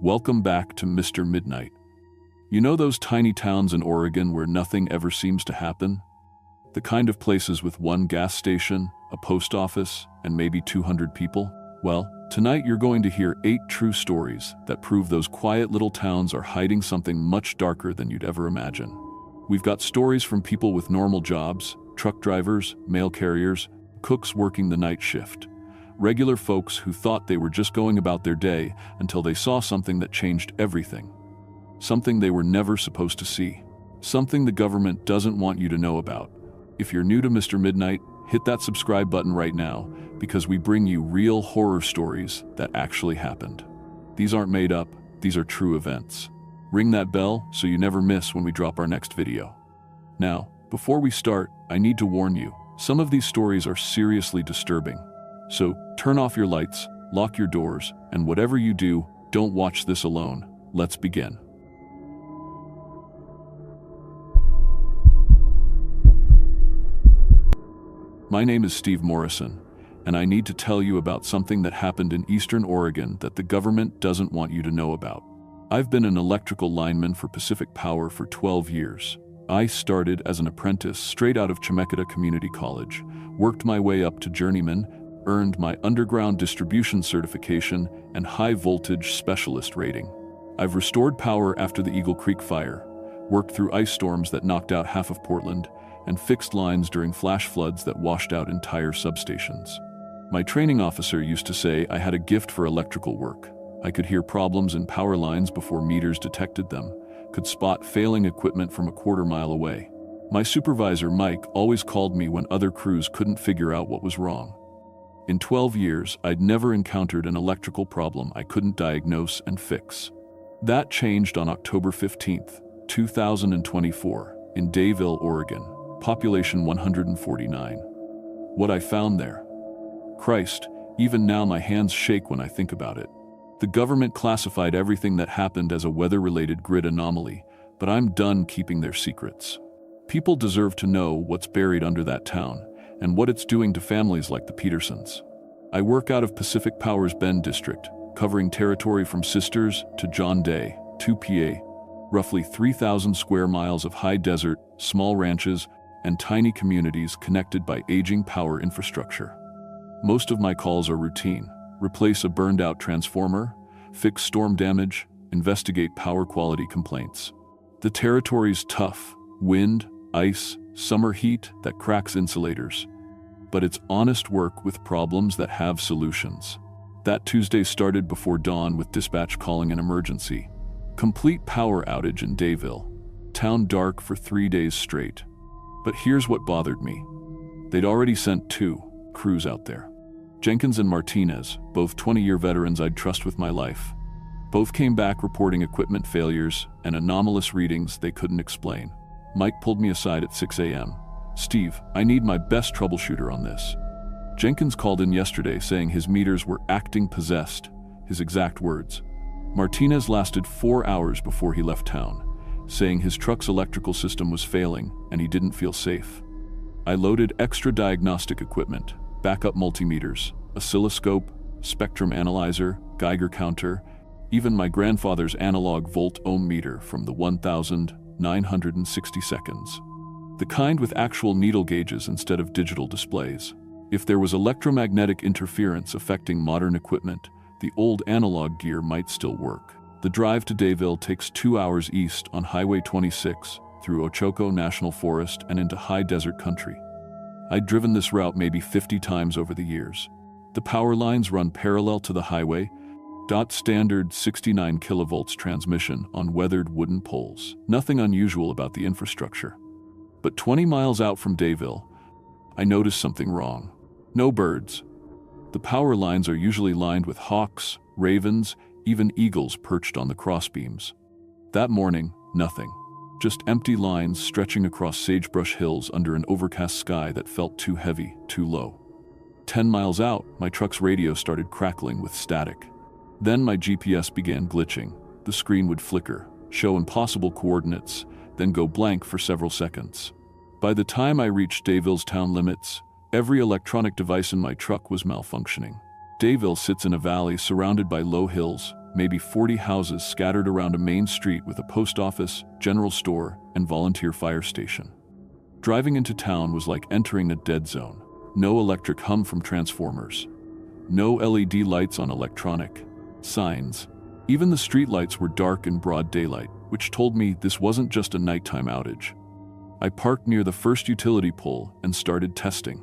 Welcome back to Mr. Midnight. You know those tiny towns in Oregon where nothing ever seems to happen? The kind of places with one gas station, a post office, and maybe 200 people? Well, tonight you're going to hear 8 true stories that prove those quiet little towns are hiding something much darker than you'd ever imagine. We've got stories from people with normal jobs, truck drivers, mail carriers, cooks working the night shift. Regular folks who thought they were just going about their day until they saw something that changed everything. Something they were never supposed to see. Something the government doesn't want you to know about. If you're new to Mr. Midnight, hit that subscribe button right now because we bring you real horror stories that actually happened. These aren't made up, these are true events. Ring that bell so you never miss when we drop our next video. Now, before we start, I need to warn you, some of these stories are seriously disturbing. So turn off your lights, lock your doors, and whatever you do, don't watch this alone. Let's begin. My name is Steve Morrison, and I need to tell you about something that happened in Eastern Oregon that the government doesn't want you to know about. I've been an electrical lineman for Pacific Power for 12 years. I started as an apprentice straight out of Chemeketa Community College, worked my way up to journeyman, earned my underground distribution certification and high-voltage specialist rating. I've restored power after the Eagle Creek fire, worked through ice storms that knocked out half of Portland, and fixed lines during flash floods that washed out entire substations. My training officer used to say I had a gift for electrical work. I could hear problems in power lines before meters detected them, could spot failing equipment from a quarter mile away. My supervisor, Mike, always called me when other crews couldn't figure out what was wrong. In 12 years, I'd never encountered an electrical problem I couldn't diagnose and fix. That changed on October 15, 2024, in Dayville, Oregon, population 149. What I found there. Christ, even now my hands shake when I think about it. The government classified everything that happened as a weather-related grid anomaly, but I'm done keeping their secrets. People deserve to know what's buried under that town, and what it's doing to families like the Petersons. I work out of Pacific Power's Bend district, covering territory from Sisters to John Day, 2PA, roughly 3,000 square miles of high desert, small ranches, and tiny communities connected by aging power infrastructure. Most of my calls are routine: replace a burned-out transformer, fix storm damage, investigate power quality complaints. The territory's tough: wind, ice, summer heat that cracks insulators. But it's honest work with problems that have solutions. That Tuesday started before dawn with dispatch calling an emergency. Complete power outage in Dayville. Town dark for 3 days straight. But here's what bothered me. They'd already sent 2 crews out there. Jenkins and Martinez, both 20-year veterans I'd trust with my life. Both came back reporting equipment failures and anomalous readings they couldn't explain. Mike pulled me aside at 6 a.m. "Steve, I need my best troubleshooter on this." Jenkins called in yesterday saying his meters were acting possessed, his exact words. Martinez lasted 4 hours before he left town, saying his truck's electrical system was failing and he didn't feel safe. I loaded extra diagnostic equipment, backup multimeters, oscilloscope, spectrum analyzer, Geiger counter, even my grandfather's analog volt-ohm meter from the 1960 seconds. The kind with actual needle gauges instead of digital displays. If there was electromagnetic interference affecting modern equipment, the old analog gear might still work. The drive to Dayville takes 2 hours east on Highway 26 through Ochoco National Forest and into high desert country. I'd driven this route maybe 50 times over the years. The power lines run parallel to the highway, standard 69 kilovolts transmission on weathered wooden poles. Nothing unusual about the infrastructure. But 20 miles out from Dayville, I noticed something wrong. No birds. The power lines are usually lined with hawks, ravens, even eagles perched on the crossbeams. That morning, nothing. Just empty lines stretching across sagebrush hills under an overcast sky that felt too heavy, too low. 10 miles out, my truck's radio started crackling with static. Then my GPS began glitching. The screen would flicker, show impossible coordinates, then go blank for several seconds. By the time I reached Dayville's town limits, every electronic device in my truck was malfunctioning. Dayville sits in a valley surrounded by low hills, maybe 40 houses scattered around a main street with a post office, general store, and volunteer fire station. Driving into town was like entering a dead zone. No electric hum from transformers. No LED lights on electronic signs. Even the streetlights were dark in broad daylight, which told me this wasn't just a nighttime outage. I parked near the first utility pole and started testing.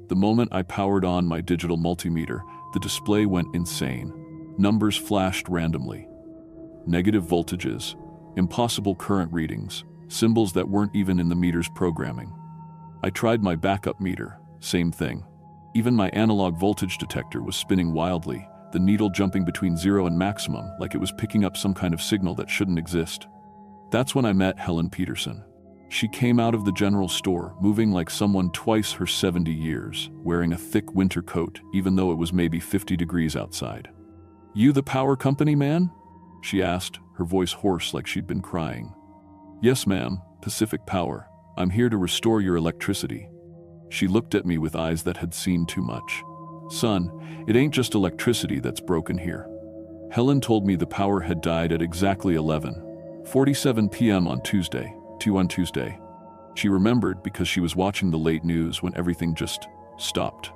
The moment I powered on my digital multimeter, the display went insane. Numbers flashed randomly. Negative voltages, impossible current readings, symbols that weren't even in the meter's programming. I tried my backup meter, same thing. Even my analog voltage detector was spinning wildly, the needle jumping between 0 and maximum like it was picking up some kind of signal that shouldn't exist. That's when I met Helen Peterson. She came out of the general store, moving like someone twice her 70 years, wearing a thick winter coat, even though it was maybe 50 degrees outside. "You the power company, man?" she asked, her voice hoarse like she'd been crying. "Yes, ma'am, Pacific Power. I'm here to restore your electricity." She looked at me with eyes that had seen too much. "Son, it ain't just electricity that's broken here." Helen told me the power had died at exactly 11:47 p.m. on Tuesday. She remembered because she was watching the late news when everything just stopped.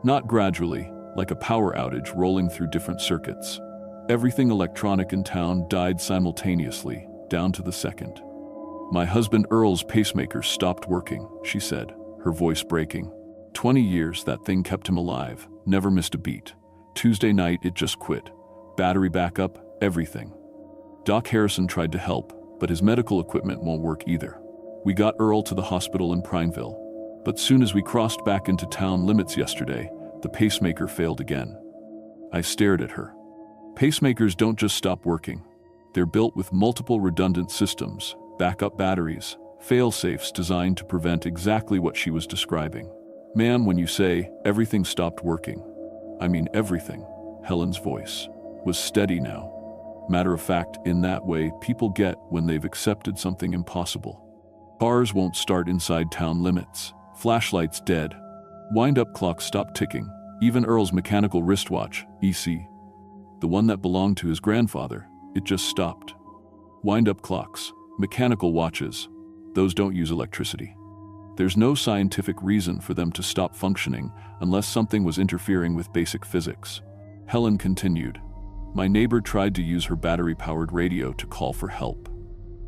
Not gradually, like a power outage rolling through different circuits. Everything electronic in town died simultaneously, down to the second. "My husband Earl's pacemaker stopped working," she said, her voice breaking. 20 years that thing kept him alive, never missed a beat. Tuesday night it just quit. Battery backup, everything. Doc Harrison tried to help, but his medical equipment won't work either. We got Earl to the hospital in Prineville, but soon as we crossed back into town limits yesterday, the pacemaker failed again. I stared at her. Pacemakers don't just stop working. They're built with multiple redundant systems, backup batteries, fail-safes designed to prevent exactly what she was describing. "Ma'am, when you say everything stopped working, I mean everything." Helen's voice was steady now. Matter of fact, in that way people get when they've accepted something impossible. Cars won't start inside town limits. Flashlights dead. Wind-up clocks stopped ticking. Even Earl's mechanical wristwatch, EC, the one that belonged to his grandfather, it just stopped. Wind-up clocks, mechanical watches, those don't use electricity. There's no scientific reason for them to stop functioning unless something was interfering with basic physics. Helen continued. "My neighbor tried to use her battery-powered radio to call for help.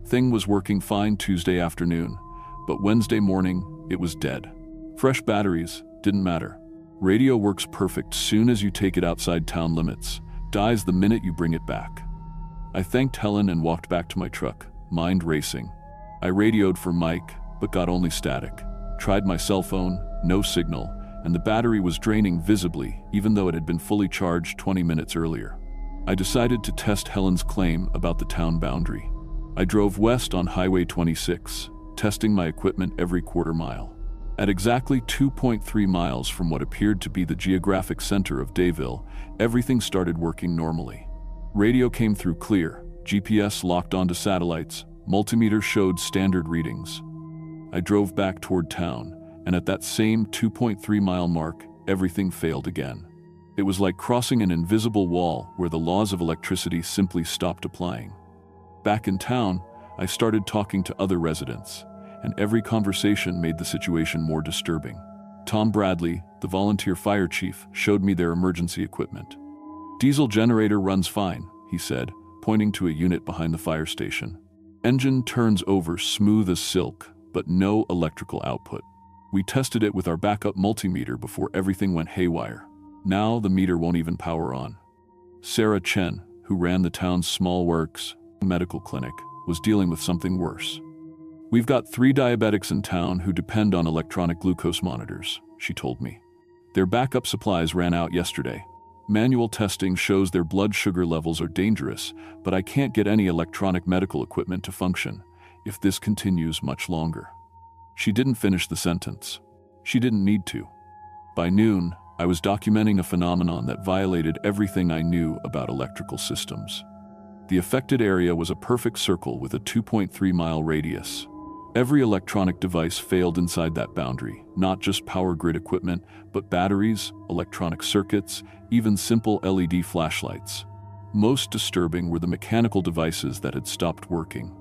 Thing was working fine Tuesday afternoon, but Wednesday morning, it was dead. Fresh batteries, didn't matter. Radio works perfect soon as you take it outside town limits, dies the minute you bring it back." I thanked Helen and walked back to my truck, mind racing. I radioed for Mike, but got only static. Tried my cell phone, no signal, and the battery was draining visibly, even though it had been fully charged 20 minutes earlier. I decided to test Helen's claim about the town boundary. I drove west on Highway 26, testing my equipment every quarter mile. At exactly 2.3 miles from what appeared to be the geographic center of Dayville, everything started working normally. Radio came through clear, GPS locked onto satellites, multimeter showed standard readings. I drove back toward town, and at that same 2.3-mile mark, everything failed again. It was like crossing an invisible wall where the laws of electricity simply stopped applying. Back in town, I started talking to other residents, and every conversation made the situation more disturbing. Tom Bradley, the volunteer fire chief, showed me their emergency equipment. "Diesel generator runs fine," he said, pointing to a unit behind the fire station. "Engine turns over smooth as silk, but no electrical output. We tested it with our backup multimeter before everything went haywire. Now the meter won't even power on." Sarah Chen, who ran the town's Small Works medical clinic, was dealing with something worse. "We've got 3 diabetics in town who depend on electronic glucose monitors," she told me. "Their backup supplies ran out yesterday. Manual testing shows their blood sugar levels are dangerous, but I can't get any electronic medical equipment to function if this continues much longer." She didn't finish the sentence. She didn't need to. By noon, I was documenting a phenomenon that violated everything I knew about electrical systems. The affected area was a perfect circle with a 2.3-mile radius. Every electronic device failed inside that boundary, not just power grid equipment, but batteries, electronic circuits, even simple LED flashlights. Most disturbing were the mechanical devices that had stopped working.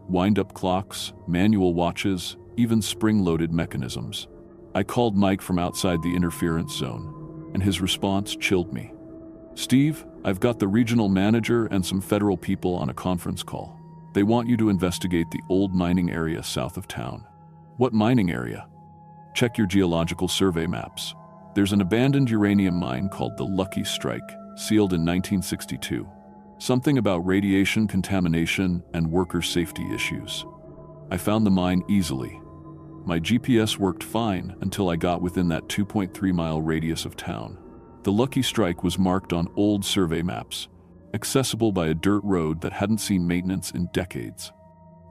Wind-up clocks, manual watches, even spring-loaded mechanisms. I called Mike from outside the interference zone, and his response chilled me. "Steve, I've got the regional manager and some federal people on a conference call. They want you to investigate the old mining area south of town." "What mining area?" "Check your geological survey maps. There's an abandoned uranium mine called the Lucky Strike, sealed in 1962. Something about radiation contamination and worker safety issues." I found the mine easily. My GPS worked fine until I got within that 2.3-mile radius of town. The Lucky Strike was marked on old survey maps, accessible by a dirt road that hadn't seen maintenance in decades.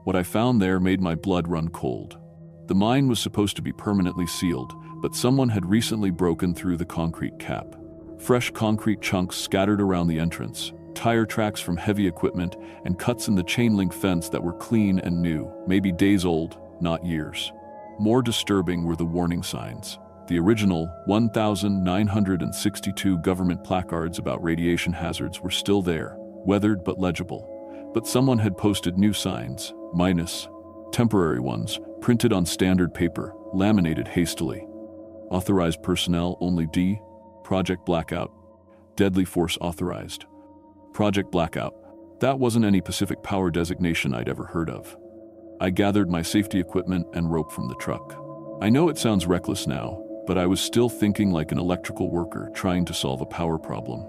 What I found there made my blood run cold. The mine was supposed to be permanently sealed, but someone had recently broken through the concrete cap. Fresh concrete chunks scattered around the entrance, tire tracks from heavy equipment, and cuts in the chain-link fence that were clean and new, maybe days old, not years. More disturbing were the warning signs. The original 1,962 government placards about radiation hazards were still there, weathered but legible. But someone had posted new signs, minus, temporary ones, printed on standard paper, laminated hastily. Authorized personnel only D. Project Blackout. Deadly force authorized. Project Blackout. That wasn't any Pacific Power designation I'd ever heard of. I gathered my safety equipment and rope from the truck. I know it sounds reckless now, but I was still thinking like an electrical worker trying to solve a power problem.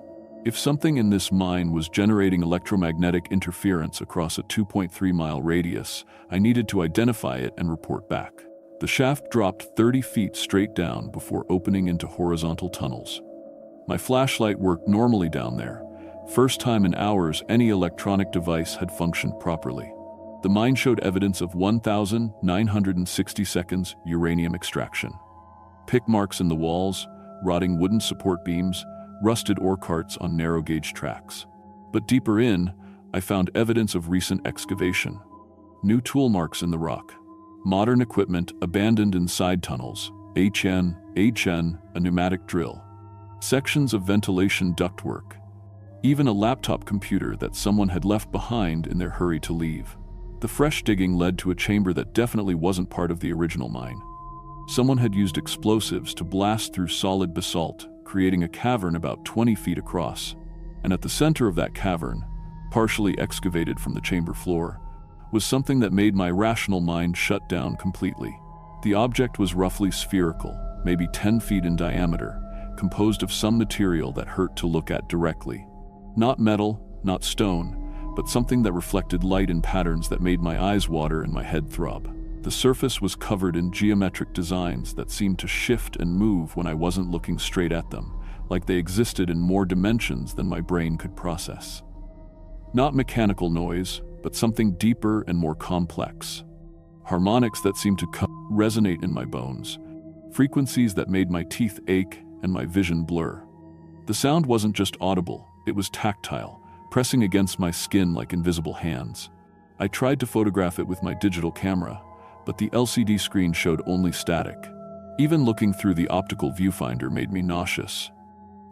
If something in this mine was generating electromagnetic interference across a 2.3-mile radius, I needed to identify it and report back. The shaft dropped 30 feet straight down before opening into horizontal tunnels. My flashlight worked normally down there. First time in hours any electronic device had functioned properly. The mine showed evidence of 1,960 seconds uranium extraction. Pick marks in the walls, rotting wooden support beams, rusted ore carts on narrow-gauge tracks. But deeper in, I found evidence of recent excavation. New tool marks in the rock. Modern equipment abandoned in side tunnels. HN, a pneumatic drill. Sections of ventilation ductwork. Even a laptop computer that someone had left behind in their hurry to leave. The fresh digging led to a chamber that definitely wasn't part of the original mine. Someone had used explosives to blast through solid basalt, creating a cavern about 20 feet across. And at the center of that cavern, partially excavated from the chamber floor, was something that made my rational mind shut down completely. The object was roughly spherical, maybe 10 feet in diameter, composed of some material that hurt to look at directly. Not metal, not stone, but something that reflected light in patterns that made my eyes water and my head throb. The surface was covered in geometric designs that seemed to shift and move when I wasn't looking straight at them, like they existed in more dimensions than my brain could process. Not mechanical noise, but something deeper and more complex. Harmonics that seemed to resonate in my bones, frequencies that made my teeth ache and my vision blur. The sound wasn't just audible, it was tactile, pressing against my skin like invisible hands. I tried to photograph it with my digital camera, but the LCD screen showed only static. Even looking through the optical viewfinder made me nauseous.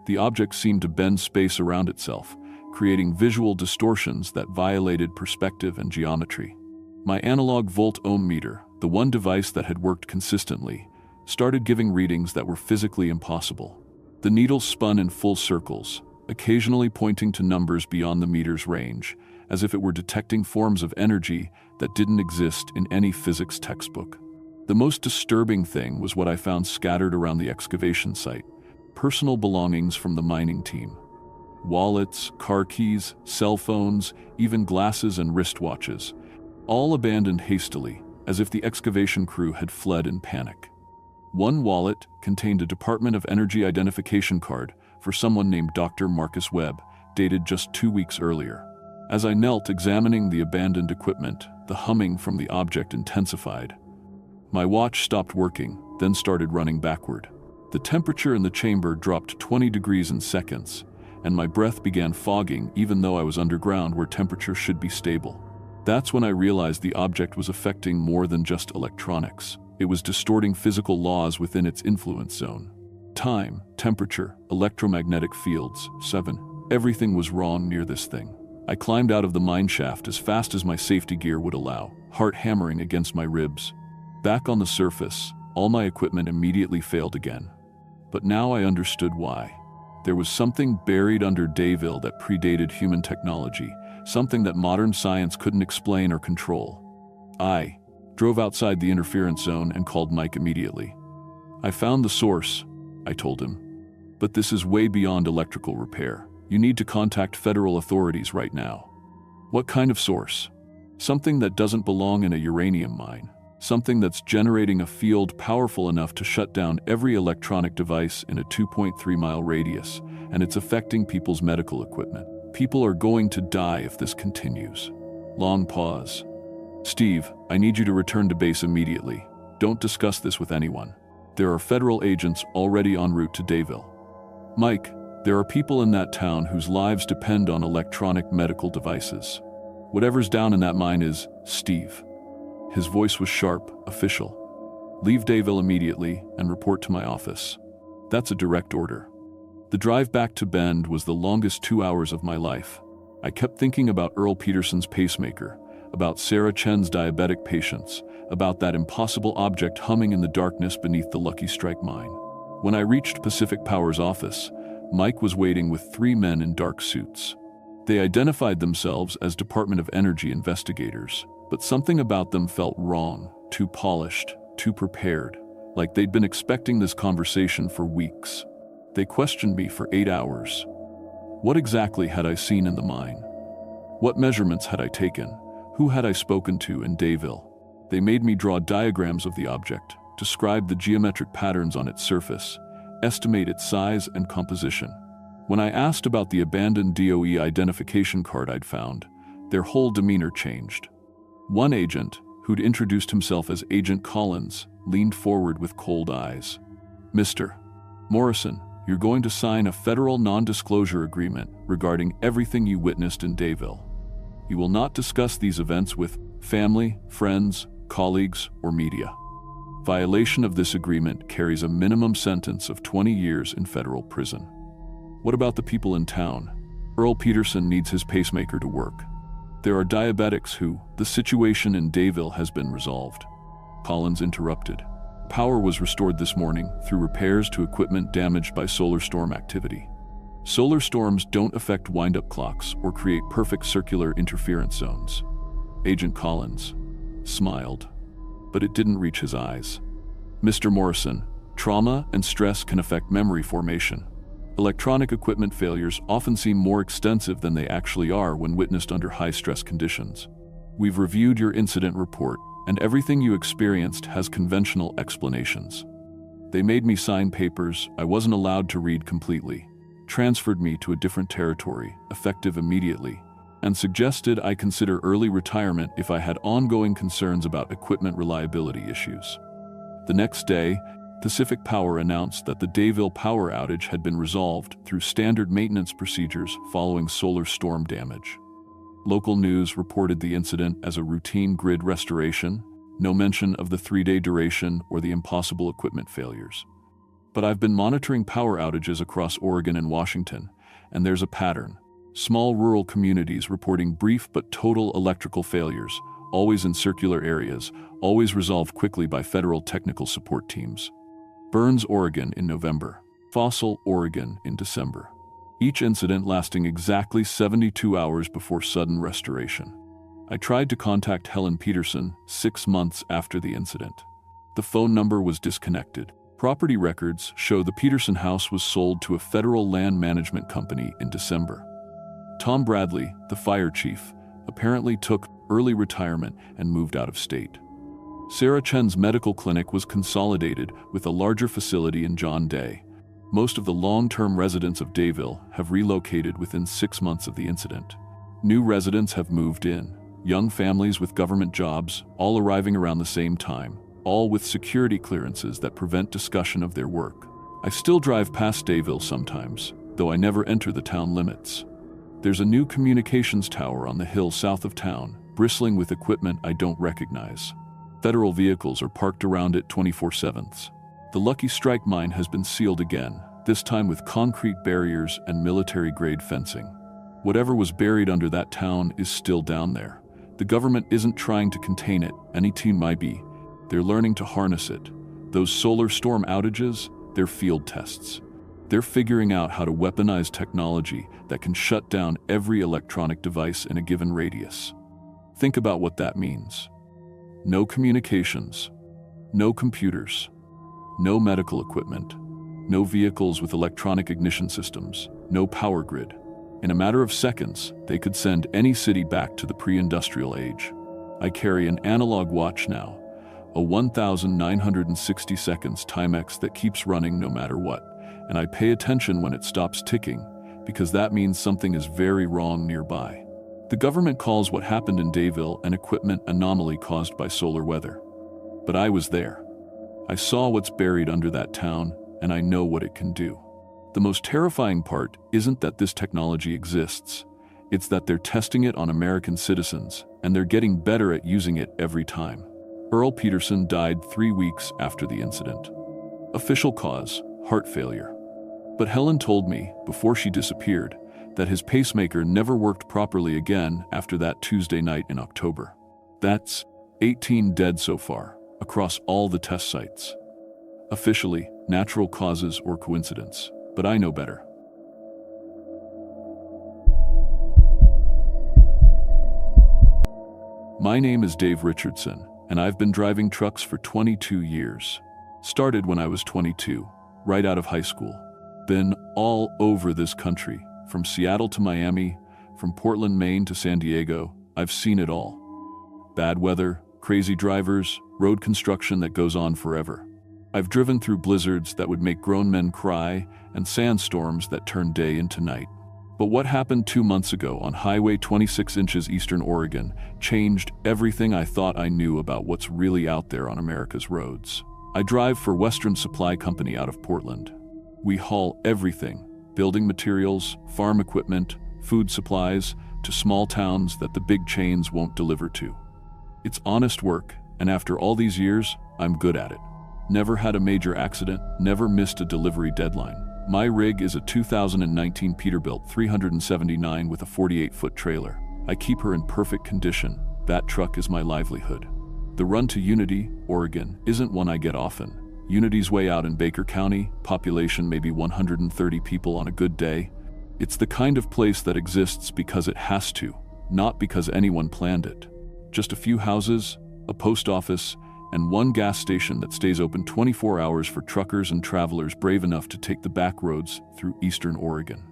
The object seemed to bend space around itself, creating visual distortions that violated perspective and geometry. My analog volt-ohm meter, the one device that had worked consistently, started giving readings that were physically impossible. The needle spun in full circles, occasionally pointing to numbers beyond the meter's range, as if it were detecting forms of energy that didn't exist in any physics textbook. The most disturbing thing was what I found scattered around the excavation site: personal belongings from the mining team. Wallets, car keys, cell phones, even glasses and wristwatches, all abandoned hastily, as if the excavation crew had fled in panic. One wallet contained a Department of Energy identification card for someone named Dr. Marcus Webb, dated just 2 weeks earlier. As I knelt examining the abandoned equipment, the humming from the object intensified. My watch stopped working, then started running backward. The temperature in the chamber dropped 20 degrees in seconds, and my breath began fogging even though I was underground where temperature should be stable. That's when I realized the object was affecting more than just electronics. It was distorting physical laws within its influence zone. Time, temperature, electromagnetic fields. 7. Everything was wrong near this thing. I climbed out of the mine shaft as fast as my safety gear would allow, heart hammering against my ribs. Back on the surface, all my equipment immediately failed again. But now I understood why. There was something buried under Dayville that predated human technology, something that modern science couldn't explain or control. I drove outside the interference zone and called Mike immediately. "I found the source," I told him. "But this is way beyond electrical repair. You need to contact federal authorities right now." "What kind of source?" "Something that doesn't belong in a uranium mine. Something that's generating a field powerful enough to shut down every electronic device in a 2.3-mile radius, and it's affecting people's medical equipment. People are going to die if this continues." Long pause. "Steve, I need you to return to base immediately. Don't discuss this with anyone. There are federal agents already en route to Dayville." "Mike, there are people in that town whose lives depend on electronic medical devices. Whatever's down in that mine is Steve." His voice was sharp, official. "Leave Dayville immediately and report to my office." That's a direct order. The drive back to Bend was the longest 2 hours of my life. I kept thinking about Earl Peterson's pacemaker, about Sarah Chen's diabetic patients, about that impossible object humming in the darkness beneath the Lucky Strike mine. When I reached Pacific Power's office, Mike was waiting with 3 men in dark suits. They identified themselves as Department of Energy investigators, but something about them felt wrong, too polished, too prepared, like they'd been expecting this conversation for weeks. They questioned me for 8 hours. What exactly had I seen in the mine? What measurements had I taken? Who had I spoken to in Dayville? They made me draw diagrams of the object, describe the geometric patterns on its surface, estimate its size and composition. When I asked about the abandoned DOE identification card I'd found, their whole demeanor changed. One agent, who'd introduced himself as Agent Collins, leaned forward with cold eyes. "Mr. Morrison, you're going to sign a federal non-disclosure agreement regarding everything you witnessed in Dayville. You will not discuss these events with family, friends, colleagues, or media. Violation of this agreement carries a minimum sentence of 20 years in federal prison." "What about the people in town? Earl Peterson needs his pacemaker to work. There are diabetics who, the situation in Dayville has been resolved." Collins interrupted. "Power was restored this morning through repairs to equipment damaged by solar storm activity. Solar storms don't affect wind-up clocks or create perfect circular interference zones." Agent Collins smiled, but it didn't reach his eyes. "Mr. Morrison, trauma and stress can affect memory formation. Electronic equipment failures often seem more extensive than they actually are when witnessed under high-stress conditions. We've reviewed your incident report, and everything you experienced has conventional explanations. They made me sign papers I wasn't allowed to read completely, transferred me to a different territory, effective immediately, and suggested I consider early retirement if I had ongoing concerns about equipment reliability issues. The next day, Pacific Power announced that the Dayville power outage had been resolved through standard maintenance procedures following solar storm damage. Local news reported the incident as a routine grid restoration, no mention of the 3-day duration or the impossible equipment failures. But I've been monitoring power outages across Oregon and Washington, and there's a pattern. Small rural communities reporting brief but total electrical failures, always in circular areas, always resolved quickly by federal technical support teams. Burns, Oregon in November. Fossil, Oregon in December. Each incident lasting exactly 72 hours before sudden restoration. I tried to contact Helen Peterson 6 months after the incident. The phone number was disconnected. Property records show the Peterson house was sold to a federal land management company in December. Tom Bradley, the fire chief, apparently took early retirement and moved out of state. Sarah Chen's medical clinic was consolidated with a larger facility in John Day. Most of the long-term residents of Dayville have relocated within 6 months of the incident. New residents have moved in, young families with government jobs, all arriving around the same time, all with security clearances that prevent discussion of their work. I still drive past Dayville sometimes, though I never enter the town limits. There's a new communications tower on the hill south of town, bristling with equipment I don't recognize. Federal vehicles are parked around it 24/7. The Lucky Strike mine has been sealed again, this time with concrete barriers and military-grade fencing. Whatever was buried under that town is still down there. The government isn't trying to contain it, any team might be. They're learning to harness it. Those solar storm outages, they're field tests. They're figuring out how to weaponize technology that can shut down every electronic device in a given radius. Think about what that means. No communications, no computers, no medical equipment, no vehicles with electronic ignition systems, no power grid. In a matter of seconds, they could send any city back to the pre-industrial age. I carry an analog watch now, a 1960 seconds Timex that keeps running no matter what, and I pay attention when it stops ticking, because that means something is very wrong nearby. The government calls what happened in Dayville an equipment anomaly caused by solar weather. But I was there. I saw what's buried under that town, and I know what it can do. The most terrifying part isn't that this technology exists, it's that they're testing it on American citizens, and they're getting better at using it every time. Earl Peterson died 3 weeks after the incident. Official cause, heart failure. But Helen told me, before she disappeared, that his pacemaker never worked properly again after that Tuesday night in October. That's 18 dead so far, across all the test sites. Officially, natural causes or coincidence, but I know better. My name is Dave Richardson, and I've been driving trucks for 22 years. Started when I was 22, right out of high school. Been all over this country, from Seattle to Miami, from Portland, Maine to San Diego. I've seen it all. Bad weather, crazy drivers, road construction that goes on forever. I've driven through blizzards that would make grown men cry and sandstorms that turn day into night. But what happened 2 months ago on Highway 26 inches Eastern Oregon changed everything I thought I knew about what's really out there on America's roads. I drive for Western Supply Company out of Portland. We haul everything, building materials, farm equipment, food supplies, to small towns that the big chains won't deliver to. It's honest work, and after all these years, I'm good at it. Never had a major accident, never missed a delivery deadline. My rig is a 2019 Peterbilt 379 with a 48-foot trailer. I keep her in perfect condition. That truck is my livelihood. The run to Unity, Oregon, isn't one I get often. Unity's way out in Baker County, population maybe 130 people on a good day. It's the kind of place that exists because it has to, not because anyone planned it. Just a few houses, a post office, and one gas station that stays open 24 hours for truckers and travelers brave enough to take the back roads through Eastern Oregon.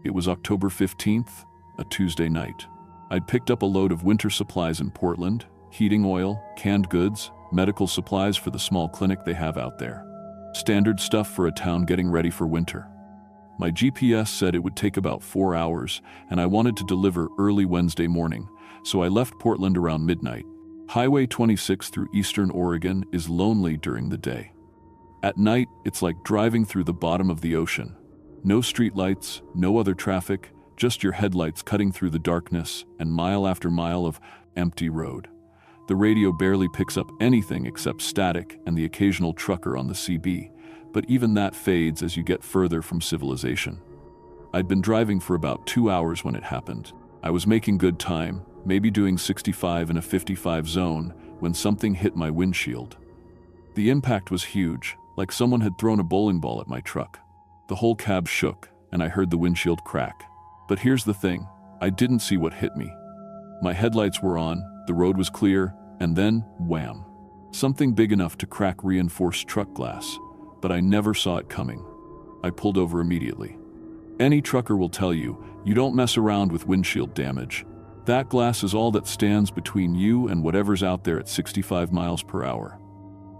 It was October 15th, a Tuesday night. I'd picked up a load of winter supplies in Portland, heating oil, canned goods, medical supplies for the small clinic they have out there. Standard stuff for a town getting ready for winter. My GPS said it would take about 4 hours, and I wanted to deliver early Wednesday morning, so I left Portland around midnight. Highway 26 through Eastern Oregon is lonely during the day. At night, it's like driving through the bottom of the ocean. No streetlights, no other traffic, just your headlights cutting through the darkness and mile after mile of empty road. The radio barely picks up anything except static and the occasional trucker on the CB, but even that fades as you get further from civilization. I'd been driving for about 2 hours when it happened. I was making good time, maybe doing 65 in a 55 zone, when something hit my windshield. The impact was huge, like someone had thrown a bowling ball at my truck. The whole cab shook, and I heard the windshield crack. But here's the thing, I didn't see what hit me. My headlights were on, the road was clear, and then, wham. Something big enough to crack reinforced truck glass, but I never saw it coming. I pulled over immediately. Any trucker will tell you, you don't mess around with windshield damage. That glass is all that stands between you and whatever's out there at 65 miles per hour.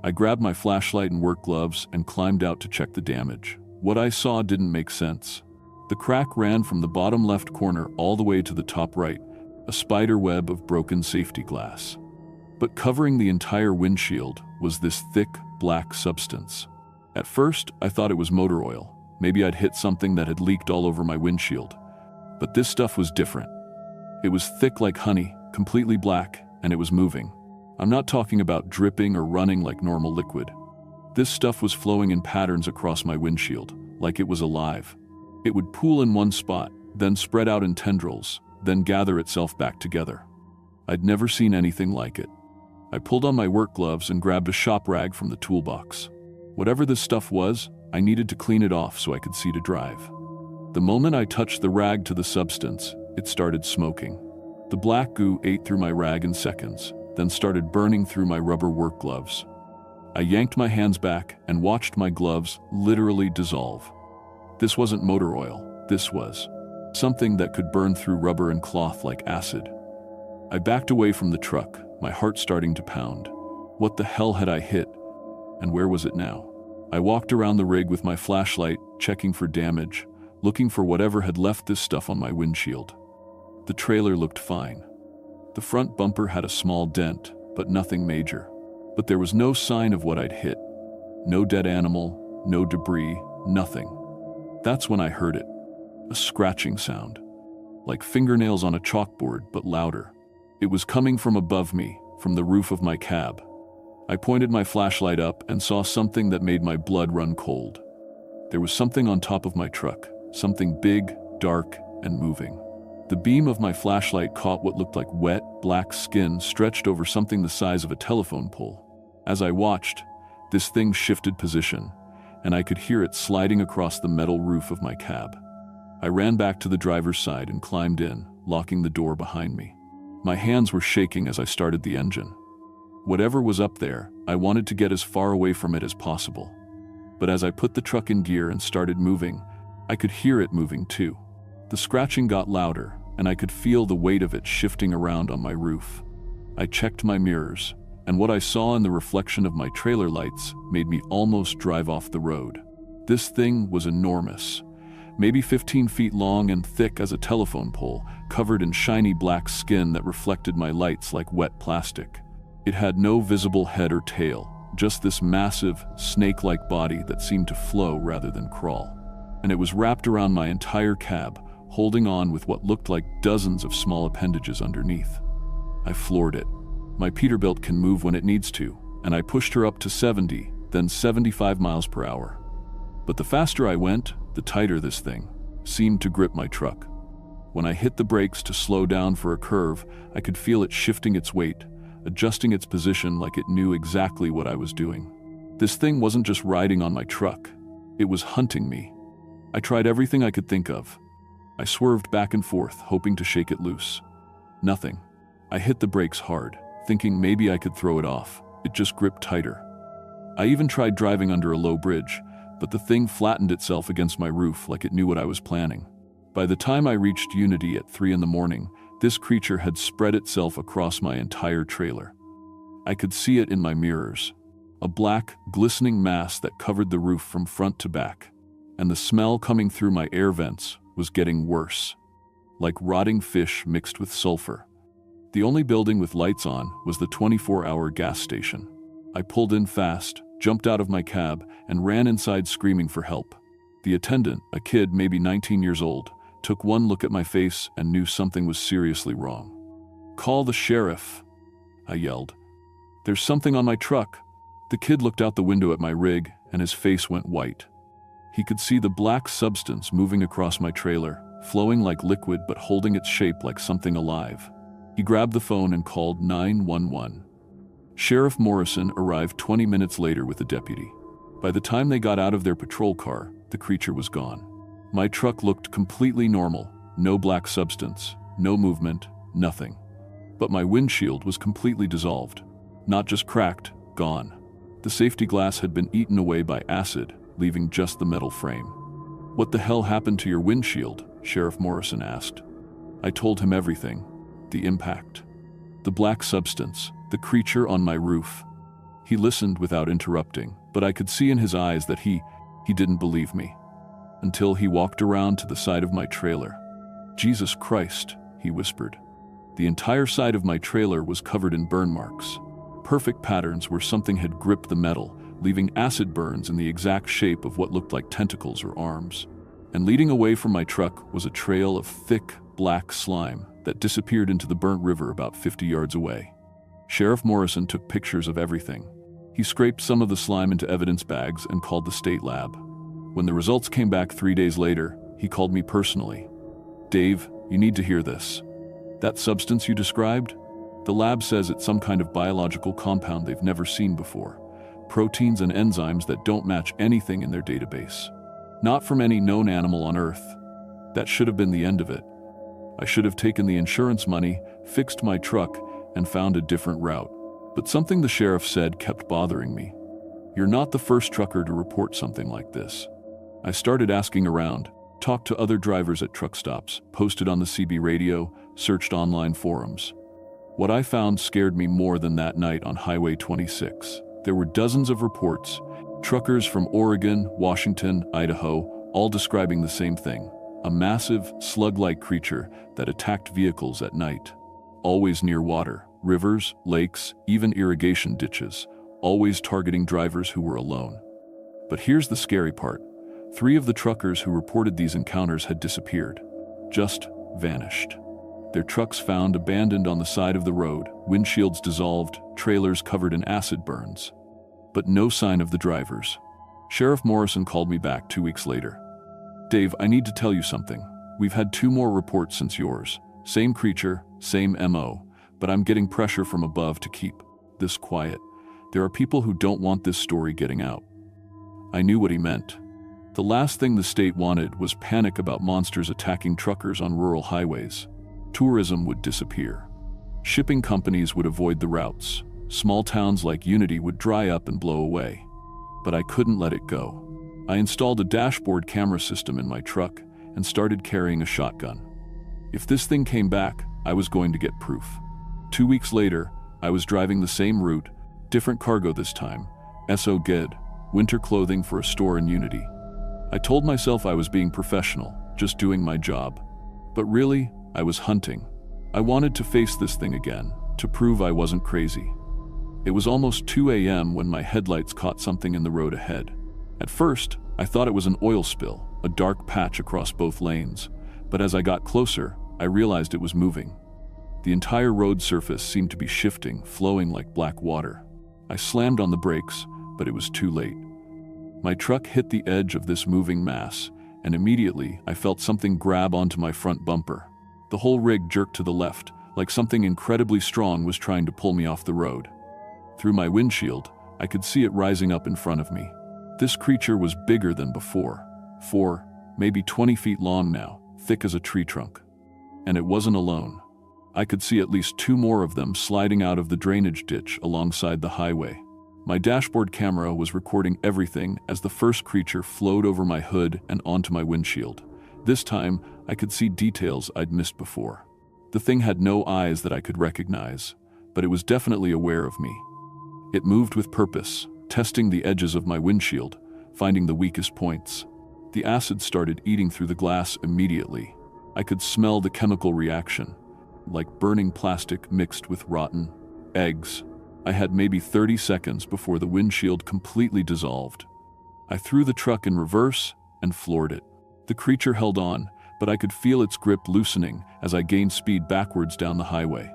I grabbed my flashlight and work gloves and climbed out to check the damage. What I saw didn't make sense. The crack ran from the bottom left corner all the way to the top right, a spider web of broken safety glass. But covering the entire windshield was this thick, black substance. At first, I thought it was motor oil. Maybe I'd hit something that had leaked all over my windshield. But this stuff was different. It was thick like honey, completely black, and it was moving. I'm not talking about dripping or running like normal liquid. This stuff was flowing in patterns across my windshield, like it was alive. It would pool in one spot, then spread out in tendrils, then gather itself back together. I'd never seen anything like it. I pulled on my work gloves and grabbed a shop rag from the toolbox. Whatever this stuff was, I needed to clean it off so I could see to drive. The moment I touched the rag to the substance, it started smoking. The black goo ate through my rag in seconds, then started burning through my rubber work gloves. I yanked my hands back and watched my gloves literally dissolve. This wasn't motor oil, this was something that could burn through rubber and cloth like acid. I backed away from the truck, my heart starting to pound. What the hell had I hit? And where was it now? I walked around the rig with my flashlight, checking for damage, looking for whatever had left this stuff on my windshield. The trailer looked fine. The front bumper had a small dent, but nothing major. But there was no sign of what I'd hit. No dead animal, no debris, nothing. That's when I heard it. A scratching sound. Like fingernails on a chalkboard, but louder. It was coming from above me, from the roof of my cab. I pointed my flashlight up and saw something that made my blood run cold. There was something on top of my truck, something big, dark, and moving. The beam of my flashlight caught what looked like wet, black skin stretched over something the size of a telephone pole. As I watched, this thing shifted position, and I could hear it sliding across the metal roof of my cab. I ran back to the driver's side and climbed in, locking the door behind me. My hands were shaking as I started the engine. Whatever was up there, I wanted to get as far away from it as possible. But as I put the truck in gear and started moving, I could hear it moving too. The scratching got louder, and I could feel the weight of it shifting around on my roof. I checked my mirrors, and what I saw in the reflection of my trailer lights made me almost drive off the road. This thing was enormous, maybe 15 feet long and thick as a telephone pole, covered in shiny black skin that reflected my lights like wet plastic. It had no visible head or tail, just this massive, snake-like body that seemed to flow rather than crawl. And it was wrapped around my entire cab, holding on with what looked like dozens of small appendages underneath. I floored it. My Peterbilt can move when it needs to, and I pushed her up to 70, then 75 miles per hour. But the faster I went, the tighter this thing seemed to grip my truck. When I hit the brakes to slow down for a curve, I could feel it shifting its weight, adjusting its position like it knew exactly what I was doing. This thing wasn't just riding on my truck, it was hunting me. I tried everything I could think of. I swerved back and forth, hoping to shake it loose. Nothing. I hit the brakes hard, thinking maybe I could throw it off. It just gripped tighter. I even tried driving under a low bridge, but the thing flattened itself against my roof like it knew what I was planning. By the time I reached Unity at 3 in the morning, this creature had spread itself across my entire trailer. I could see it in my mirrors. A black, glistening mass that covered the roof from front to back. And the smell coming through my air vents was getting worse. Like rotting fish mixed with sulfur. The only building with lights on was the 24-hour gas station. I pulled in fast, jumped out of my cab, and ran inside screaming for help. The attendant, a kid maybe 19 years old, took one look at my face and knew something was seriously wrong. "Call the sheriff," I yelled. "There's something on my truck." The kid looked out the window at my rig, and his face went white. He could see the black substance moving across my trailer, flowing like liquid but holding its shape like something alive. He grabbed the phone and called 911. Sheriff Morrison arrived 20 minutes later with a deputy. By the time they got out of their patrol car, the creature was gone. My truck looked completely normal, no black substance, no movement, nothing. But my windshield was completely dissolved. Not just cracked, gone. The safety glass had been eaten away by acid, leaving just the metal frame. "What the hell happened to your windshield?" Sheriff Morrison asked. I told him everything. The impact. The black substance, the creature on my roof. He listened without interrupting, but I could see in his eyes that he didn't believe me. Until he walked around to the side of my trailer. "Jesus Christ," he whispered. The entire side of my trailer was covered in burn marks. Perfect patterns where something had gripped the metal, leaving acid burns in the exact shape of what looked like tentacles or arms. And leading away from my truck was a trail of thick, black slime that disappeared into the burnt river about 50 yards away. Sheriff Morrison took pictures of everything. He scraped some of the slime into evidence bags and called the state lab. When the results came back 3 days later, he called me personally. "Dave, you need to hear this. That substance you described? The lab says it's some kind of biological compound they've never seen before. Proteins and enzymes that don't match anything in their database. Not from any known animal on Earth. That should have been the end of it. I should have taken the insurance money, fixed my truck, and found a different route. But something the sheriff said kept bothering me. You're not the first trucker to report something like this. I started asking around, talked to other drivers at truck stops, posted on the CB radio, searched online forums. What I found scared me more than that night on Highway 26. There were dozens of reports, truckers from Oregon, Washington, Idaho, all describing the same thing. A massive, slug-like creature that attacked vehicles at night. Always near water, rivers, lakes, even irrigation ditches, always targeting drivers who were alone. But here's the scary part. 3 of the truckers who reported these encounters had disappeared. Just vanished. Their trucks found abandoned on the side of the road, windshields dissolved, trailers covered in acid burns. But no sign of the drivers. Sheriff Morrison called me back 2 weeks later. "Dave, I need to tell you something. We've had 2 more reports since yours. Same creature, same MO, but I'm getting pressure from above to keep this quiet. There are people who don't want this story getting out." I knew what he meant. The last thing the state wanted was panic about monsters attacking truckers on rural highways. Tourism would disappear. Shipping companies would avoid the routes. Small towns like Unity would dry up and blow away. But I couldn't let it go. I installed a dashboard camera system in my truck and started carrying a shotgun. If this thing came back, I was going to get proof. 2 weeks later, I was driving the same route, different cargo this time, SO Ged, winter clothing for a store in Unity. I told myself I was being professional, just doing my job. But really, I was hunting. I wanted to face this thing again, to prove I wasn't crazy. It was almost 2 a.m. when my headlights caught something in the road ahead. At first, I thought it was an oil spill, a dark patch across both lanes. But as I got closer, I realized it was moving. The entire road surface seemed to be shifting, flowing like black water. I slammed on the brakes, but it was too late. My truck hit the edge of this moving mass, and immediately I felt something grab onto my front bumper. The whole rig jerked to the left, like something incredibly strong was trying to pull me off the road. Through my windshield, I could see it rising up in front of me. This creature was bigger than before. 4, maybe 20 feet long now, thick as a tree trunk. And it wasn't alone. I could see at least 2 more of them sliding out of the drainage ditch alongside the highway. My dashboard camera was recording everything as the first creature flowed over my hood and onto my windshield. This time, I could see details I'd missed before. The thing had no eyes that I could recognize, but it was definitely aware of me. It moved with purpose, testing the edges of my windshield, finding the weakest points. The acid started eating through the glass immediately. I could smell the chemical reaction, like burning plastic mixed with rotten eggs. I had maybe 30 seconds before the windshield completely dissolved. I threw the truck in reverse and floored it. The creature held on, but I could feel its grip loosening as I gained speed backwards down the highway.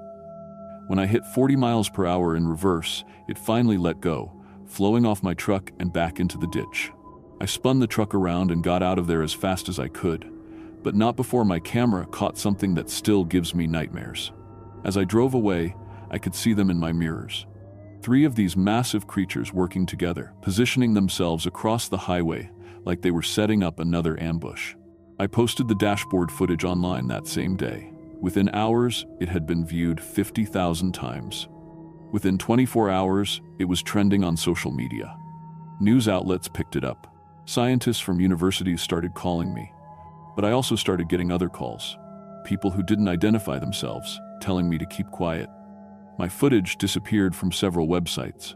When I hit 40 miles per hour in reverse, it finally let go, flowing off my truck and back into the ditch. I spun the truck around and got out of there as fast as I could, but not before my camera caught something that still gives me nightmares. As I drove away, I could see them in my mirrors. 3 of these massive creatures working together, positioning themselves across the highway like they were setting up another ambush. I posted the dashboard footage online that same day. Within hours, it had been viewed 50,000 times. Within 24 hours, it was trending on social media. News outlets picked it up. Scientists from universities started calling me. But I also started getting other calls. People who didn't identify themselves, telling me to keep quiet. My footage disappeared from several websites.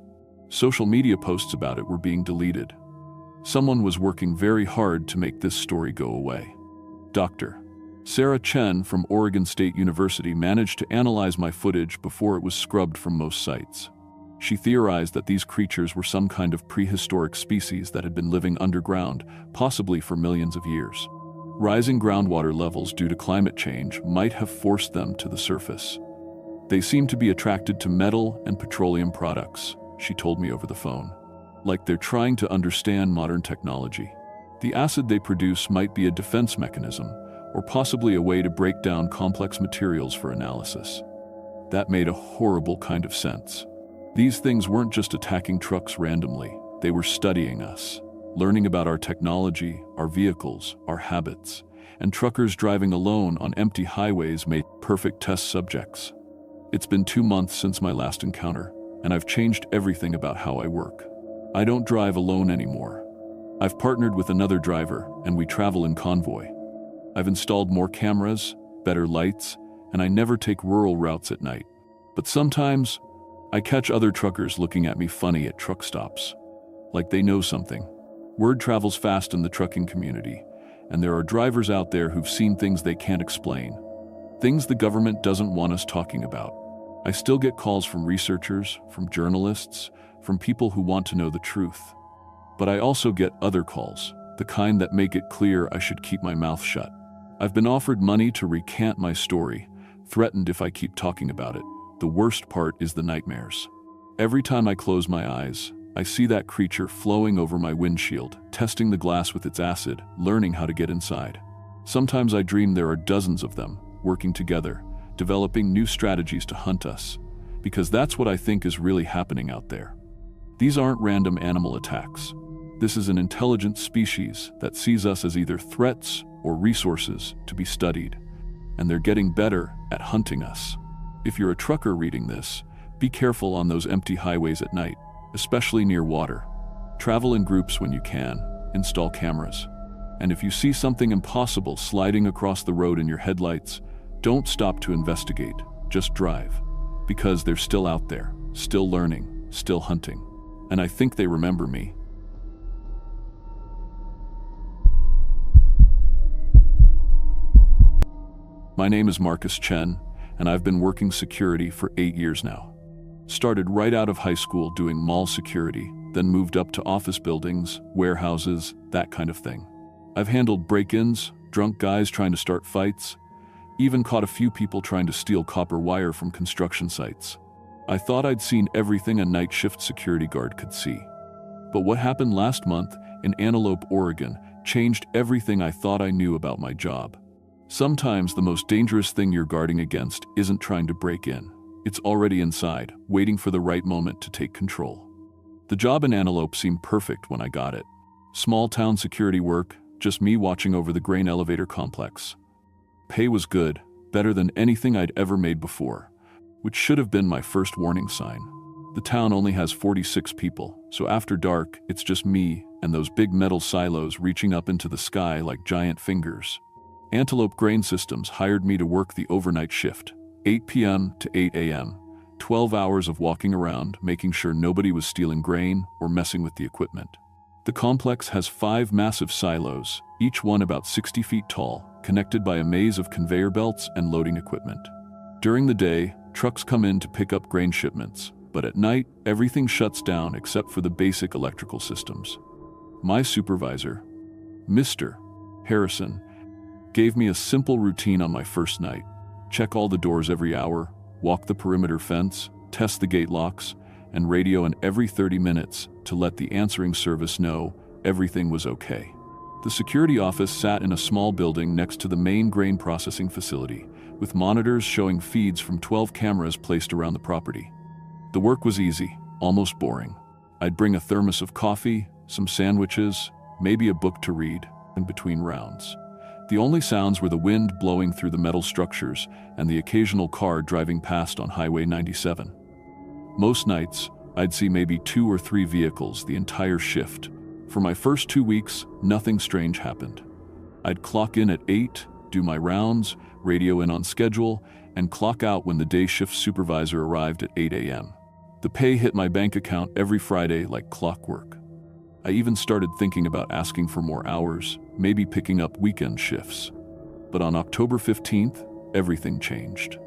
Social media posts about it were being deleted. Someone was working very hard to make this story go away. Dr. Sarah Chen from Oregon State University managed to analyze my footage before it was scrubbed from most sites. She theorized that these creatures were some kind of prehistoric species that had been living underground, possibly for millions of years. Rising groundwater levels due to climate change might have forced them to the surface. They seem to be attracted to metal and petroleum products, she told me over the phone. Like they're trying to understand modern technology. The acid they produce might be a defense mechanism, or possibly a way to break down complex materials for analysis. That made a horrible kind of sense. These things weren't just attacking trucks randomly, they were studying us, learning about our technology, our vehicles, our habits, and truckers driving alone on empty highways made perfect test subjects. It's been 2 months since my last encounter, and I've changed everything about how I work. I don't drive alone anymore. I've partnered with another driver, and we travel in convoy. I've installed more cameras, better lights, and I never take rural routes at night. But sometimes, I catch other truckers looking at me funny at truck stops, like they know something. Word travels fast in the trucking community, and there are drivers out there who've seen things they can't explain, things the government doesn't want us talking about. I still get calls from researchers, from journalists, from people who want to know the truth. But I also get other calls, the kind that make it clear I should keep my mouth shut. I've been offered money to recant my story, threatened if I keep talking about it. The worst part is the nightmares. Every time I close my eyes, I see that creature flowing over my windshield, testing the glass with its acid, learning how to get inside. Sometimes I dream there are dozens of them, working together, developing new strategies to hunt us, because that's what I think is really happening out there. These aren't random animal attacks. This is an intelligent species that sees us as either threats or resources to be studied, and they're getting better at hunting us. If you're a trucker reading this, be careful on those empty highways at night, especially near water. Travel in groups when you can, install cameras. And if you see something impossible sliding across the road in your headlights, don't stop to investigate, just drive. Because they're still out there, still learning, still hunting. And I think they remember me. My name is Marcus Chen, and I've been working security for 8 years now. Started right out of high school doing mall security, then moved up to office buildings, warehouses, that kind of thing. I've handled break-ins, drunk guys trying to start fights, even caught a few people trying to steal copper wire from construction sites. I thought I'd seen everything a night shift security guard could see. But what happened last month in Antelope, Oregon, changed everything I thought I knew about my job. Sometimes the most dangerous thing you're guarding against isn't trying to break in. It's already inside, waiting for the right moment to take control. The job in Antelope seemed perfect when I got it. Small town security work, just me watching over the grain elevator complex. Pay was good, better than anything I'd ever made before, which should have been my first warning sign. The town only has 46 people, so after dark, it's just me and those big metal silos reaching up into the sky like giant fingers. Antelope Grain Systems hired me to work the overnight shift, 8 p.m. to 8 a.m., 12 hours of walking around, making sure nobody was stealing grain or messing with the equipment. The complex has 5 massive silos, each one about 60 feet tall, connected by a maze of conveyor belts and loading equipment. During the day, trucks come in to pick up grain shipments, but at night, everything shuts down except for the basic electrical systems. My supervisor, Mr. Harrison, gave me a simple routine on my first night. Check all the doors every hour, walk the perimeter fence, test the gate locks, and radio in every 30 minutes to let the answering service know everything was okay. The security office sat in a small building next to the main grain processing facility, with monitors showing feeds from 12 cameras placed around the property. The work was easy, almost boring. I'd bring a thermos of coffee, some sandwiches, maybe a book to read, in between rounds. The only sounds were the wind blowing through the metal structures and the occasional car driving past on Highway 97. Most nights, I'd see maybe 2 or 3 vehicles the entire shift. For my first 2 weeks, nothing strange happened. I'd clock in at 8, do my rounds, radio in on schedule, and clock out when the day shift supervisor arrived at 8 a.m. The pay hit my bank account every Friday like clockwork. I even started thinking about asking for more hours, maybe picking up weekend shifts. But on October 15th, everything changed.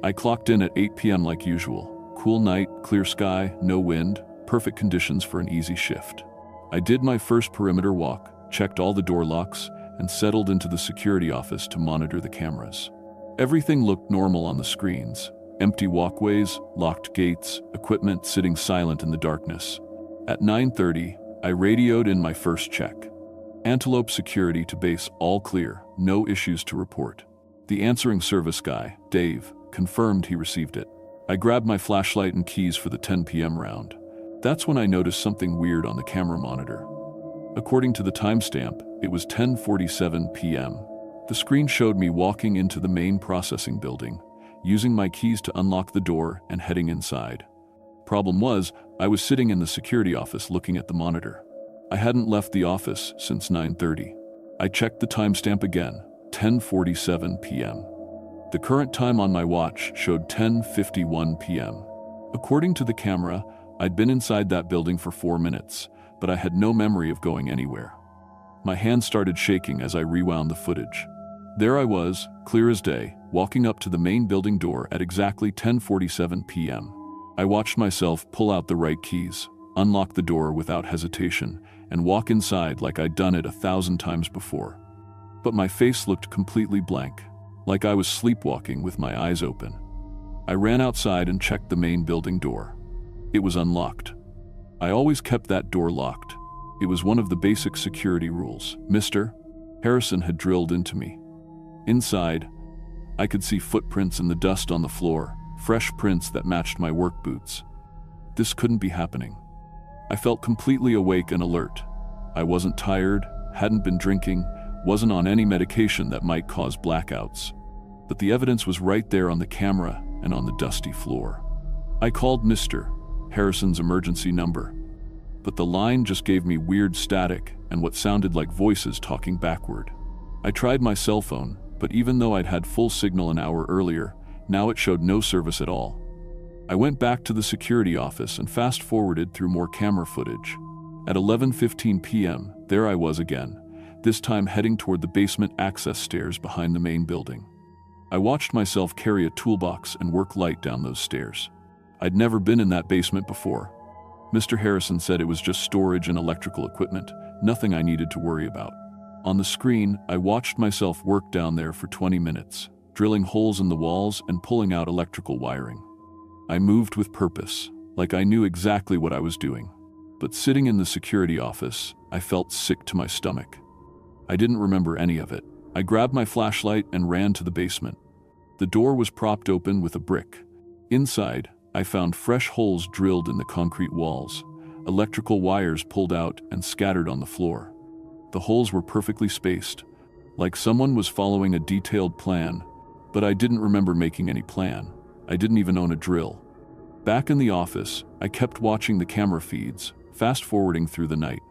I clocked in at 8 p.m. like usual. Cool night, clear sky, no wind, perfect conditions for an easy shift. I did my first perimeter walk, checked all the door locks, and settled into the security office to monitor the cameras. Everything looked normal on the screens. Empty walkways, locked gates, equipment sitting silent in the darkness. At 9:30, I radioed in my first check. Antelope security to base, all clear, no issues to report. The answering service guy, Dave, confirmed he received it. I grabbed my flashlight and keys for the 10 p.m. round. That's when I noticed something weird on the camera monitor. According to the timestamp, it was 10:47 p.m. The screen showed me walking into the main processing building, using my keys to unlock the door and heading inside. Problem was, I was sitting in the security office looking at the monitor. I hadn't left the office since 9:30. I checked the timestamp again, 10:47 p.m. The current time on my watch showed 10:51 p.m. According to the camera, I'd been inside that building for 4 minutes, but I had no memory of going anywhere. My hands started shaking as I rewound the footage. There I was, clear as day, walking up to the main building door at exactly 10:47 p.m. I watched myself pull out the right keys, unlock the door without hesitation, and walk inside like I'd done it 1,000 times before. But my face looked completely blank, like I was sleepwalking with my eyes open. I ran outside and checked the main building door. It was unlocked. I always kept that door locked. It was one of the basic security rules. Mr. Harrison had drilled into me. Inside, I could see footprints in the dust on the floor, fresh prints that matched my work boots. This couldn't be happening. I felt completely awake and alert. I wasn't tired, hadn't been drinking, wasn't on any medication that might cause blackouts. But the evidence was right there on the camera and on the dusty floor. I called Mr. Harrison's emergency number, but the line just gave me weird static and what sounded like voices talking backward. I tried my cell phone, but even though I'd had full signal an hour earlier, now it showed no service at all. I went back to the security office and fast-forwarded through more camera footage. At 11:15 p.m., there I was again, this time heading toward the basement access stairs behind the main building. I watched myself carry a toolbox and work light down those stairs. I'd never been in that basement before. Mr. Harrison said it was just storage and electrical equipment, nothing I needed to worry about. On the screen, I watched myself work down there for 20 minutes, drilling holes in the walls and pulling out electrical wiring. I moved with purpose, like I knew exactly what I was doing. But sitting in the security office, I felt sick to my stomach. I didn't remember any of it. I grabbed my flashlight and ran to the basement. The door was propped open with a brick. Inside, I found fresh holes drilled in the concrete walls, electrical wires pulled out and scattered on the floor. The holes were perfectly spaced, like someone was following a detailed plan, but I didn't remember making any plan. I didn't even own a drill. Back in the office, I kept watching the camera feeds, fast-forwarding through the night.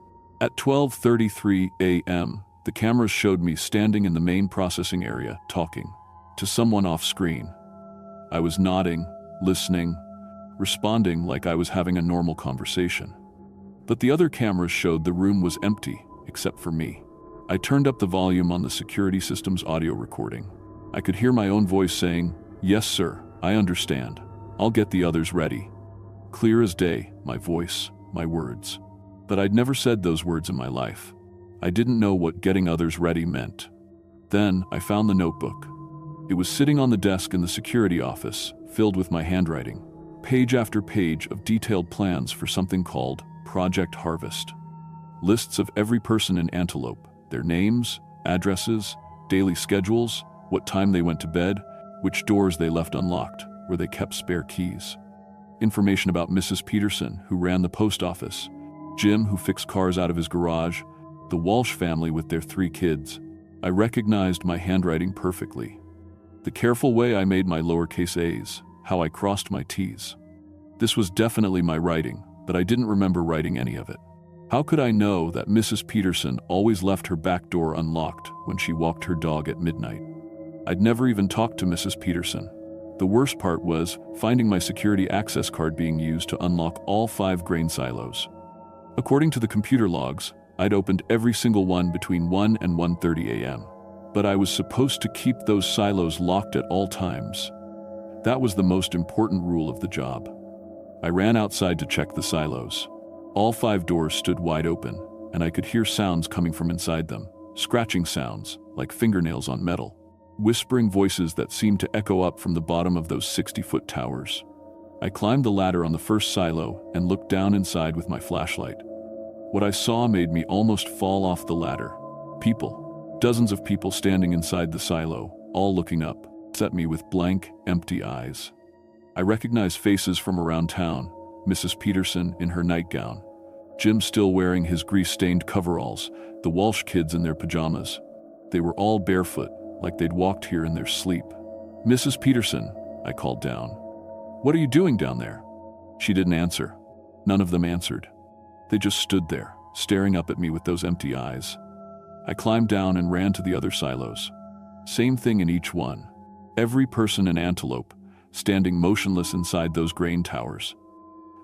At 12:33 a.m., the cameras showed me standing in the main processing area, talking to someone off-screen. I was nodding, listening, responding like I was having a normal conversation. But the other cameras showed the room was empty, except for me. I turned up the volume on the security system's audio recording. I could hear my own voice saying, "Yes, sir, I understand. I'll get the others ready." Clear as day, my voice, my words. But I'd never said those words in my life. I didn't know what getting others ready meant. Then I found the notebook. It was sitting on the desk in the security office, filled with my handwriting. Page after page of detailed plans for something called Project Harvest. Lists of every person in Antelope, their names, addresses, daily schedules, what time they went to bed, which doors they left unlocked, where they kept spare keys. Information about Mrs. Peterson, who ran the post office, Jim, who fixed cars out of his garage, the Walsh family with their 3 kids. I recognized my handwriting perfectly. The careful way I made my lowercase a's, how I crossed my t's. This was definitely my writing, but I didn't remember writing any of it. How could I know that Mrs. Peterson always left her back door unlocked when she walked her dog at midnight? I'd never even talked to Mrs. Peterson. The worst part was finding my security access card being used to unlock all 5 grain silos. According to the computer logs, I'd opened every single one between 1 and 1:30 a.m. But I was supposed to keep those silos locked at all times. That was the most important rule of the job. I ran outside to check the silos. All 5 doors stood wide open, and I could hear sounds coming from inside them, scratching sounds, like fingernails on metal, whispering voices that seemed to echo up from the bottom of those 60-foot towers. I climbed the ladder on the first silo and looked down inside with my flashlight. What I saw made me almost fall off the ladder. People, dozens of people standing inside the silo, all looking up, at me with blank, empty eyes. I recognize faces from around town, Mrs. Peterson in her nightgown, Jim still wearing his grease-stained coveralls, the Walsh kids in their pajamas. They were all barefoot, like they'd walked here in their sleep. "Mrs. Peterson," I called down. "What are you doing down there?" She didn't answer. None of them answered. They just stood there, staring up at me with those empty eyes. I climbed down and ran to the other silos. Same thing in each one. Every person an antelope, standing motionless inside those grain towers.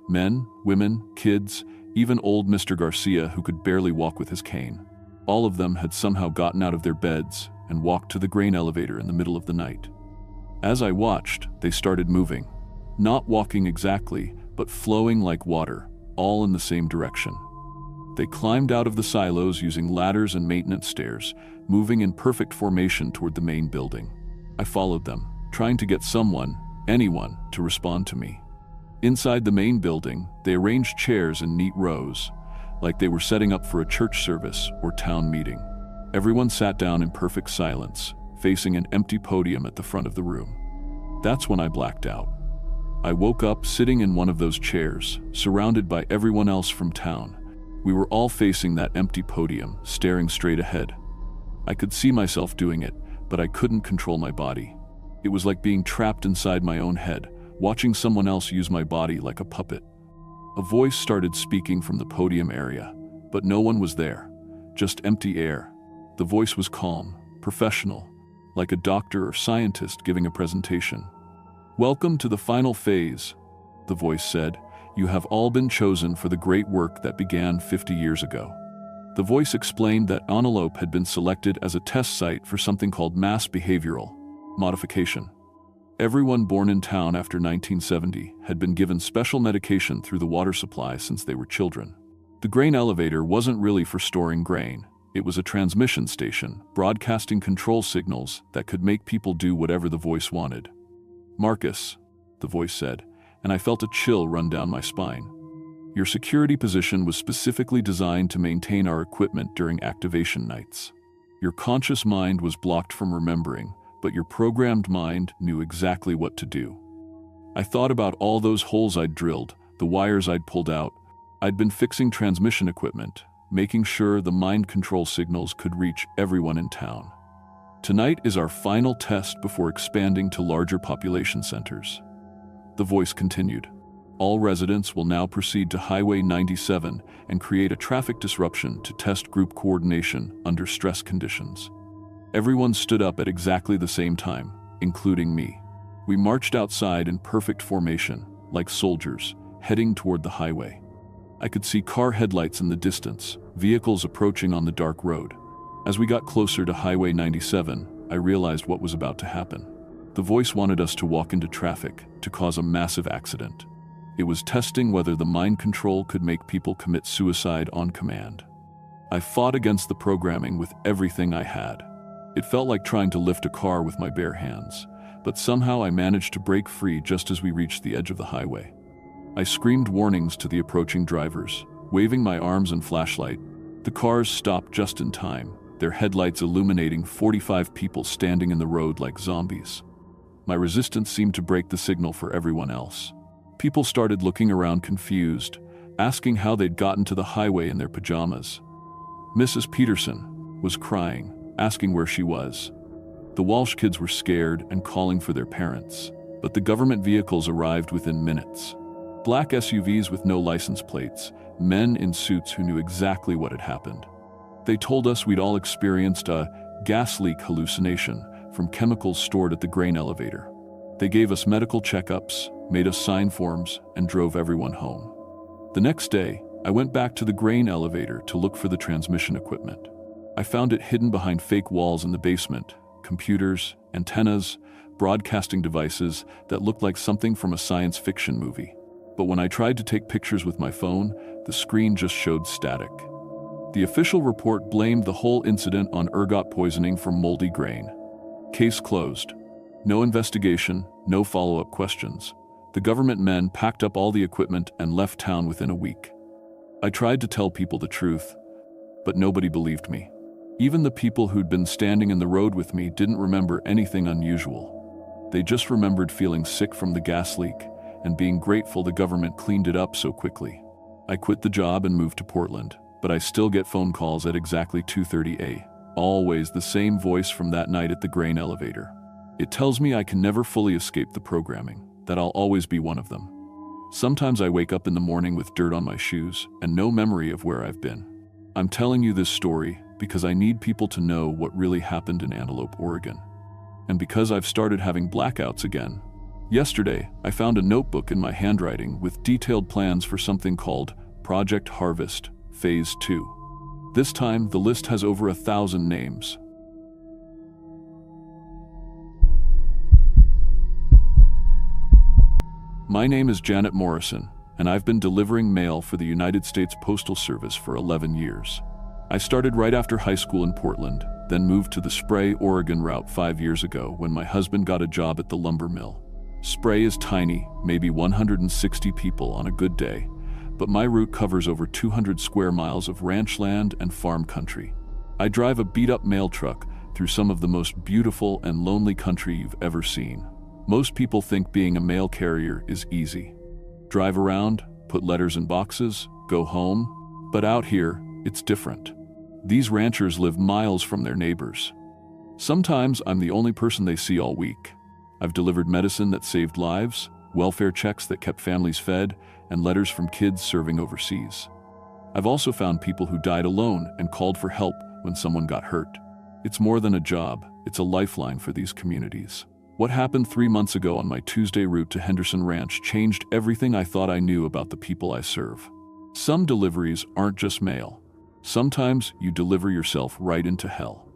Men, women, kids, even old Mr. Garcia who could barely walk with his cane. All of them had somehow gotten out of their beds and walked to the grain elevator in the middle of the night. As I watched, they started moving. Not walking exactly, but flowing like water, all in the same direction. They climbed out of the silos using ladders and maintenance stairs, moving in perfect formation toward the main building. I followed them, trying to get someone, anyone, to respond to me. Inside the main building, they arranged chairs in neat rows, like they were setting up for a church service or town meeting. Everyone sat down in perfect silence, facing an empty podium at the front of the room. That's when I blacked out. I woke up sitting in one of those chairs, surrounded by everyone else from town. We were all facing that empty podium, staring straight ahead. I could see myself doing it, but I couldn't control my body. It was like being trapped inside my own head, watching someone else use my body like a puppet. A voice started speaking from the podium area, but no one was there, just empty air. The voice was calm, professional, like a doctor or scientist giving a presentation. "Welcome to the final phase," the voice said. "You have all been chosen for the great work that began 50 years ago." The voice explained that Antelope had been selected as a test site for something called mass behavioral modification. Everyone born in town after 1970 had been given special medication through the water supply since they were children. The grain elevator wasn't really for storing grain. It was a transmission station, broadcasting control signals that could make people do whatever the voice wanted. "Marcus," the voice said, and I felt a chill run down my spine. "Your security position was specifically designed to maintain our equipment during activation nights. Your conscious mind was blocked from remembering, but your programmed mind knew exactly what to do." I thought about all those holes I'd drilled, the wires I'd pulled out. I'd been fixing transmission equipment, making sure the mind control signals could reach everyone in town. "Tonight is our final test before expanding to larger population centers," the voice continued. "All residents will now proceed to Highway 97 and create a traffic disruption to test group coordination under stress conditions." Everyone stood up at exactly the same time, including me. We marched outside in perfect formation, like soldiers, heading toward the highway. I could see car headlights in the distance, vehicles approaching on the dark road. As we got closer to Highway 97, I realized what was about to happen. The voice wanted us to walk into traffic, to cause a massive accident. It was testing whether the mind control could make people commit suicide on command. I fought against the programming with everything I had. It felt like trying to lift a car with my bare hands, but somehow I managed to break free just as we reached the edge of the highway. I screamed warnings to the approaching drivers, waving my arms and flashlight. The cars stopped just in time, their headlights illuminating 45 people standing in the road like zombies. My resistance seemed to break the signal for everyone else. People started looking around confused, asking how they'd gotten to the highway in their pajamas. Mrs. Peterson was crying, asking where she was. The Walsh kids were scared and calling for their parents, but the government vehicles arrived within minutes. Black SUVs with no license plates, men in suits who knew exactly what had happened. They told us we'd all experienced a gas leak hallucination from chemicals stored at the grain elevator. They gave us medical checkups, made us sign forms, and drove everyone home. The next day, I went back to the grain elevator to look for the transmission equipment. I found it hidden behind fake walls in the basement, computers, antennas, broadcasting devices that looked like something from a science fiction movie. But when I tried to take pictures with my phone, the screen just showed static. The official report blamed the whole incident on ergot poisoning from moldy grain. Case closed. No investigation, no follow-up questions. The government men packed up all the equipment and left town within a week. I tried to tell people the truth, but nobody believed me. Even the people who'd been standing in the road with me didn't remember anything unusual. They just remembered feeling sick from the gas leak and being grateful the government cleaned it up so quickly. I quit the job and moved to Portland, but I still get phone calls at exactly 2:30 a.m. Always the same voice from that night at the grain elevator. It tells me I can never fully escape the programming, that I'll always be one of them. Sometimes I wake up in the morning with dirt on my shoes and no memory of where I've been. I'm telling you this story because I need people to know what really happened in Antelope, Oregon. And because I've started having blackouts again. Yesterday, I found a notebook in my handwriting with detailed plans for something called Project Harvest, Phase 2. This time, the list has over 1,000 names. My name is Janet Morrison, and I've been delivering mail for the United States Postal Service for 11 years. I started right after high school in Portland, then moved to the Spray, Oregon route 5 years ago when my husband got a job at the lumber mill. Spray is tiny, maybe 160 people on a good day, but my route covers over 200 square miles of ranch land and farm country. I drive a beat-up mail truck through some of the most beautiful and lonely country you've ever seen. Most people think being a mail carrier is easy. Drive around, put letters in boxes, go home. But out here, it's different. These ranchers live miles from their neighbors. Sometimes I'm the only person they see all week. I've delivered medicine that saved lives, welfare checks that kept families fed, and letters from kids serving overseas. I've also found people who died alone and called for help when someone got hurt. It's more than a job, it's a lifeline for these communities. What happened 3 months ago on my Tuesday route to Henderson Ranch changed everything I thought I knew about the people I serve. Some deliveries aren't just mail. Sometimes you deliver yourself right into hell.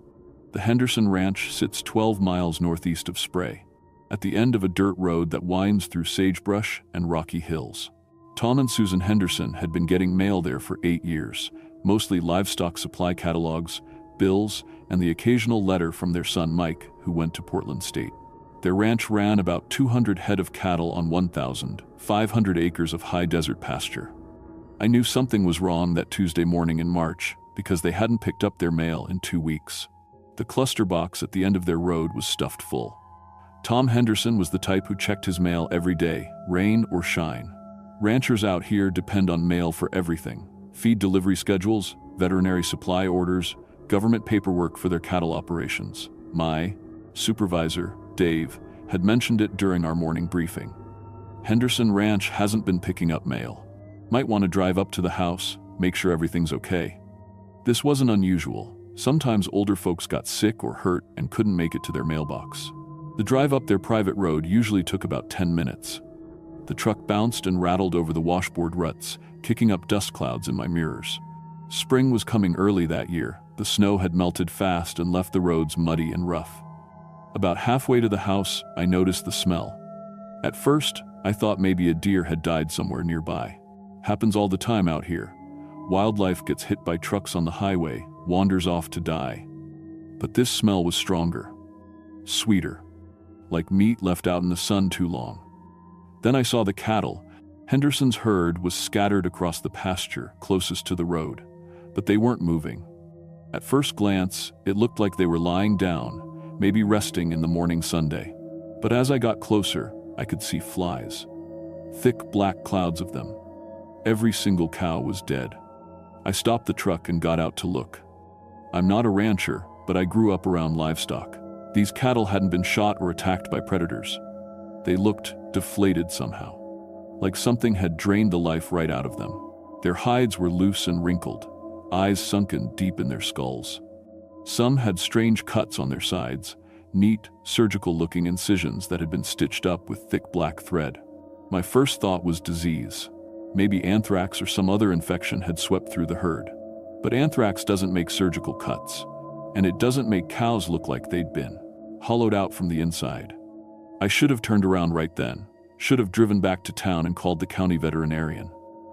The Henderson Ranch sits 12 miles northeast of Spray, at the end of a dirt road that winds through sagebrush and rocky hills. Tom and Susan Henderson had been getting mail there for 8 years, mostly livestock supply catalogs, bills, and the occasional letter from their son Mike, who went to Portland State. Their ranch ran about 200 head of cattle on 1,500 acres of high desert pasture. I knew something was wrong that Tuesday morning in March because they hadn't picked up their mail in 2 weeks. The cluster box at the end of their road was stuffed full. Tom Henderson was the type who checked his mail every day, rain or shine. Ranchers out here depend on mail for everything: feed delivery schedules, veterinary supply orders, government paperwork for their cattle operations. My supervisor, Dave, had mentioned it during our morning briefing. Henderson Ranch hasn't been picking up mail. Might want to drive up to the house, make sure everything's okay. This wasn't unusual. Sometimes older folks got sick or hurt and couldn't make it to their mailbox. The drive up their private road usually took about 10 minutes. The truck bounced and rattled over the washboard ruts, kicking up dust clouds in my mirrors. Spring was coming early that year. The snow had melted fast and left the roads muddy and rough. About halfway to the house, I noticed the smell. At first, I thought maybe a deer had died somewhere nearby. Happens all the time out here. Wildlife gets hit by trucks on the highway, wanders off to die. But this smell was stronger, sweeter, like meat left out in the sun too long. Then I saw the cattle. Henderson's herd was scattered across the pasture closest to the road, but they weren't moving. At first glance, it looked like they were lying down, maybe resting in the morning sunday. But as I got closer, I could see flies. Thick black clouds of them. Every single cow was dead. I stopped the truck and got out to look. I'm not a rancher, but I grew up around livestock. These cattle hadn't been shot or attacked by predators. They looked deflated somehow, like something had drained the life right out of them. Their hides were loose and wrinkled, eyes sunken deep in their skulls. Some had strange cuts on their sides, neat, surgical-looking incisions that had been stitched up with thick black thread. My first thought was disease. Maybe anthrax or some other infection had swept through the herd. But anthrax doesn't make surgical cuts, and it doesn't make cows look like they'd been hollowed out from the inside. I should have turned around right then, should have driven back to town and called the county veterinarian.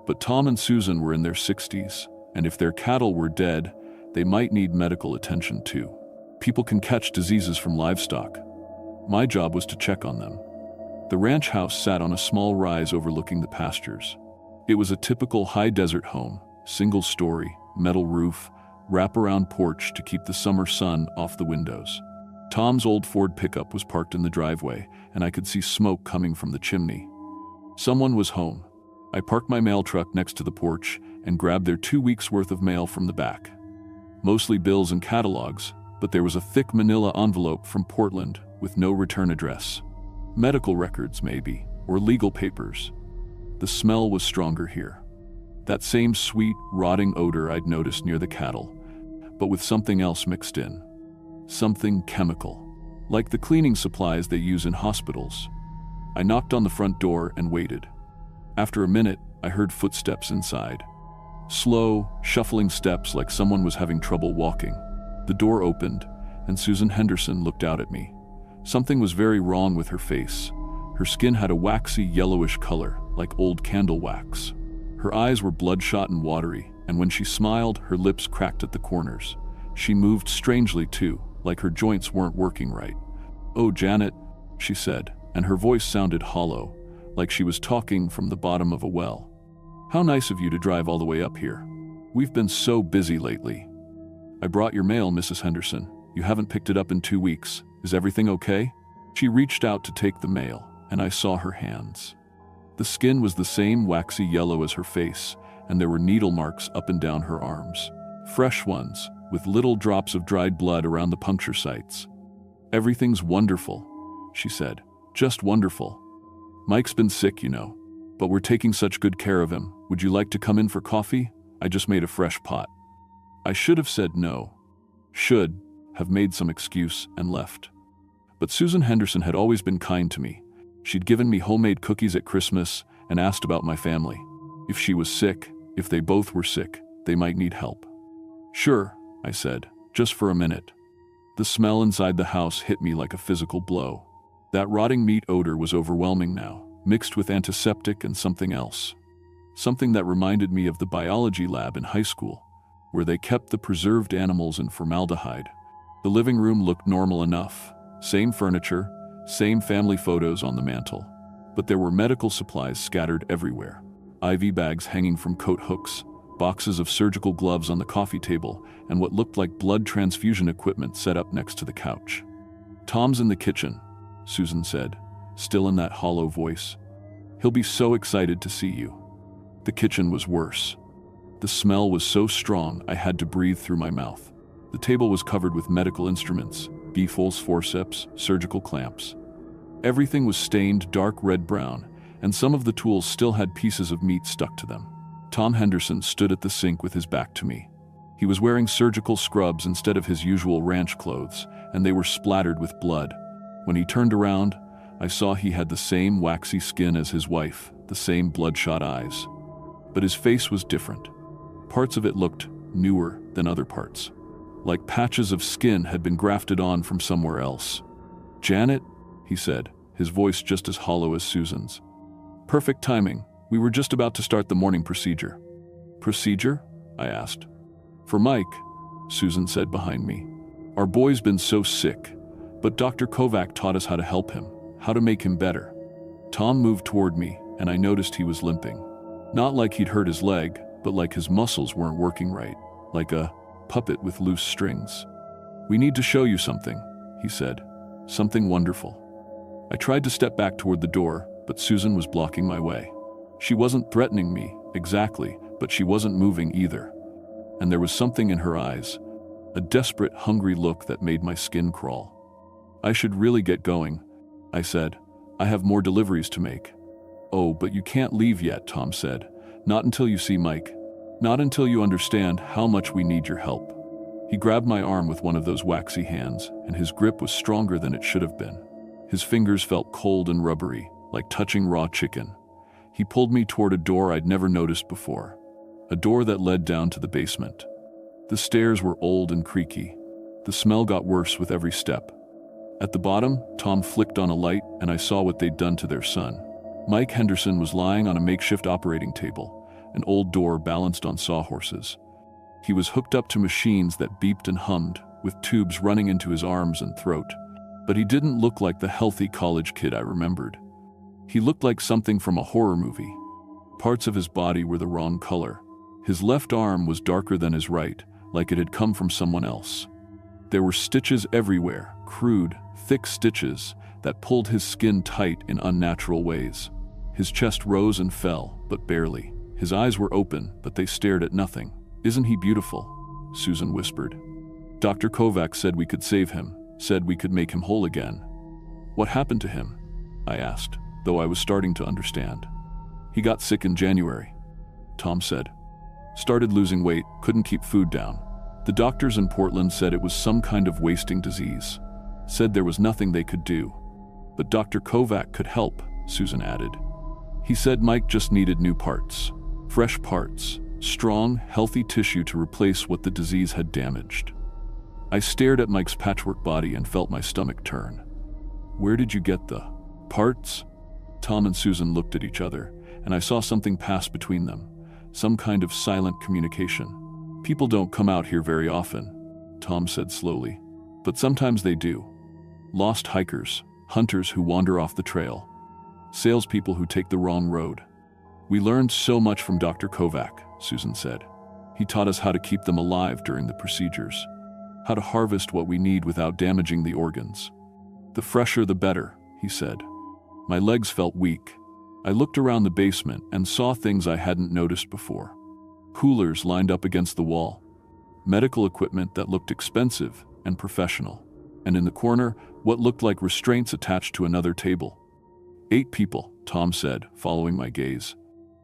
But Tom and Susan were in their 60s, and if their cattle were dead, they might need medical attention too. People can catch diseases from livestock. My job was to check on them. The ranch house sat on a small rise overlooking the pastures. It was a typical high desert home, single story, metal roof, wraparound porch to keep the summer sun off the windows. Tom's old Ford pickup was parked in the driveway, and I could see smoke coming from the chimney. Someone was home. I parked my mail truck next to the porch and grabbed their 2 weeks' worth of mail from the back. Mostly bills and catalogs, but there was a thick manila envelope from Portland with no return address. Medical records, maybe, or legal papers. The smell was stronger here. That same sweet, rotting odor I'd noticed near the cattle, but with something else mixed in. Something chemical, like the cleaning supplies they use in hospitals. I knocked on the front door and waited. After a minute, I heard footsteps inside. Slow, shuffling steps like someone was having trouble walking. The door opened, and Susan Henderson looked out at me. Something was very wrong with her face. Her skin had a waxy yellowish color, like old candle wax. Her eyes were bloodshot and watery, and when she smiled, her lips cracked at the corners. She moved strangely too, like her joints weren't working right. "Oh, Janet," she said, and her voice sounded hollow, like she was talking from the bottom of a well. "How nice of you to drive all the way up here. We've been so busy lately." "I brought your mail, Mrs. Henderson. You haven't picked it up in 2 weeks. Is everything okay?" She reached out to take the mail, and I saw her hands. The skin was the same waxy yellow as her face, and there were needle marks up and down her arms. Fresh ones, with little drops of dried blood around the puncture sites. "Everything's wonderful," she said. "Just wonderful. Mike's been sick, you know, but we're taking such good care of him. Would you like to come in for coffee? I just made a fresh pot." I should have said no. Should have made some excuse and left. But Susan Henderson had always been kind to me. She'd given me homemade cookies at Christmas and asked about my family. If she was sick, if they both were sick, they might need help. "Sure," I said, "just for a minute." The smell inside the house hit me like a physical blow. That rotting meat odor was overwhelming now, mixed with antiseptic and something else. Something that reminded me of the biology lab in high school, where they kept the preserved animals in formaldehyde. The living room looked normal enough. Same furniture, same family photos on the mantel. But there were medical supplies scattered everywhere. IV bags hanging from coat hooks, boxes of surgical gloves on the coffee table, and what looked like blood transfusion equipment set up next to the couch. "Tom's in the kitchen," Susan said, still in that hollow voice. "He'll be so excited to see you." The kitchen was worse. The smell was so strong I had to breathe through my mouth. The table was covered with medical instruments, Beefol's forceps, surgical clamps. Everything was stained dark red-brown, and some of the tools still had pieces of meat stuck to them. Tom Henderson stood at the sink with his back to me. He was wearing surgical scrubs instead of his usual ranch clothes, and they were splattered with blood. When he turned around, I saw he had the same waxy skin as his wife, the same bloodshot eyes. But his face was different. Parts of it looked newer than other parts, like patches of skin had been grafted on from somewhere else. "Janet," he said, his voice just as hollow as Susan's. "Perfect timing. We were just about to start the morning procedure." "Procedure?" I asked. "For Mike," Susan said behind me. "Our boy's been so sick, but Dr. Kovac taught us how to help him, how to make him better." Tom moved toward me, and I noticed he was limping. Not like he'd hurt his leg, but like his muscles weren't working right, like a puppet with loose strings. "We need to show you something," he said. "Something wonderful." I tried to step back toward the door, but Susan was blocking my way. She wasn't threatening me, exactly, but she wasn't moving either. And there was something in her eyes, a desperate, hungry look that made my skin crawl. "I should really get going," I said. "I have more deliveries to make." "Oh, but you can't leave yet," Tom said. "Not until you see Mike. Not until you understand how much we need your help." He grabbed my arm with one of those waxy hands, and his grip was stronger than it should have been. His fingers felt cold and rubbery, like touching raw chicken. He pulled me toward a door I'd never noticed before, a door that led down to the basement. The stairs were old and creaky. The smell got worse with every step. At the bottom, Tom flicked on a light, and I saw what they'd done to their son. Mike Henderson was lying on a makeshift operating table, an old door balanced on sawhorses. He was hooked up to machines that beeped and hummed, with tubes running into his arms and throat. But he didn't look like the healthy college kid I remembered. He looked like something from a horror movie. Parts of his body were the wrong color. His left arm was darker than his right, like it had come from someone else. There were stitches everywhere, crude, thick stitches that pulled his skin tight in unnatural ways. His chest rose and fell, but barely. His eyes were open, but they stared at nothing. "Isn't he beautiful?" Susan whispered. "Dr. Kovac said we could save him, said we could make him whole again." "What happened to him?" I asked, though I was starting to understand. "He got sick in January," Tom said. "Started losing weight, couldn't keep food down. The doctors in Portland said it was some kind of wasting disease. Said there was nothing they could do. But Dr. Kovac could help," Susan added. "He said Mike just needed new parts. Fresh parts. Strong, healthy tissue to replace what the disease had damaged." I stared at Mike's patchwork body and felt my stomach turn. "Where did you get the parts?" Tom and Susan looked at each other, and I saw something pass between them. Some kind of silent communication. "People don't come out here very often," Tom said slowly. "But sometimes they do. Lost hikers, hunters who wander off the trail, salespeople who take the wrong road. We learned so much from Dr. Kovac," Susan said. "He taught us how to keep them alive during the procedures, how to harvest what we need without damaging the organs. The fresher the better," he said. My legs felt weak. I looked around the basement and saw things I hadn't noticed before. Coolers lined up against the wall, medical equipment that looked expensive and professional, and in the corner, what looked like restraints attached to another table. 8 people, Tom said, following my gaze.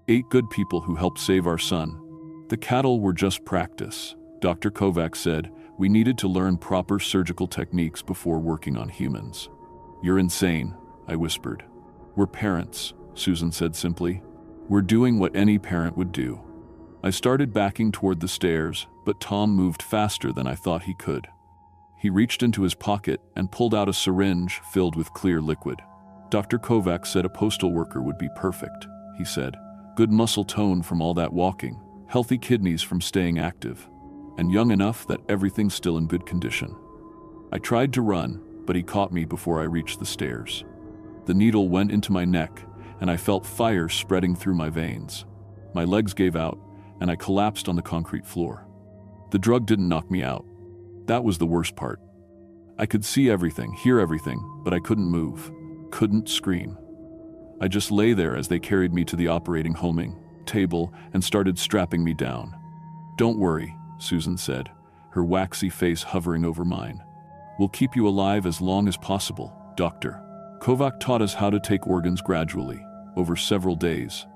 8 good people who helped save our son. The cattle were just practice. Dr. Kovac said we needed to learn proper surgical techniques before working on humans. "You're insane," I whispered. "We're parents," Susan said simply. "We're doing what any parent would do." I started backing toward the stairs, but Tom moved faster than I thought he could. He reached into his pocket and pulled out a syringe filled with clear liquid. "Dr. Kovac said a postal worker would be perfect," he said. "Good muscle tone from all that walking, healthy kidneys from staying active, and young enough that everything's still in good condition." I tried to run, but he caught me before I reached the stairs. The needle went into my neck, and I felt fire spreading through my veins. My legs gave out, and I collapsed on the concrete floor. The drug didn't knock me out. That was the worst part. I could see everything, hear everything, but I couldn't move, couldn't scream. I just lay there as they carried me to the operating homing table and started strapping me down. "Don't worry," Susan said, her waxy face hovering over mine. "We'll keep you alive as long as possible, Dr. Kovac taught us how to take organs gradually, over several days.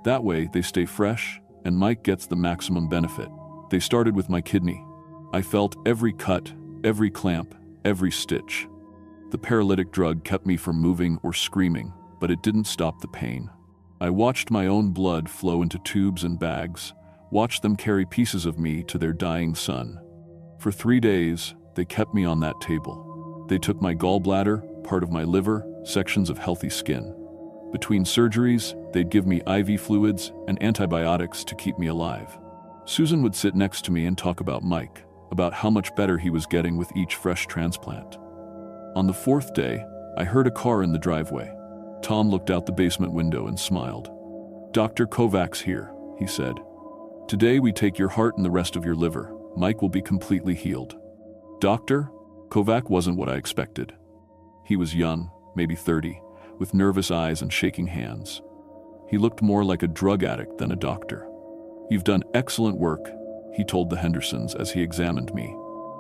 That way they stay fresh, and Mike gets the maximum benefit. They started with my kidney. I felt every cut, every clamp, every stitch. The paralytic drug kept me from moving or screaming, but it didn't stop the pain. I watched my own blood flow into tubes and bags, watched them carry pieces of me to their dying son. For 3 days, they kept me on that table. They took my gallbladder, part of my liver, sections of healthy skin. Between surgeries, they'd give me IV fluids and antibiotics to keep me alive. Susan would sit next to me and talk about Mike, about how much better he was getting with each fresh transplant. On the 4th day, I heard a car in the driveway. Tom looked out the basement window and smiled. "Dr. Kovac's here," he said. "Today we take your heart and the rest of your liver. Mike will be completely healed." Dr. Kovac wasn't what I expected. He was young, maybe 30, with nervous eyes and shaking hands. He looked more like a drug addict than a doctor. "You've done excellent work," he told the Hendersons as he examined me.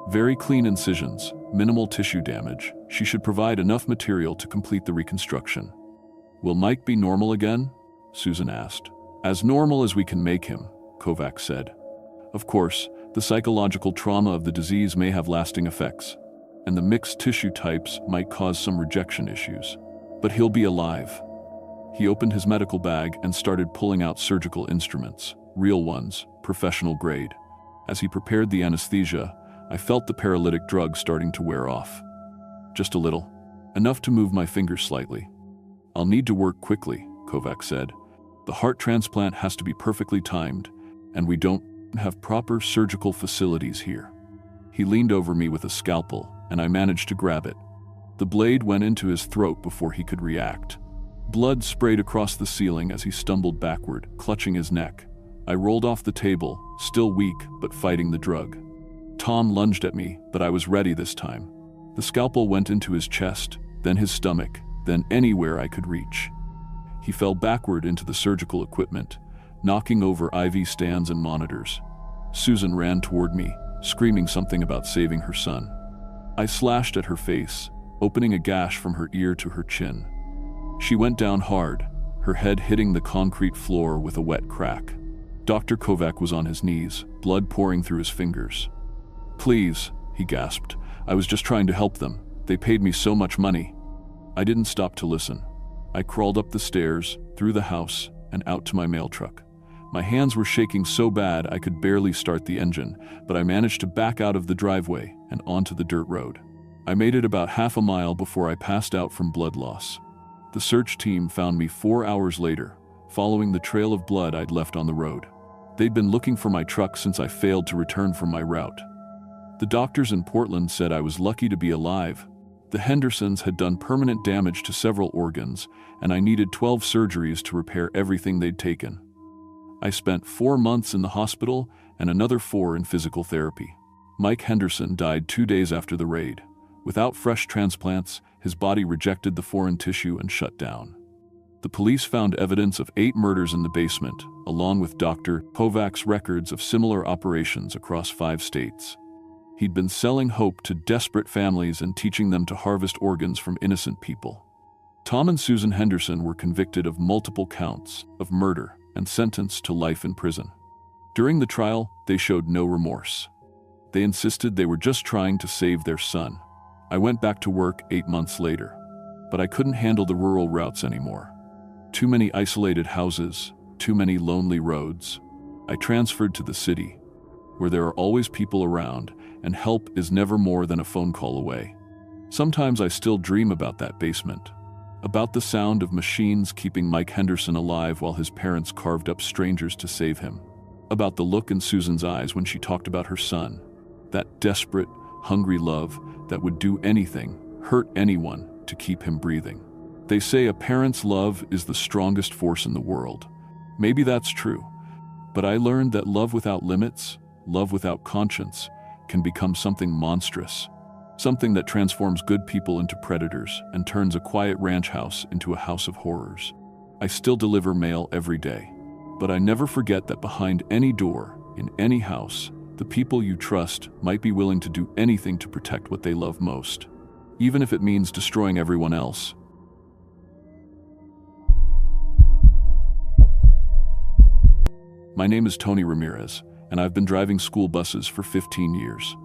"Very clean incisions, minimal tissue damage. She should provide enough material to complete the reconstruction." "Will Mike be normal again?" Susan asked. "As normal as we can make him," Kovac said. "Of course, the psychological trauma of the disease may have lasting effects, and the mixed tissue types might cause some rejection issues. But he'll be alive." He opened his medical bag and started pulling out surgical instruments, real ones, professional grade. As he prepared the anesthesia, I felt the paralytic drug starting to wear off. Just a little, enough to move my fingers slightly. "I'll need to work quickly," Kovac said. "The heart transplant has to be perfectly timed, and we don't have proper surgical facilities here." He leaned over me with a scalpel, and I managed to grab it. The blade went into his throat before he could react. Blood sprayed across the ceiling as he stumbled backward, clutching his neck. I rolled off the table, still weak but fighting the drug. Tom lunged at me, but I was ready this time. The scalpel went into his chest, then his stomach, then anywhere I could reach. He fell backward into the surgical equipment, knocking over IV stands and monitors. Susan ran toward me, screaming something about saving her son. I slashed at her face, opening a gash from her ear to her chin. She went down hard, her head hitting the concrete floor with a wet crack. Dr. Kovac was on his knees, blood pouring through his fingers. "Please," he gasped. "I was just trying to help them. They paid me so much money." I didn't stop to listen. I crawled up the stairs, through the house, and out to my mail truck. My hands were shaking so bad I could barely start the engine, but I managed to back out of the driveway and onto the dirt road. I made it about half a mile before I passed out from blood loss. The search team found me 4 hours later, following the trail of blood I'd left on the road. They'd been looking for my truck since I failed to return from my route. The doctors in Portland said I was lucky to be alive. The Hendersons had done permanent damage to several organs, and I needed 12 surgeries to repair everything they'd taken. I spent 4 months in the hospital and another 4 in physical therapy. Mike Henderson died 2 days after the raid. Without fresh transplants, his body rejected the foreign tissue and shut down. The police found evidence of 8 murders in the basement, along with Dr. Kovac's records of similar operations across 5 states. He'd been selling hope to desperate families and teaching them to harvest organs from innocent people. Tom and Susan Henderson were convicted of multiple counts of murder and sentenced to life in prison. During the trial, they showed no remorse. They insisted they were just trying to save their son. I went back to work 8 months later, but I couldn't handle the rural routes anymore. Too many isolated houses, too many lonely roads. I transferred to the city, where there are always people around and help is never more than a phone call away. Sometimes I still dream about that basement, about the sound of machines keeping Mike Henderson alive while his parents carved up strangers to save him, about the look in Susan's eyes when she talked about her son, that desperate, hungry love that would do anything, hurt anyone, to keep him breathing. They say a parent's love is the strongest force in the world. Maybe that's true, but I learned that love without limits, love without conscience, can become something monstrous, something that transforms good people into predators and turns a quiet ranch house into a house of horrors. I still deliver mail every day, but I never forget that behind any door, in any house, the people you trust might be willing to do anything to protect what they love most, even if it means destroying everyone else. My name is Tony Ramirez, and I've been driving school buses for 15 years.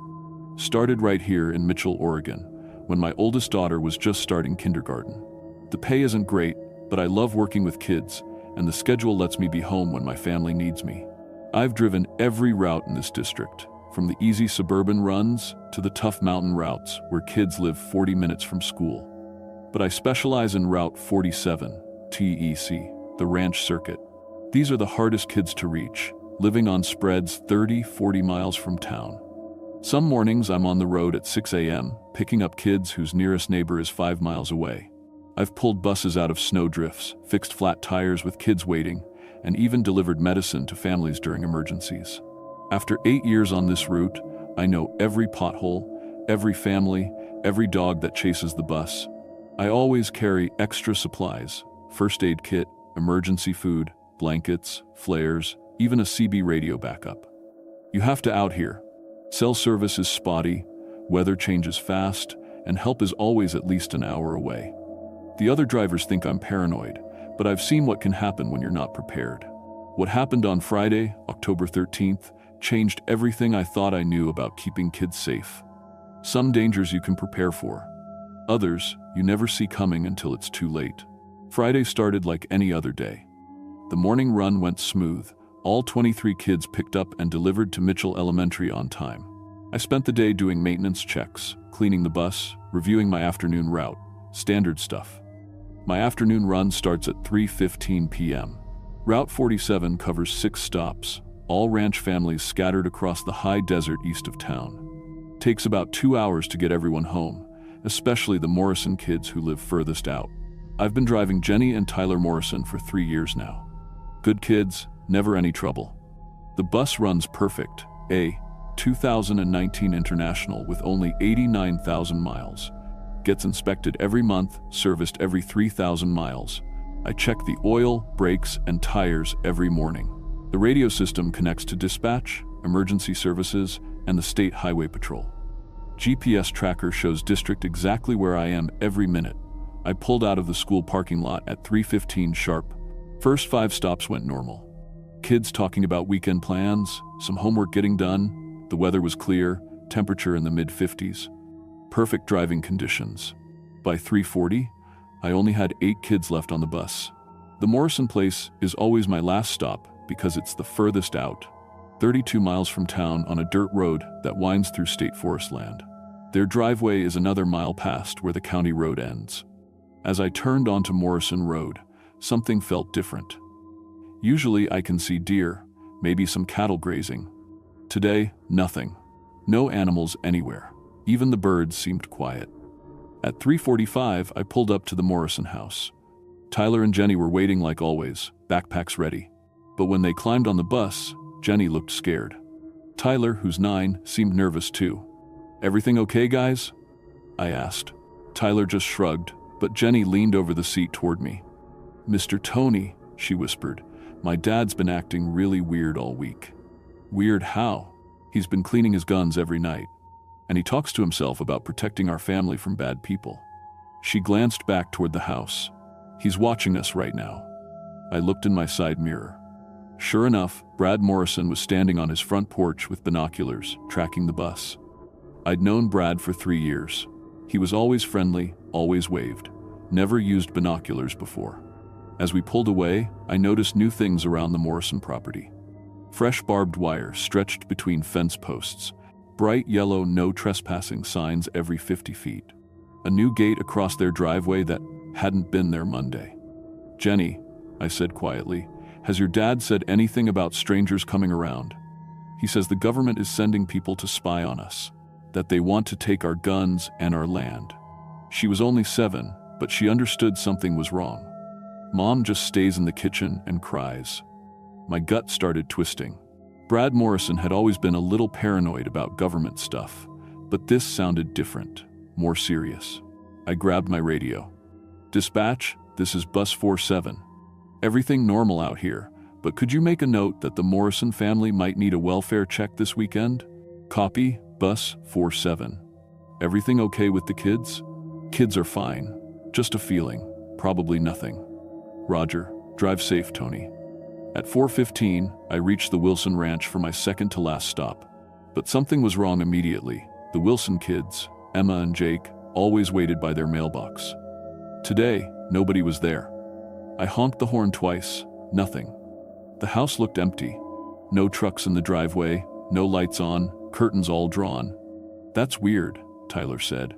Started right here in Mitchell, Oregon, when my oldest daughter was just starting kindergarten. The pay isn't great, but I love working with kids, and the schedule lets me be home when my family needs me. I've driven every route in this district, from the easy suburban runs to the tough mountain routes where kids live 40 minutes from school. But I specialize in Route 47, TEC, the ranch circuit. These are the hardest kids to reach, living on spreads 30-40 miles from town. Some mornings I'm on the road at 6 a.m., picking up kids whose nearest neighbor is 5 miles away. I've pulled buses out of snowdrifts, fixed flat tires with kids waiting, and even delivered medicine to families during emergencies. After 8 years on this route, I know every pothole, every family, every dog that chases the bus. I always carry extra supplies, first aid kit, emergency food, blankets, flares, even a CB radio backup. You have to out here. Cell service is spotty, weather changes fast, and help is always at least an hour away. The other drivers think I'm paranoid, but I've seen what can happen when you're not prepared. What happened on Friday, October 13th, changed everything I thought I knew about keeping kids safe. Some dangers you can prepare for. Others, you never see coming until it's too late. Friday started like any other day. The morning run went smooth. All 23 kids picked up and delivered to Mitchell Elementary on time. I spent the day doing maintenance checks, cleaning the bus, reviewing my afternoon route, standard stuff. My afternoon run starts at 3:15 p.m. Route 47 covers 6 stops, all ranch families scattered across the high desert east of town. Takes about 2 hours to get everyone home, especially the Morrison kids who live furthest out. I've been driving Jenny and Tyler Morrison for 3 years now. Good kids, never any trouble. The bus runs perfect, 2019 International with only 89,000 miles. Gets inspected every month, serviced every 3,000 miles. I check the oil, brakes, and tires every morning. The radio system connects to dispatch, emergency services, and the State Highway Patrol. GPS tracker shows district exactly where I am every minute. I pulled out of the school parking lot at 3:15 sharp. First 5 stops went normal. Kids talking about weekend plans, some homework getting done. The weather was clear, temperature in the mid-50s. Perfect driving conditions. By 3:40, I only had 8 kids left on the bus. The Morrison place is always my last stop because it's the furthest out, 32 miles from town on a dirt road that winds through state forest land. Their driveway is another mile past where the county road ends. As I turned onto Morrison Road, something felt different. Usually I can see deer, maybe some cattle grazing. Today, nothing. No animals anywhere. Even the birds seemed quiet. At 3:45, I pulled up to the Morrison house. Tyler and Jenny were waiting like always, backpacks ready. But when they climbed on the bus, Jenny looked scared. Tyler, who's 9, seemed nervous too. "Everything okay, guys?" I asked. Tyler just shrugged, but Jenny leaned over the seat toward me. "Mr. Tony," she whispered, "my dad's been acting really weird all week." "Weird how?" "He's been cleaning his guns every night. And he talks to himself about protecting our family from bad people." She glanced back toward the house. "He's watching us right now." I looked in my side mirror. Sure enough, Brad Morrison was standing on his front porch with binoculars, tracking the bus. I'd known Brad for 3 years. He was always friendly, always waved. Never used binoculars before. As we pulled away, I noticed new things around the Morrison property. Fresh barbed wire stretched between fence posts. Bright yellow no trespassing signs every 50 feet. A new gate across their driveway that hadn't been there Monday. "Jenny," I said quietly, "has your dad said anything about strangers coming around?" "He says the government is sending people to spy on us, that they want to take our guns and our land." She was only 7, but she understood something was wrong. Mom just stays in the kitchen and cries. My gut started twisting. Brad Morrison had always been a little paranoid about government stuff, but this sounded different, more serious. I grabbed my radio. "Dispatch, this is Bus 47. Everything normal out here, but could you make a note that the Morrison family might need a welfare check this weekend?" "Copy, Bus 47. Everything okay with the kids?" "Kids are fine. Just a feeling. Probably nothing." "Roger. Drive safe, Tony." At 4:15, I reached the Wilson Ranch for my second to last stop. But something was wrong immediately. The Wilson kids, Emma and Jake, always waited by their mailbox. Today, nobody was there. I honked the horn twice. Nothing. The house looked empty. No trucks in the driveway, no lights on, curtains all drawn. "That's weird," Tyler said.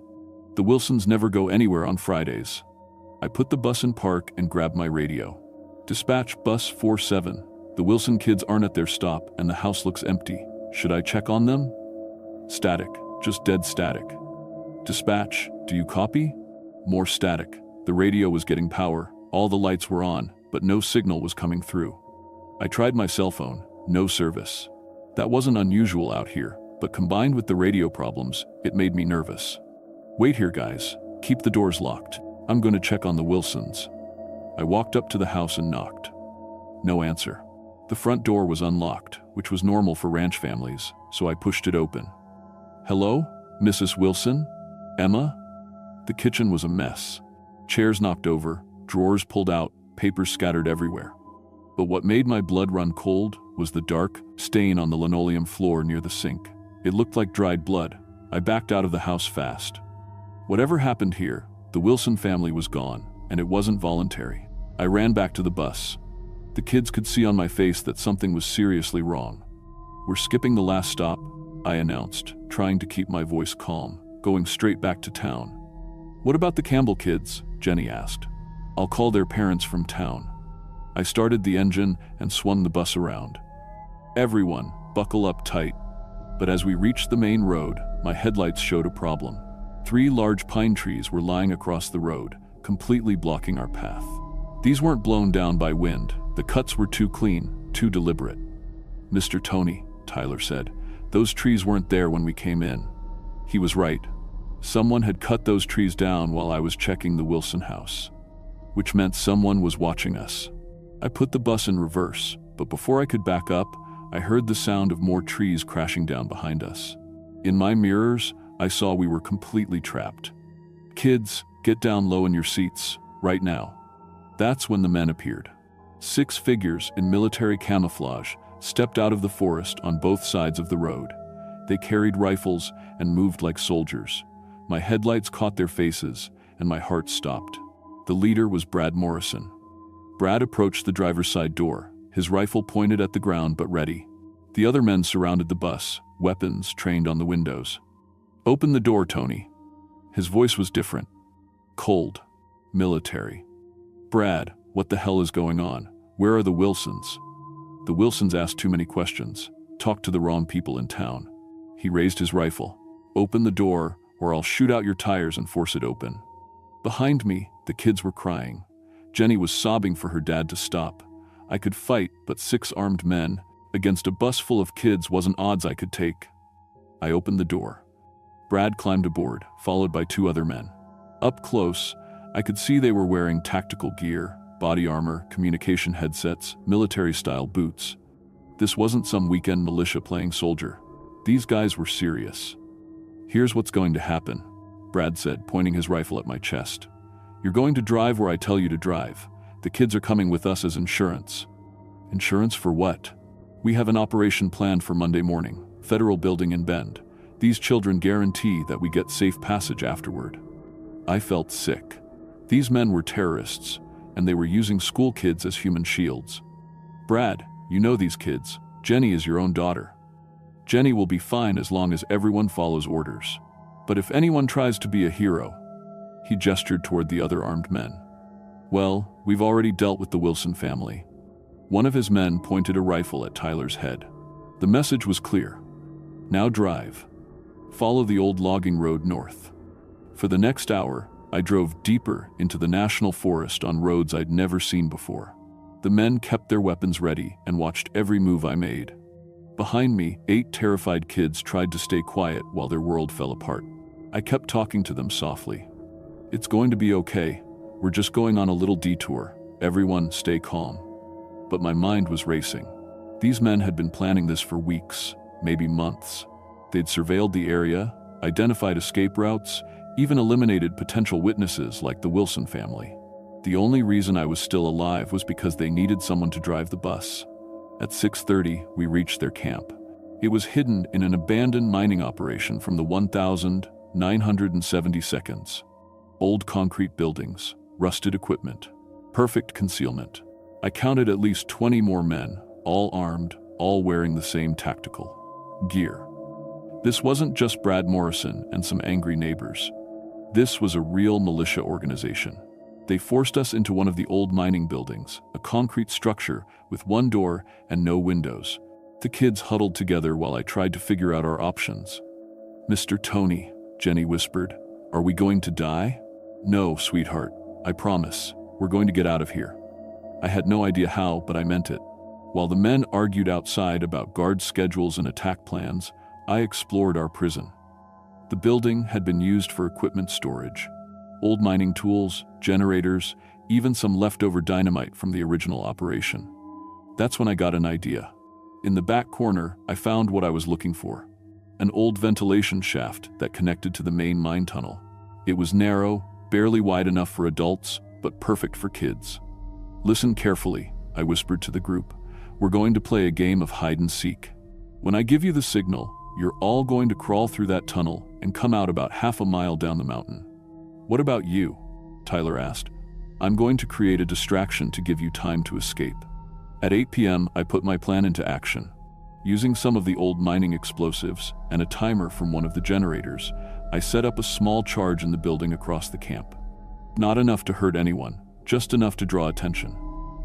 "The Wilsons never go anywhere on Fridays." I put the bus in park and grabbed my radio. "Dispatch, Bus 47. The Wilson kids aren't at their stop and the house looks empty. Should I check on them?" Static, just dead static. "Dispatch, do you copy?" More static. The radio was getting power, all the lights were on, but no signal was coming through. I tried my cell phone, no service. That wasn't unusual out here, but combined with the radio problems, it made me nervous. "Wait here, guys. Keep the doors locked. I'm going to check on the Wilsons." I walked up to the house and knocked. No answer. The front door was unlocked, which was normal for ranch families, so I pushed it open. "Hello, Mrs. Wilson? Emma?" The kitchen was a mess. Chairs knocked over, drawers pulled out, papers scattered everywhere. But what made my blood run cold was the dark stain on the linoleum floor near the sink. It looked like dried blood. I backed out of the house fast. Whatever happened here, the Wilson family was gone, and it wasn't voluntary. I ran back to the bus. The kids could see on my face that something was seriously wrong. "We're skipping the last stop," I announced, trying to keep my voice calm, going straight back to town. "What about the Campbell kids?" Jenny asked. "I'll call their parents from town." I started the engine and swung the bus around. "Everyone, buckle up tight." But as we reached the main road, my headlights showed a problem. 3 large pine trees were lying across the road, completely blocking our path. These weren't blown down by wind. The cuts were too clean, too deliberate. "Mr. Tony," Tyler said, Those trees weren't there when we came in. He was right. Someone had cut those trees down while I was checking the Wilson house, which meant someone was watching us. I put the bus in reverse, but before I could back up, I heard the sound of more trees crashing down behind us. In my mirrors, I saw we were completely trapped. Kids, get down low in your seats, right now. That's when the men appeared. 6 figures in military camouflage stepped out of the forest on both sides of the road. They carried rifles and moved like soldiers. My headlights caught their faces, and my heart stopped. The leader was Brad Morrison. Brad approached the driver's side door, his rifle pointed at the ground but ready. The other men surrounded the bus, weapons trained on the windows. "Open the door, Tony." His voice was different. Cold. Military. "Brad, what the hell is going on? Where are the Wilsons?" The Wilsons asked too many questions, talked to the wrong people in town. He raised his rifle. "Open the door, or I'll shoot out your tires and force it open." Behind me, the kids were crying. Jenny was sobbing for her dad to stop. I could fight, but 6 armed men against a bus full of kids wasn't odds I could take. I opened the door. Brad climbed aboard, followed by 2 other men. Up close, I could see they were wearing tactical gear, body armor, communication headsets, military-style boots. This wasn't some weekend militia playing soldier. These guys were serious. "Here's what's going to happen," Brad said, pointing his rifle at my chest. "You're going to drive where I tell you to drive. The kids are coming with us as insurance." "Insurance for what?" "We have an operation planned for Monday morning, Federal Building in Bend. These children guarantee that we get safe passage afterward." I felt sick. These men were terrorists, and they were using school kids as human shields. "Brad, you know these kids. Jenny is your own daughter. Jenny will be fine as long as everyone follows orders. But if anyone tries to be a hero," he gestured toward the other armed men. "Well, we've already dealt with the Wilson family." One of his men pointed a rifle at Tyler's head. The message was clear. "Now drive. Follow the old logging road north." For the next hour, I drove deeper into the national forest on roads I'd never seen before. The men kept their weapons ready and watched every move I made. Behind me, 8 terrified kids tried to stay quiet while their world fell apart. I kept talking to them softly. "It's going to be okay. We're just going on a little detour. Everyone, stay calm." But my mind was racing. These men had been planning this for weeks, maybe months. They'd surveilled the area, identified escape routes, even eliminated potential witnesses like the Wilson family. The only reason I was still alive was because they needed someone to drive the bus. At 6:30, we reached their camp. It was hidden in an abandoned mining operation from the 1972. Old concrete buildings, rusted equipment, perfect concealment. I counted at least 20 more men, all armed, all wearing the same tactical gear. This wasn't just Brad Morrison and some angry neighbors. This was a real militia organization. They forced us into one of the old mining buildings, a concrete structure with 1 door and no windows. The kids huddled together while I tried to figure out our options. "Mr. Tony," Jenny whispered, "are we going to die?" "No, sweetheart. I promise. We're going to get out of here." I had no idea how, but I meant it. While the men argued outside about guard schedules and attack plans, I explored our prison. The building had been used for equipment storage. Old mining tools, generators, even some leftover dynamite from the original operation. That's when I got an idea. In the back corner, I found what I was looking for. An old ventilation shaft that connected to the main mine tunnel. It was narrow, barely wide enough for adults, but perfect for kids. "Listen carefully," I whispered to the group. "We're going to play a game of hide and seek. When I give you the signal, you're all going to crawl through that tunnel and come out about half a mile down the mountain." "What about you?" Tyler asked. "I'm going to create a distraction to give you time to escape." At 8 p.m., I put my plan into action. Using some of the old mining explosives and a timer from one of the generators, I set up a small charge in the building across the camp. Not enough to hurt anyone, just enough to draw attention.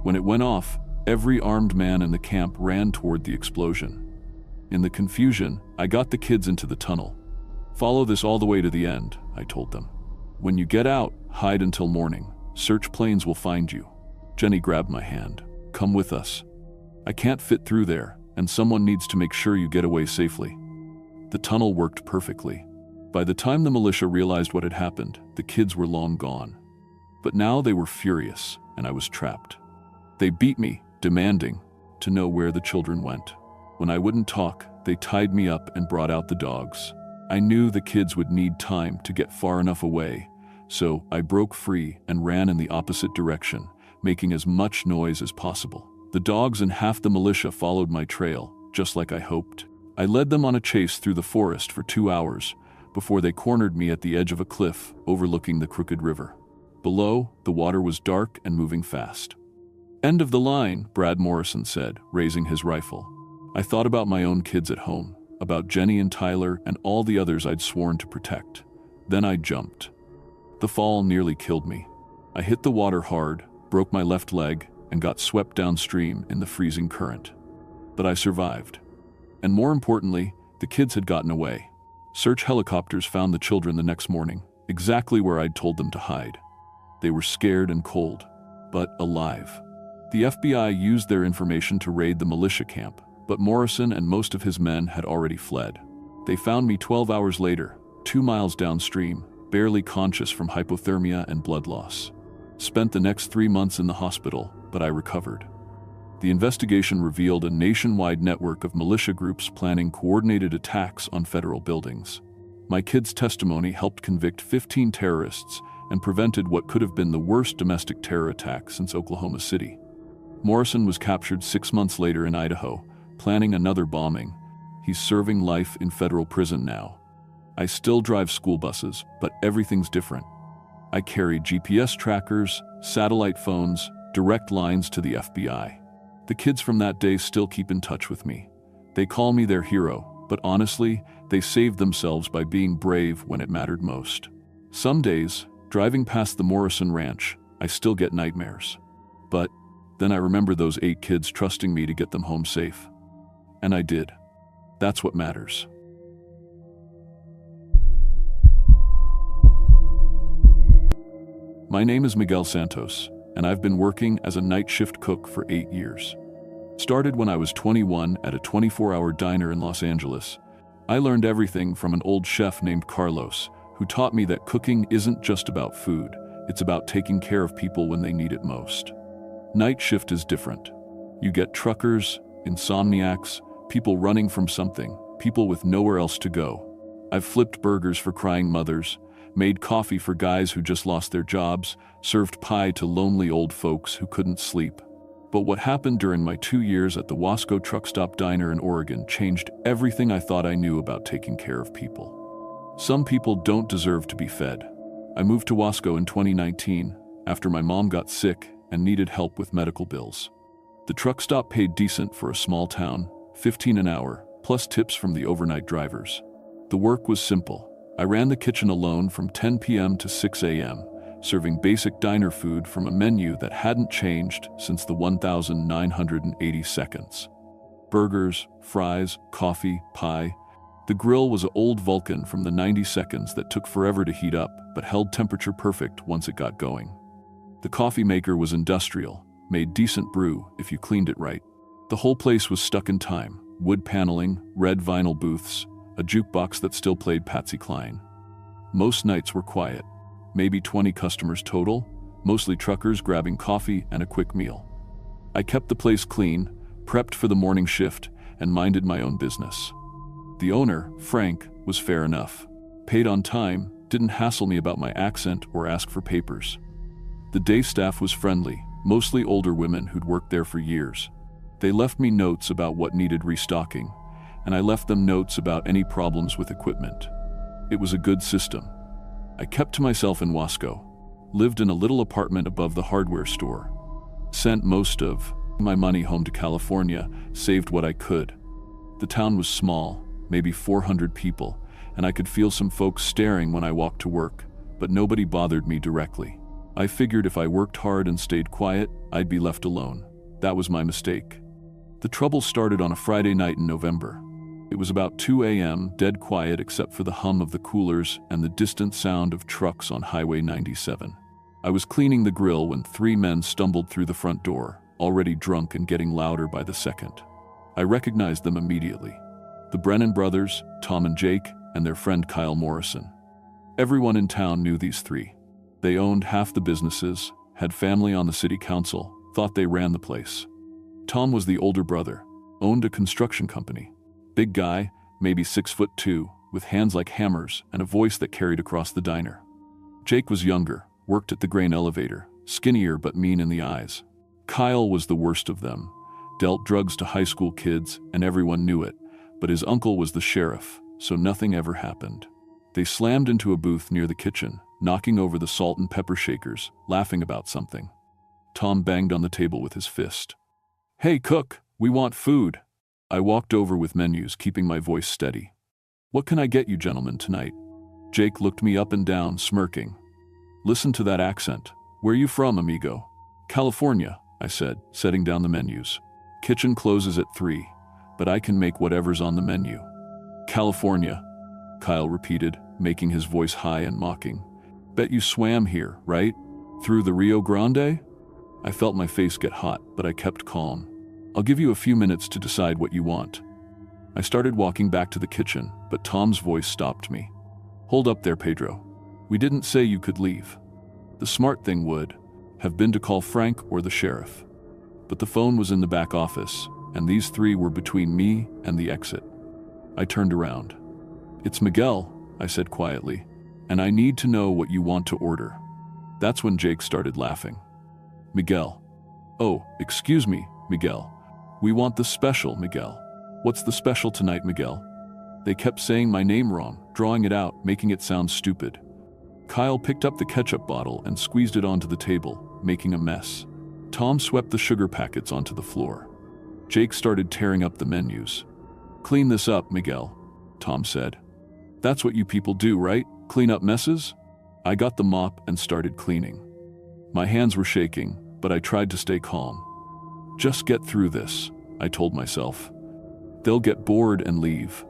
When it went off, every armed man in the camp ran toward the explosion. In the confusion, I got the kids into the tunnel. "Follow this all the way to the end," I told them. "When you get out, hide until morning. Search planes will find you." Jenny grabbed my hand. "Come with us. I can't fit through there, and someone needs to make sure you get away safely." The tunnel worked perfectly. By the time the militia realized what had happened, the kids were long gone. But now they were furious, and I was trapped. They beat me, demanding to know where the children went. When I wouldn't talk, they tied me up and brought out the dogs. I knew the kids would need time to get far enough away, so I broke free and ran in the opposite direction, making as much noise as possible. The dogs and half the militia followed my trail, just like I hoped. I led them on a chase through the forest for 2 hours before they cornered me at the edge of a cliff overlooking the crooked river. Below, the water was dark and moving fast. "End of the line," Brad Morrison said, raising his rifle. I thought about my own kids at home, about Jenny and Tyler and all the others I'd sworn to protect. Then I jumped. The fall nearly killed me. I hit the water hard, broke my left leg, and got swept downstream in the freezing current. But I survived. And more importantly, the kids had gotten away. Search helicopters found the children the next morning, exactly where I'd told them to hide. They were scared and cold, but alive. The FBI used their information to raid the militia camp, but Morrison and most of his men had already fled. They found me 12 hours later, 2 miles downstream, barely conscious from hypothermia and blood loss. Spent the next 3 months in the hospital, but I recovered. The investigation revealed a nationwide network of militia groups planning coordinated attacks on federal buildings. My kids' testimony helped convict 15 terrorists and prevented what could have been the worst domestic terror attack since Oklahoma City. Morrison was captured 6 months later in Idaho, planning another bombing. He's serving life in federal prison now. I still drive school buses, but everything's different. I carry GPS trackers, satellite phones, direct lines to the FBI. The kids from that day still keep in touch with me. They call me their hero, but honestly, they saved themselves by being brave when it mattered most. Some days, driving past the Morrison Ranch, I still get nightmares. But then I remember those 8 kids trusting me to get them home safe. And I did. That's what matters. My name is Miguel Santos, and I've been working as a night shift cook for 8 years. Started when I was 21 at a 24-hour diner in Los Angeles. I learned everything from an old chef named Carlos, who taught me that cooking isn't just about food, it's about taking care of people when they need it most. Night shift is different. You get truckers, insomniacs, people running from something, people with nowhere else to go. I've flipped burgers for crying mothers, made coffee for guys who just lost their jobs, served pie to lonely old folks who couldn't sleep. But what happened during my 2 years at the Wasco Truck Stop Diner in Oregon changed everything I thought I knew about taking care of people. Some people don't deserve to be fed. I moved to Wasco in 2019 after my mom got sick and needed help with medical bills. The truck stop paid decent for a small town, $15 an hour, plus tips from the overnight drivers. The work was simple. I ran the kitchen alone from 10 p.m. to 6 a.m., serving basic diner food from a menu that hadn't changed since the 1,980 seconds. Burgers, fries, coffee, pie. The grill was an old Vulcan from the 90 seconds that took forever to heat up, but held temperature perfect once it got going. The coffee maker was industrial, made decent brew if you cleaned it right. The whole place was stuck in time. Wood paneling, red vinyl booths, a jukebox that still played Patsy Cline. Most nights were quiet. Maybe 20 customers total, mostly truckers grabbing coffee and a quick meal. I kept the place clean, prepped for the morning shift, and minded my own business. The owner, Frank, was fair enough. Paid on time, didn't hassle me about my accent or ask for papers. The day staff was friendly, mostly older women who'd worked there for years. They left me notes about what needed restocking, and I left them notes about any problems with equipment. It was a good system. I kept to myself in Wasco, lived in a little apartment above the hardware store, sent most of my money home to California, saved what I could. The town was small, maybe 400 people, and I could feel some folks staring when I walked to work, but nobody bothered me directly. I figured if I worked hard and stayed quiet, I'd be left alone. That was my mistake. The trouble started on a Friday night in November. It was about 2 a.m., dead quiet except for the hum of the coolers and the distant sound of trucks on Highway 97. I was cleaning the grill when 3 men stumbled through the front door, already drunk and getting louder by the second. I recognized them immediately. The Brennan brothers, Tom and Jake, and their friend Kyle Morrison. Everyone in town knew these three. They owned half the businesses, had family on the city council, thought they ran the place. Tom was the older brother, owned a construction company. Big guy, maybe 6'2", with hands like hammers and a voice that carried across the diner. Jake was younger, worked at the grain elevator, skinnier but mean in the eyes. Kyle was the worst of them, dealt drugs to high school kids and everyone knew it, but his uncle was the sheriff, so nothing ever happened. They slammed into a booth near the kitchen, knocking over the salt and pepper shakers, laughing about something. Tom banged on the table with his fist. "Hey, cook, we want food." I walked over with menus, keeping my voice steady. "What can I get you gentlemen tonight?" Jake looked me up and down, smirking. "Listen to that accent. Where you from, amigo?" "California," I said, setting down the menus. "Kitchen closes at 3, but I can make whatever's on the menu." "California," Kyle repeated, making his voice high and mocking. "Bet you swam here, right? Through the Rio Grande?" I felt my face get hot, but I kept calm. "I'll give you a few minutes to decide what you want." I started walking back to the kitchen, but Tom's voice stopped me. "Hold up there, Pedro. We didn't say you could leave. The smart thing would have been to call Frank or the sheriff. But the phone was in the back office, and these three were between me and the exit." I turned around. "It's Miguel," I said quietly, "and I need to know what you want to order." That's when Jake started laughing. "Miguel. Oh, excuse me, Miguel. We want the special, Miguel. What's the special tonight, Miguel?" They kept saying my name wrong, drawing it out, making it sound stupid. Kyle picked up the ketchup bottle and squeezed it onto the table, making a mess. Tom swept the sugar packets onto the floor. Jake started tearing up the menus. "Clean this up, Miguel," Tom said. "That's what you people do, right? Clean up messes?" I got the mop and started cleaning. My hands were shaking, but I tried to stay calm. "Just get through this," I told myself. "They'll get bored and leave."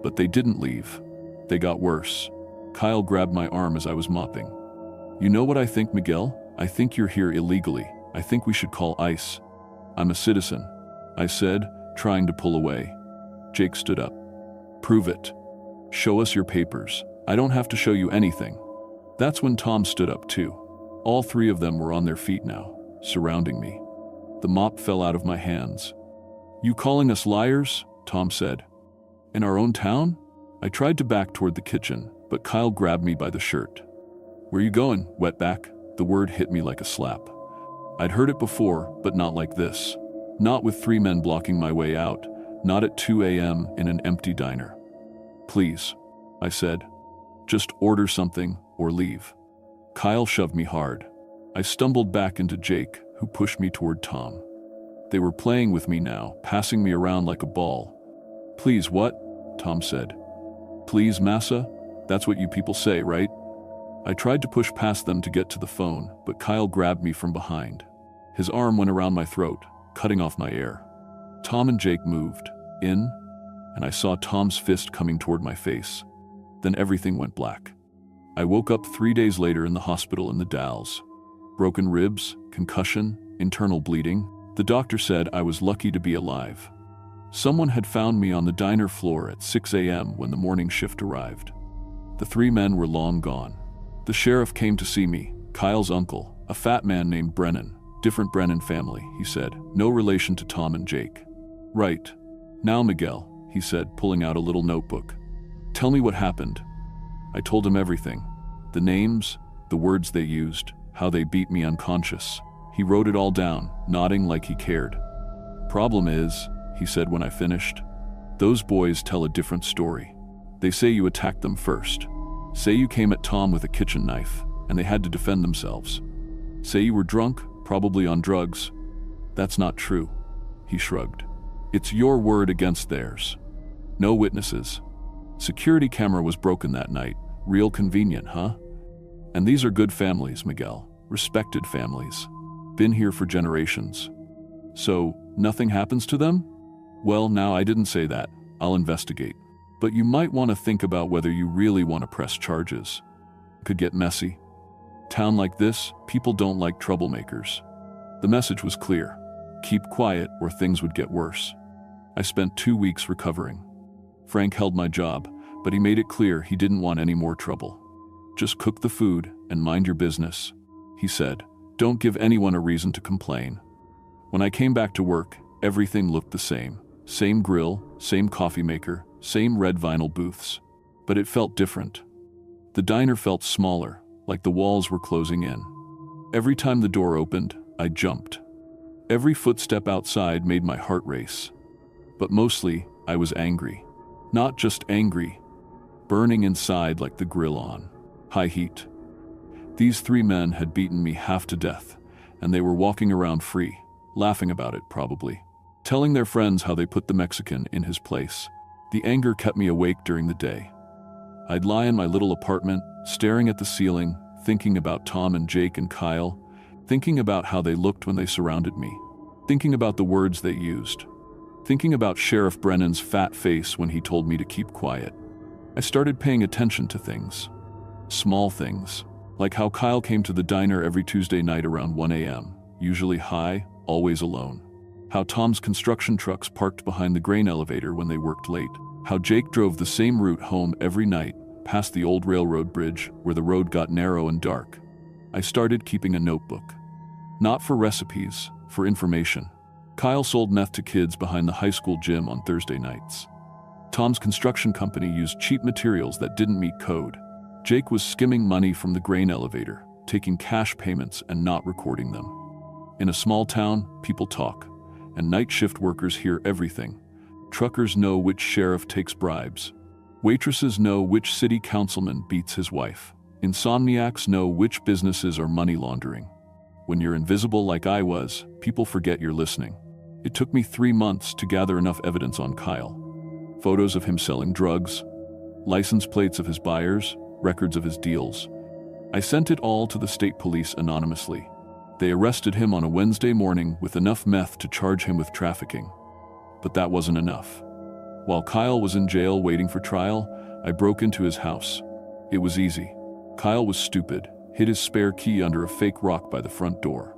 But they didn't leave. They got worse. Kyle grabbed my arm as I was mopping. "You know what I think, Miguel? I think you're here illegally. I think we should call ICE." "I'm a citizen," I said, trying to pull away. Jake stood up. "Prove it. Show us your papers. I don't have to show you anything." That's when Tom stood up too. All three of them were on their feet now, surrounding me. The mop fell out of my hands. "You calling us liars?" Tom said. "In our own town?" I tried to back toward the kitchen, but Kyle grabbed me by the shirt. "Where you going, wetback?" The word hit me like a slap. I'd heard it before, but not like this. Not with 3 men blocking my way out, not at 2 a.m. in an empty diner. "Please," I said. "Just order something or leave." Kyle shoved me hard. I stumbled back into Jake, who pushed me toward Tom. They were playing with me now, passing me around like a ball. "Please what?" Tom said. "Please, massa? That's what you people say, right?" I tried to push past them to get to the phone, but Kyle grabbed me from behind. His arm went around my throat, cutting off my air. Tom and Jake moved in, and I saw Tom's fist coming toward my face. Then everything went black. I woke up 3 days later in the hospital in the Dalles. Broken ribs, concussion, internal bleeding. The doctor said I was lucky to be alive. Someone had found me on the diner floor at 6 a.m. when the morning shift arrived. The 3 men were long gone. The sheriff came to see me, Kyle's uncle, a fat man named Brennan. "Different Brennan family," he said. "No relation to Tom and Jake." "Right. Now, Miguel," he said, pulling out a little notebook. "Tell me what happened." I told him everything. The names, the words they used, how they beat me unconscious. He wrote it all down, nodding like he cared. "Problem is," he said when I finished, "those boys tell a different story. They say you attacked them first. Say you came at Tom with a kitchen knife, and they had to defend themselves. Say you were drunk, probably on drugs. That's not true." He shrugged. "It's your word against theirs. No witnesses. Security camera was broken that night. Real convenient, huh? And these are good families, Miguel. Respected families. Been here for generations. So, nothing happens to them? Well, now I didn't say that. I'll investigate. But you might want to think about whether you really want to press charges. Could get messy. Town like this, people don't like troublemakers." The message was clear. Keep quiet or things would get worse. I spent 2 weeks recovering. Frank held my job, but he made it clear he didn't want any more trouble. "Just cook the food and mind your business," he said. "Don't give anyone a reason to complain." When I came back to work, everything looked the same. Same grill, same coffee maker, same red vinyl booths. But it felt different. The diner felt smaller, like the walls were closing in. Every time the door opened, I jumped. Every footstep outside made my heart race. But mostly, I was angry. Not just angry, burning inside like the grill on high heat. These 3 men had beaten me half to death, and they were walking around free, laughing about it probably, telling their friends how they put the Mexican in his place. The anger kept me awake during the day. I'd lie in my little apartment, staring at the ceiling, thinking about Tom and Jake and Kyle, thinking about how they looked when they surrounded me, thinking about the words they used, thinking about Sheriff Brennan's fat face when he told me to keep quiet. I started paying attention to things. Small things, like how Kyle came to the diner every Tuesday night around 1 a.m., usually high, always alone. How Tom's construction trucks parked behind the grain elevator when they worked late. How Jake drove the same route home every night, past the old railroad bridge where the road got narrow and dark. I started keeping a notebook. Not for recipes, for information. Kyle sold meth to kids behind the high school gym on Thursday nights. Tom's construction company used cheap materials that didn't meet code. Jake was skimming money from the grain elevator, taking cash payments and not recording them. In a small town, people talk, and night shift workers hear everything. Truckers know which sheriff takes bribes. Waitresses know which city councilman beats his wife. Insomniacs know which businesses are money laundering. When you're invisible like I was, people forget you're listening. It took me 3 months to gather enough evidence on Kyle. Photos of him selling drugs, license plates of his buyers, records of his deals. I sent it all to the state police anonymously. They arrested him on a Wednesday morning with enough meth to charge him with trafficking. But that wasn't enough. While Kyle was in jail waiting for trial, I broke into his house. It was easy. Kyle was stupid, hid his spare key under a fake rock by the front door.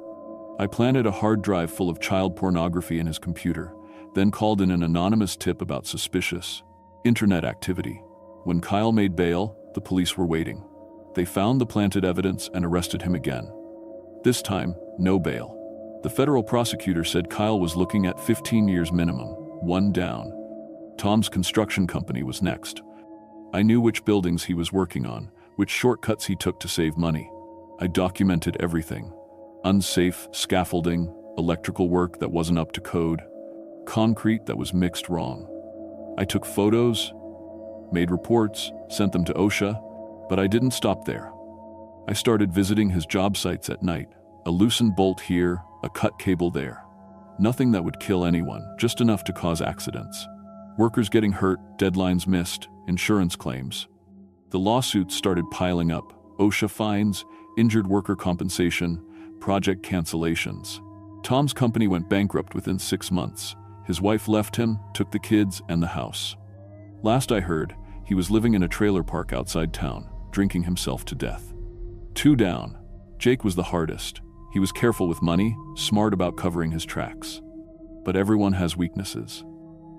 I planted a hard drive full of child pornography in his computer, then called in an anonymous tip about suspicious internet activity. When Kyle made bail, the police were waiting. They found the planted evidence and arrested him again. This time, no bail. The federal prosecutor said Kyle was looking at 15 years minimum, 1 down. Tom's construction company was next. I knew which buildings he was working on, which shortcuts he took to save money. I documented everything. Unsafe scaffolding, electrical work that wasn't up to code, concrete that was mixed wrong. I took photos, made reports, sent them to OSHA, but I didn't stop there. I started visiting his job sites at night. A loosened bolt here, a cut cable there. Nothing that would kill anyone, just enough to cause accidents. Workers getting hurt, deadlines missed, insurance claims. The lawsuits started piling up. OSHA fines, injured worker compensation, project cancellations. Tom's company went bankrupt within 6 months. His wife left him, took the kids and the house. Last I heard, he was living in a trailer park outside town, drinking himself to death. 2 down. Jake was the hardest. He was careful with money, smart about covering his tracks. But everyone has weaknesses.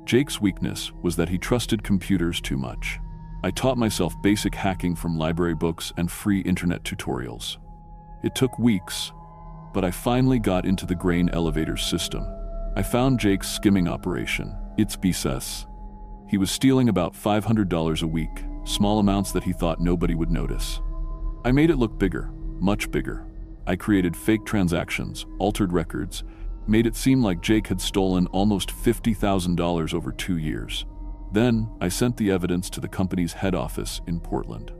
Jake's weakness was that he trusted computers too much. I taught myself basic hacking from library books and free internet tutorials. It took weeks, but I finally got into the grain elevator system. I found Jake's skimming operation. It's BSS. He was stealing about $500 a week, small amounts that he thought nobody would notice. I made it look bigger, much bigger. I created fake transactions, altered records, made it seem like Jake had stolen almost $50,000 over 2 years. Then, I sent the evidence to the company's head office in Portland.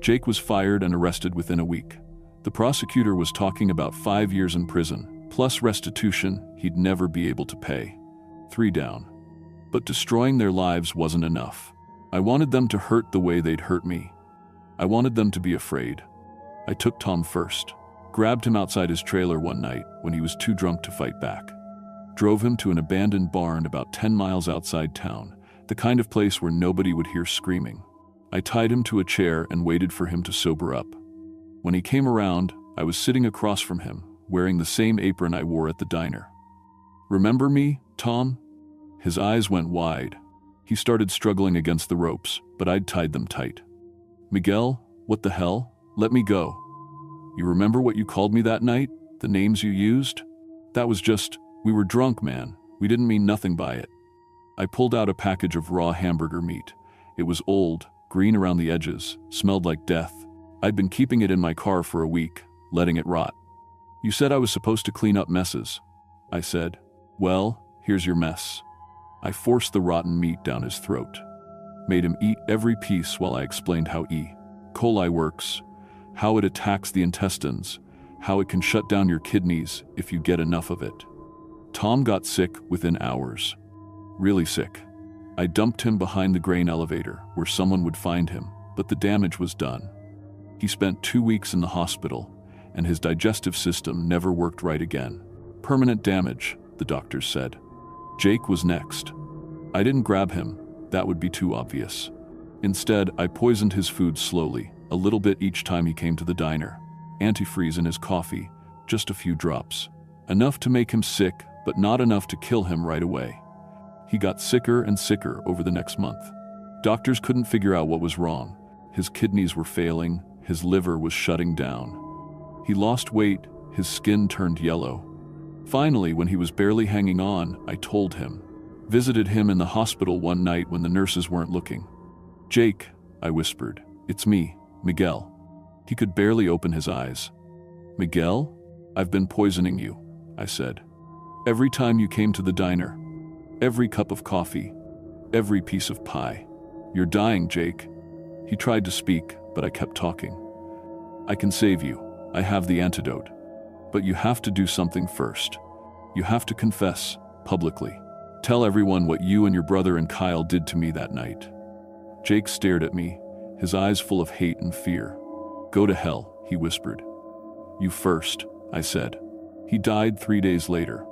Jake was fired and arrested within a week. The prosecutor was talking about 5 years in prison, plus restitution he'd never be able to pay. 3 down. But destroying their lives wasn't enough. I wanted them to hurt the way they'd hurt me. I wanted them to be afraid. I took Tom first. Grabbed him outside his trailer one night when he was too drunk to fight back. Drove him to an abandoned barn about 10 miles outside town, the kind of place where nobody would hear screaming. I tied him to a chair and waited for him to sober up. When he came around, I was sitting across from him, wearing the same apron I wore at the diner. "Remember me, Tom?" His eyes went wide. He started struggling against the ropes, but I'd tied them tight. "Miguel, what the hell? Let me go." "You remember what you called me that night? The names you used?" "That was just, we were drunk, man. We didn't mean nothing by it." I pulled out a package of raw hamburger meat. It was old, green around the edges, smelled like death. I'd been keeping it in my car for a week, letting it rot. "You said I was supposed to clean up messes," I said. "Well, here's your mess." I forced the rotten meat down his throat. Made him eat every piece while I explained how E. coli works, how it attacks the intestines, how it can shut down your kidneys if you get enough of it. Tom got sick within hours. Really sick. I dumped him behind the grain elevator where someone would find him, but the damage was done. He spent 2 weeks in the hospital, and his digestive system never worked right again. Permanent damage, the doctors said. Jake was next. I didn't grab him, that would be too obvious. Instead, I poisoned his food slowly, a little bit each time he came to the diner. Antifreeze in his coffee, just a few drops. Enough to make him sick, but not enough to kill him right away. He got sicker and sicker over the next month. Doctors couldn't figure out what was wrong. His kidneys were failing, his liver was shutting down. He lost weight, his skin turned yellow. Finally, when he was barely hanging on, I told him. Visited him in the hospital one night when the nurses weren't looking. "Jake," I whispered, "it's me, Miguel." He could barely open his eyes. "Miguel? I've been poisoning you," I said. "Every time you came to the diner. Every cup of coffee. Every piece of pie. You're dying, Jake." He tried to speak, but I kept talking. "I can save you. I have the antidote. But you have to do something first. You have to confess, publicly. Tell everyone what you and your brother and Kyle did to me that night." Jake stared at me, his eyes full of hate and fear. "Go to hell," he whispered. "You first," I said. He died 3 days later.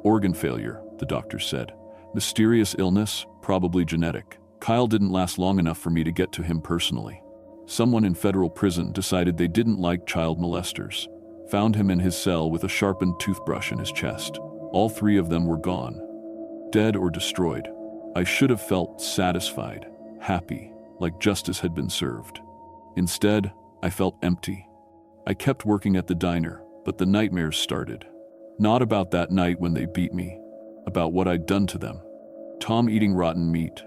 Organ failure, the doctor said. Mysterious illness, probably genetic. Kyle didn't last long enough for me to get to him personally. Someone in federal prison decided they didn't like child molesters. Found him in his cell with a sharpened toothbrush in his chest. All 3 of them were gone. Dead or destroyed. I should have felt satisfied, happy, like justice had been served. Instead, I felt empty. I kept working at the diner, but the nightmares started. Not about that night when they beat me, about what I'd done to them. Tom eating rotten meat.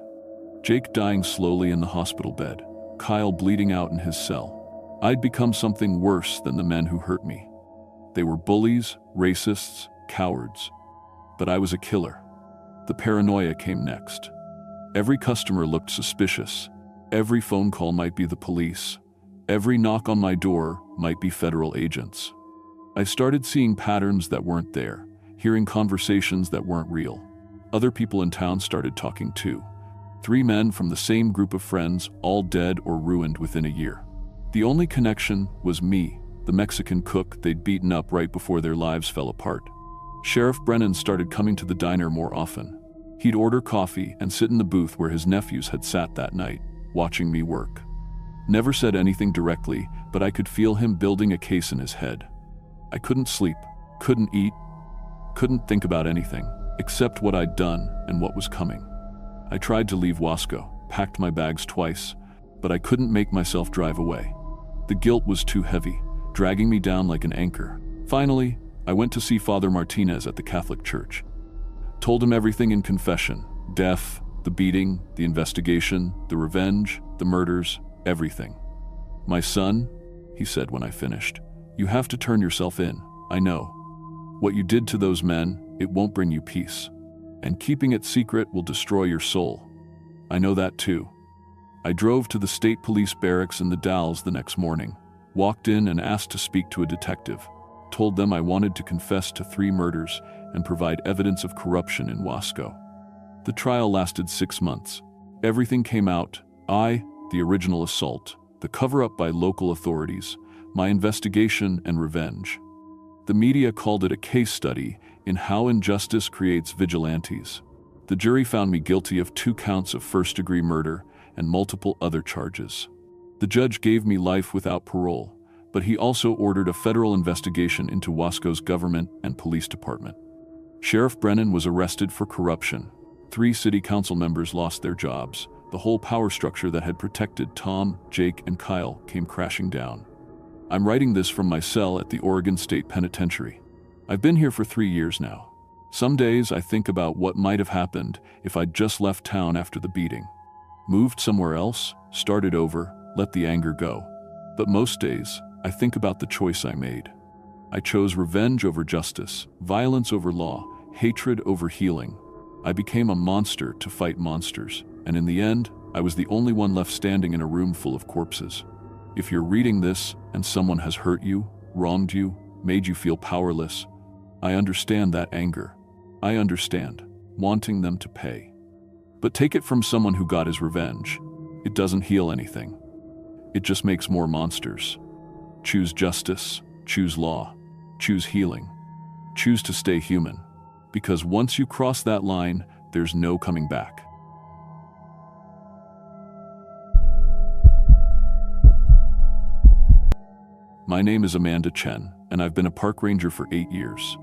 Jake dying slowly in the hospital bed. Kyle bleeding out in his cell. I'd become something worse than the men who hurt me. They were bullies, racists, cowards. But I was a killer. The paranoia came next. Every customer looked suspicious. Every phone call might be the police. Every knock on my door might be federal agents. I started seeing patterns that weren't there, hearing conversations that weren't real. Other people in town started talking too. 3 men from the same group of friends, all dead or ruined within a year. The only connection was me, the Mexican cook they'd beaten up right before their lives fell apart. Sheriff Brennan started coming to the diner more often. He'd order coffee and sit in the booth where his nephews had sat that night, watching me work. Never said anything directly, but I could feel him building a case in his head. I couldn't sleep, couldn't eat, couldn't think about anything, except what I'd done and what was coming. I tried to leave Wasco, packed my bags twice, but I couldn't make myself drive away. The guilt was too heavy, dragging me down like an anchor. Finally, I went to see Father Martinez at the Catholic Church. Told him everything in confession. Death, the beating, the investigation, the revenge, the murders, everything. "My son," he said when I finished, "you have to turn yourself in, I know. What you did to those men, it won't bring you peace. And keeping it secret will destroy your soul. I know that too." I drove to the state police barracks in the Dalles the next morning, walked in and asked to speak to a detective. Told them I wanted to confess to 3 murders and provide evidence of corruption in Wasco. The trial lasted 6 months. Everything came out, the original assault, the cover-up by local authorities, my investigation and revenge. The media called it a case study in how injustice creates vigilantes. The jury found me guilty of 2 counts of first-degree murder and multiple other charges. The judge gave me life without parole, but he also ordered a federal investigation into Wasco's government and police department. Sheriff Brennan was arrested for corruption. 3 city council members lost their jobs. The whole power structure that had protected Tom, Jake, and Kyle came crashing down. I'm writing this from my cell at the Oregon State Penitentiary. I've been here for 3 years now. Some days I think about what might have happened if I'd just left town after the beating. Moved somewhere else, started over, let the anger go. But most days, I think about the choice I made. I chose revenge over justice, violence over law, hatred over healing. I became a monster to fight monsters, and in the end, I was the only one left standing in a room full of corpses. If you're reading this and someone has hurt you, wronged you, made you feel powerless, I understand that anger. I understand wanting them to pay. But take it from someone who got his revenge. It doesn't heal anything. It just makes more monsters. Choose justice, choose law, choose healing. Choose to stay human. Because once you cross that line, there's no coming back. My name is Amanda Chen, and I've been a park ranger for 8 years.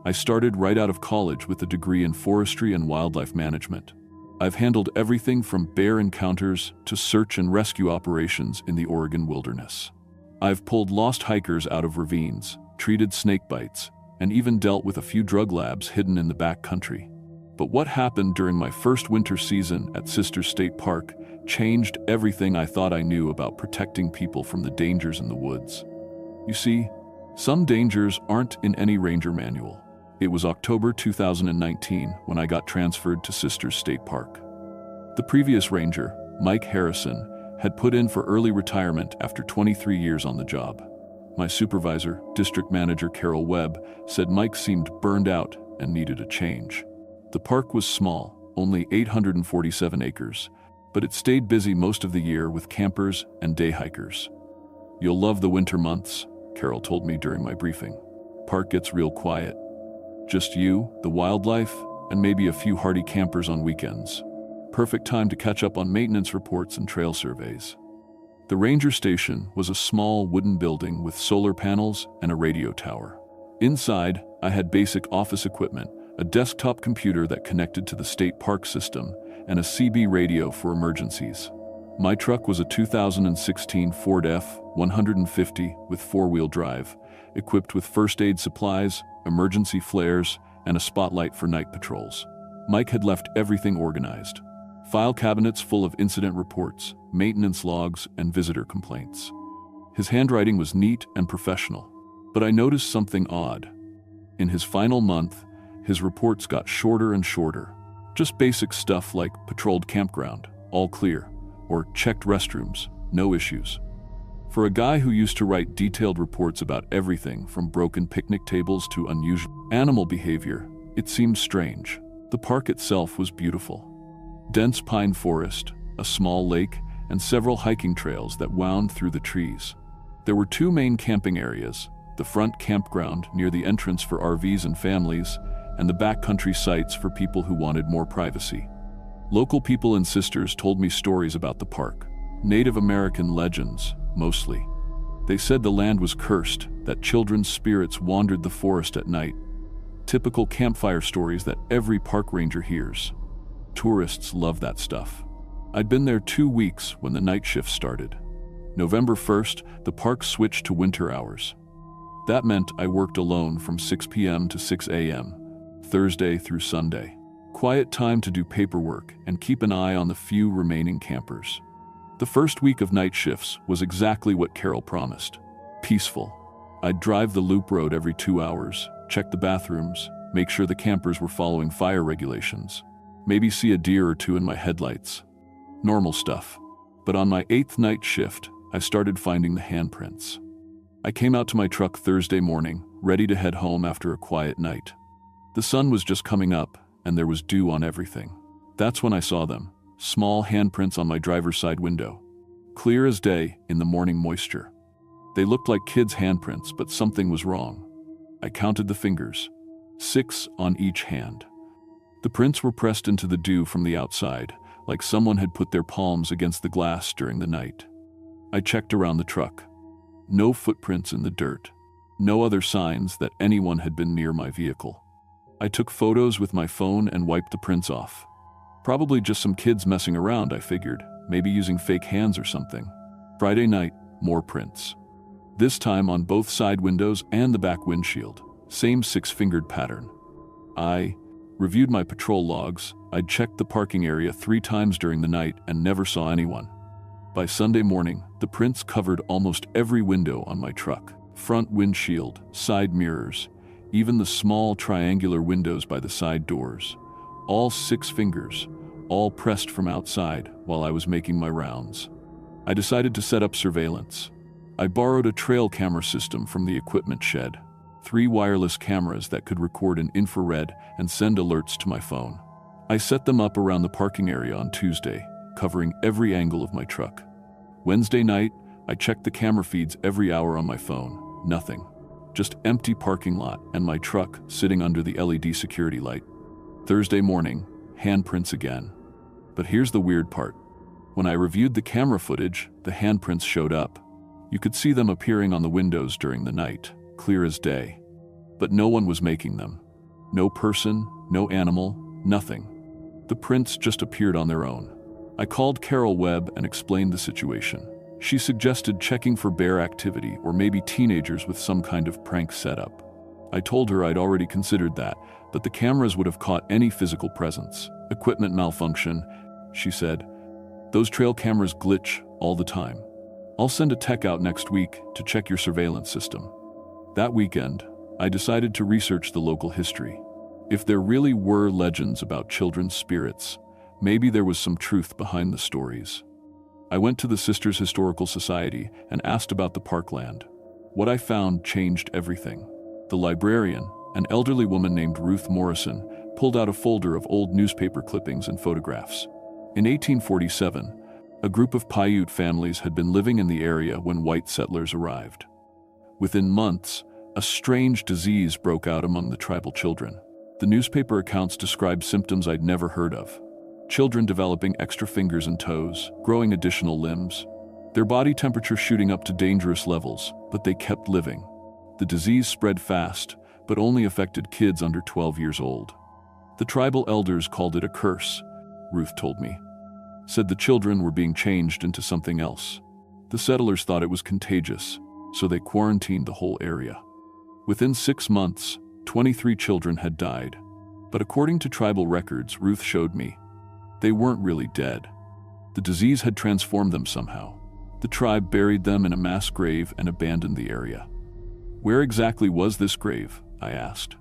I started right out of college with a degree in forestry and wildlife management. I've handled everything from bear encounters to search and rescue operations in the Oregon wilderness. I've pulled lost hikers out of ravines, treated snake bites, and even dealt with a few drug labs hidden in the backcountry. But what happened during my first winter season at Sisters State Park changed everything I thought I knew about protecting people from the dangers in the woods. You see, some dangers aren't in any ranger manual. It was October 2019 when I got transferred to Sisters State Park. The previous ranger, Mike Harrison, had put in for early retirement after 23 years on the job. My supervisor, District Manager Carol Webb, said Mike seemed burned out and needed a change. The park was small, only 847 acres, but it stayed busy most of the year with campers and day hikers. "You'll love the winter months," Carol told me during my briefing. "Park gets real quiet. Just you, the wildlife, and maybe a few hardy campers on weekends. Perfect time to catch up on maintenance reports and trail surveys." The ranger station was a small wooden building with solar panels and a radio tower. Inside, I had basic office equipment, a desktop computer that connected to the state park system, and a CB radio for emergencies. My truck was a 2016 Ford F-150 with 4-wheel drive, equipped with first aid supplies, emergency flares, and a spotlight for night patrols. Mike had left everything organized. File cabinets full of incident reports, maintenance logs, and visitor complaints. His handwriting was neat and professional, but I noticed something odd. In his final month, his reports got shorter and shorter. Just basic stuff like patrolled campground, all clear, or checked restrooms, no issues. For a guy who used to write detailed reports about everything from broken picnic tables to unusual animal behavior, it seemed strange. The park itself was beautiful. Dense pine forest, a small lake, and several hiking trails that wound through the trees. There were 2 main camping areas, the front campground near the entrance for RVs and families, and the backcountry sites for people who wanted more privacy. Local people and sisters told me stories about the park. Native American legends, mostly. They said the land was cursed, that children's spirits wandered the forest at night. Typical campfire stories that every park ranger hears. Tourists love that stuff. I'd been there 2 weeks when the night shift started. November 1st, the park switched to winter hours. That meant I worked alone from 6 p.m. to 6 a.m., Thursday through Sunday. Quiet time to do paperwork and keep an eye on the few remaining campers. The first week of night shifts was exactly what Carol promised. Peaceful. I'd drive the loop road every 2 hours, check the bathrooms, make sure the campers were following fire regulations. Maybe see a deer or 2 in my headlights. Normal stuff. But on my 8th night shift, I started finding the handprints. I came out to my truck Thursday morning, ready to head home after a quiet night. The sun was just coming up, and there was dew on everything. That's when I saw them, small handprints on my driver's side window. Clear as day in the morning moisture. They looked like kids' handprints, but something was wrong. I counted the fingers, 6 on each hand. The prints were pressed into the dew from the outside, like someone had put their palms against the glass during the night. I checked around the truck. No footprints in the dirt. No other signs that anyone had been near my vehicle. I took photos with my phone and wiped the prints off. Probably just some kids messing around, I figured, maybe using fake hands or something. Friday night, more prints. This time on both side windows and the back windshield. Same 6-fingered pattern. I reviewed my patrol logs. I'd checked the parking area 3 times during the night and never saw anyone. By Sunday morning, the prints covered almost every window on my truck. Front windshield, side mirrors, even the small triangular windows by the side doors. All 6 fingers, all pressed from outside while I was making my rounds. I decided to set up surveillance. I borrowed a trail camera system from the equipment shed. 3 wireless cameras that could record in infrared and send alerts to my phone. I set them up around the parking area on Tuesday, covering every angle of my truck. Wednesday night, I checked the camera feeds every hour on my phone. Nothing. Just empty parking lot and my truck sitting under the LED security light. Thursday morning, handprints again. But here's the weird part. When I reviewed the camera footage, the handprints showed up. You could see them appearing on the windows during the night, clear as day. But no one was making them. No person, no animal, nothing. The prints just appeared on their own. I called Carol Webb and explained the situation. She suggested checking for bear activity or maybe teenagers with some kind of prank setup. I told her I'd already considered that, but the cameras would have caught any physical presence. Equipment malfunction, she said. Those trail cameras glitch all the time. I'll send a tech out next week to check your surveillance system. That weekend, I decided to research the local history. If there really were legends about children's spirits, maybe there was some truth behind the stories. I went to the Sisters Historical Society and asked about the parkland. What I found changed everything. The librarian, an elderly woman named Ruth Morrison, pulled out a folder of old newspaper clippings and photographs. In 1847, a group of Paiute families had been living in the area when white settlers arrived. Within months, a strange disease broke out among the tribal children. The newspaper accounts described symptoms I'd never heard of. Children developing extra fingers and toes, growing additional limbs, their body temperature shooting up to dangerous levels, but they kept living. The disease spread fast, but only affected kids under 12 years old. The tribal elders called it a curse, Ruth told me. Said the children were being changed into something else. The settlers thought it was contagious, so they quarantined the whole area. Within 6 months, 23 children had died. But according to tribal records Ruth showed me, they weren't really dead. The disease had transformed them somehow. The tribe buried them in a mass grave and abandoned the area. Where exactly was this grave? I asked.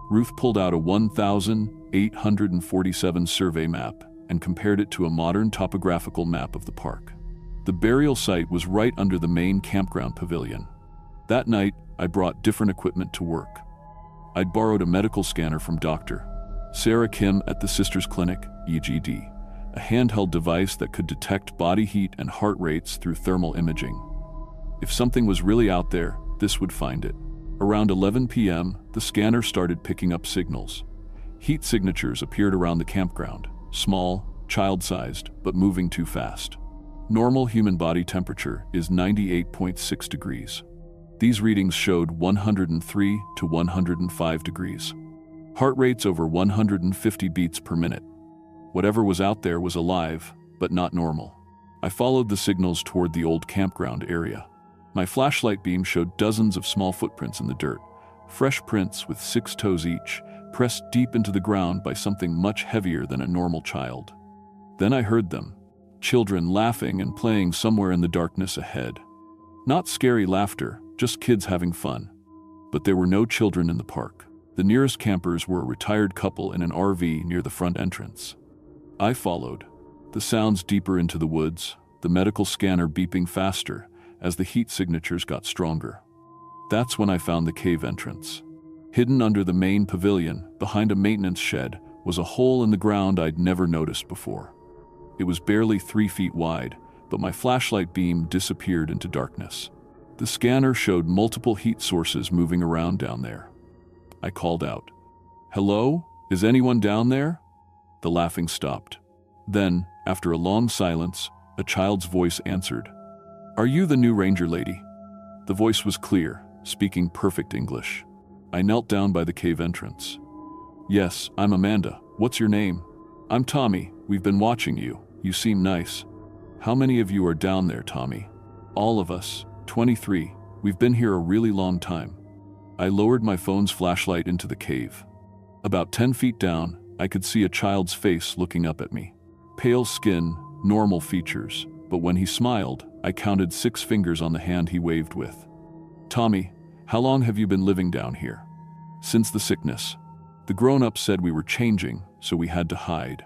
Ruth pulled out a 1,847 survey map and compared it to a modern topographical map of the park. The burial site was right under the main campground pavilion. That night, I brought different equipment to work. I'd borrowed a medical scanner from Dr. Sarah Kim at the Sisters Clinic, EGD, a handheld device that could detect body heat and heart rates through thermal imaging. If something was really out there, this would find it. Around 11 p.m., the scanner started picking up signals. Heat signatures appeared around the campground, small, child-sized, but moving too fast. Normal human body temperature is 98.6 degrees. These readings showed 103 to 105 degrees. Heart rates over 150 beats per minute. Whatever was out there was alive, but not normal. I followed the signals toward the old campground area. My flashlight beam showed dozens of small footprints in the dirt, fresh prints with 6 toes each, pressed deep into the ground by something much heavier than a normal child. Then I heard them, children laughing and playing somewhere in the darkness ahead. Not scary laughter, just kids having fun. But there were no children in the park. The nearest campers were a retired couple in an RV near the front entrance. I followed, the sounds deeper into the woods, the medical scanner beeping faster as the heat signatures got stronger. That's when I found the cave entrance. Hidden under the main pavilion, behind a maintenance shed, was a hole in the ground I'd never noticed before. It was barely 3 feet wide, but my flashlight beam disappeared into darkness. The scanner showed multiple heat sources moving around down there. I called out, "Hello? Is anyone down there?" The laughing stopped. Then, after a long silence, a child's voice answered. "Are you the new ranger lady?" The voice was clear, speaking perfect English. I knelt down by the cave entrance. "Yes, I'm Amanda. What's your name?" I'm Tommy. We've been watching you. You seem nice. How many of you are down there, Tommy? All of us. 23. We've been here a really long time. I lowered my phone's flashlight into the cave. About 10 feet down, I could see a child's face looking up at me. Pale skin, normal features, but when he smiled, I counted 6 fingers on the hand he waved with. Tommy, how long have you been living down here? Since the sickness. The grown-ups said we were changing, so we had to hide.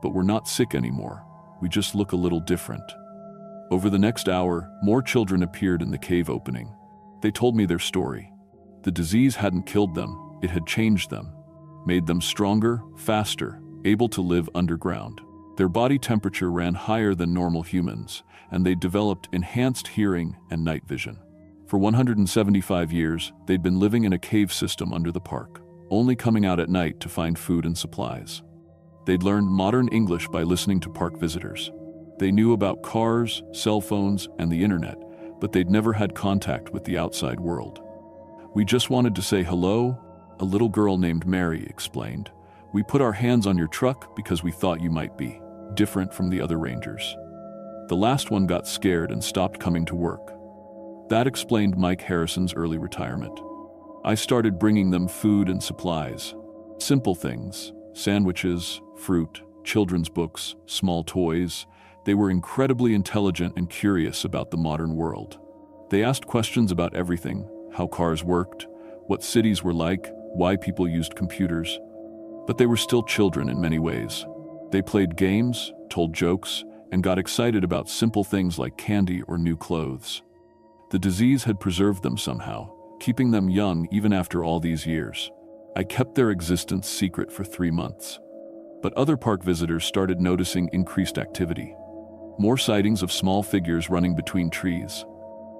But we're not sick anymore. We just look a little different. Over the next hour, more children appeared in the cave opening. They told me their story. The disease hadn't killed them, it had changed them. Made them stronger, faster, able to live underground. Their body temperature ran higher than normal humans, and they developed enhanced hearing and night vision. For 175 years, they'd been living in a cave system under the park, only coming out at night to find food and supplies. They'd learned modern English by listening to park visitors. They knew about cars, cell phones, and the internet, but they'd never had contact with the outside world. We just wanted to say hello, a little girl named Mary explained. We put our hands on your truck because we thought you might be different from the other rangers. The last one got scared and stopped coming to work. That explained Mike Harrison's early retirement. I started bringing them food and supplies. Simple things, sandwiches, fruit, children's books, small toys. They were incredibly intelligent and curious about the modern world. They asked questions about everything, how cars worked, what cities were like, why people used computers. But they were still children in many ways. They played games, told jokes, and got excited about simple things like candy or new clothes. The disease had preserved them somehow, keeping them young even after all these years. I kept their existence secret for 3 months. But other park visitors started noticing increased activity. More sightings of small figures running between trees.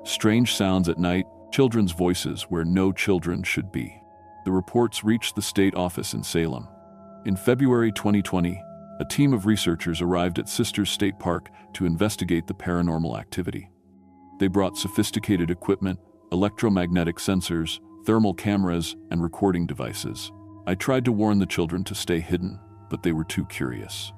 Strange sounds at night, children's voices where no children should be. The reports reached the state office in Salem. In February 2020, a team of researchers arrived at Sisters State Park to investigate the paranormal activity. They brought sophisticated equipment, electromagnetic sensors, thermal cameras, and recording devices. I tried to warn the children to stay hidden, but they were too curious.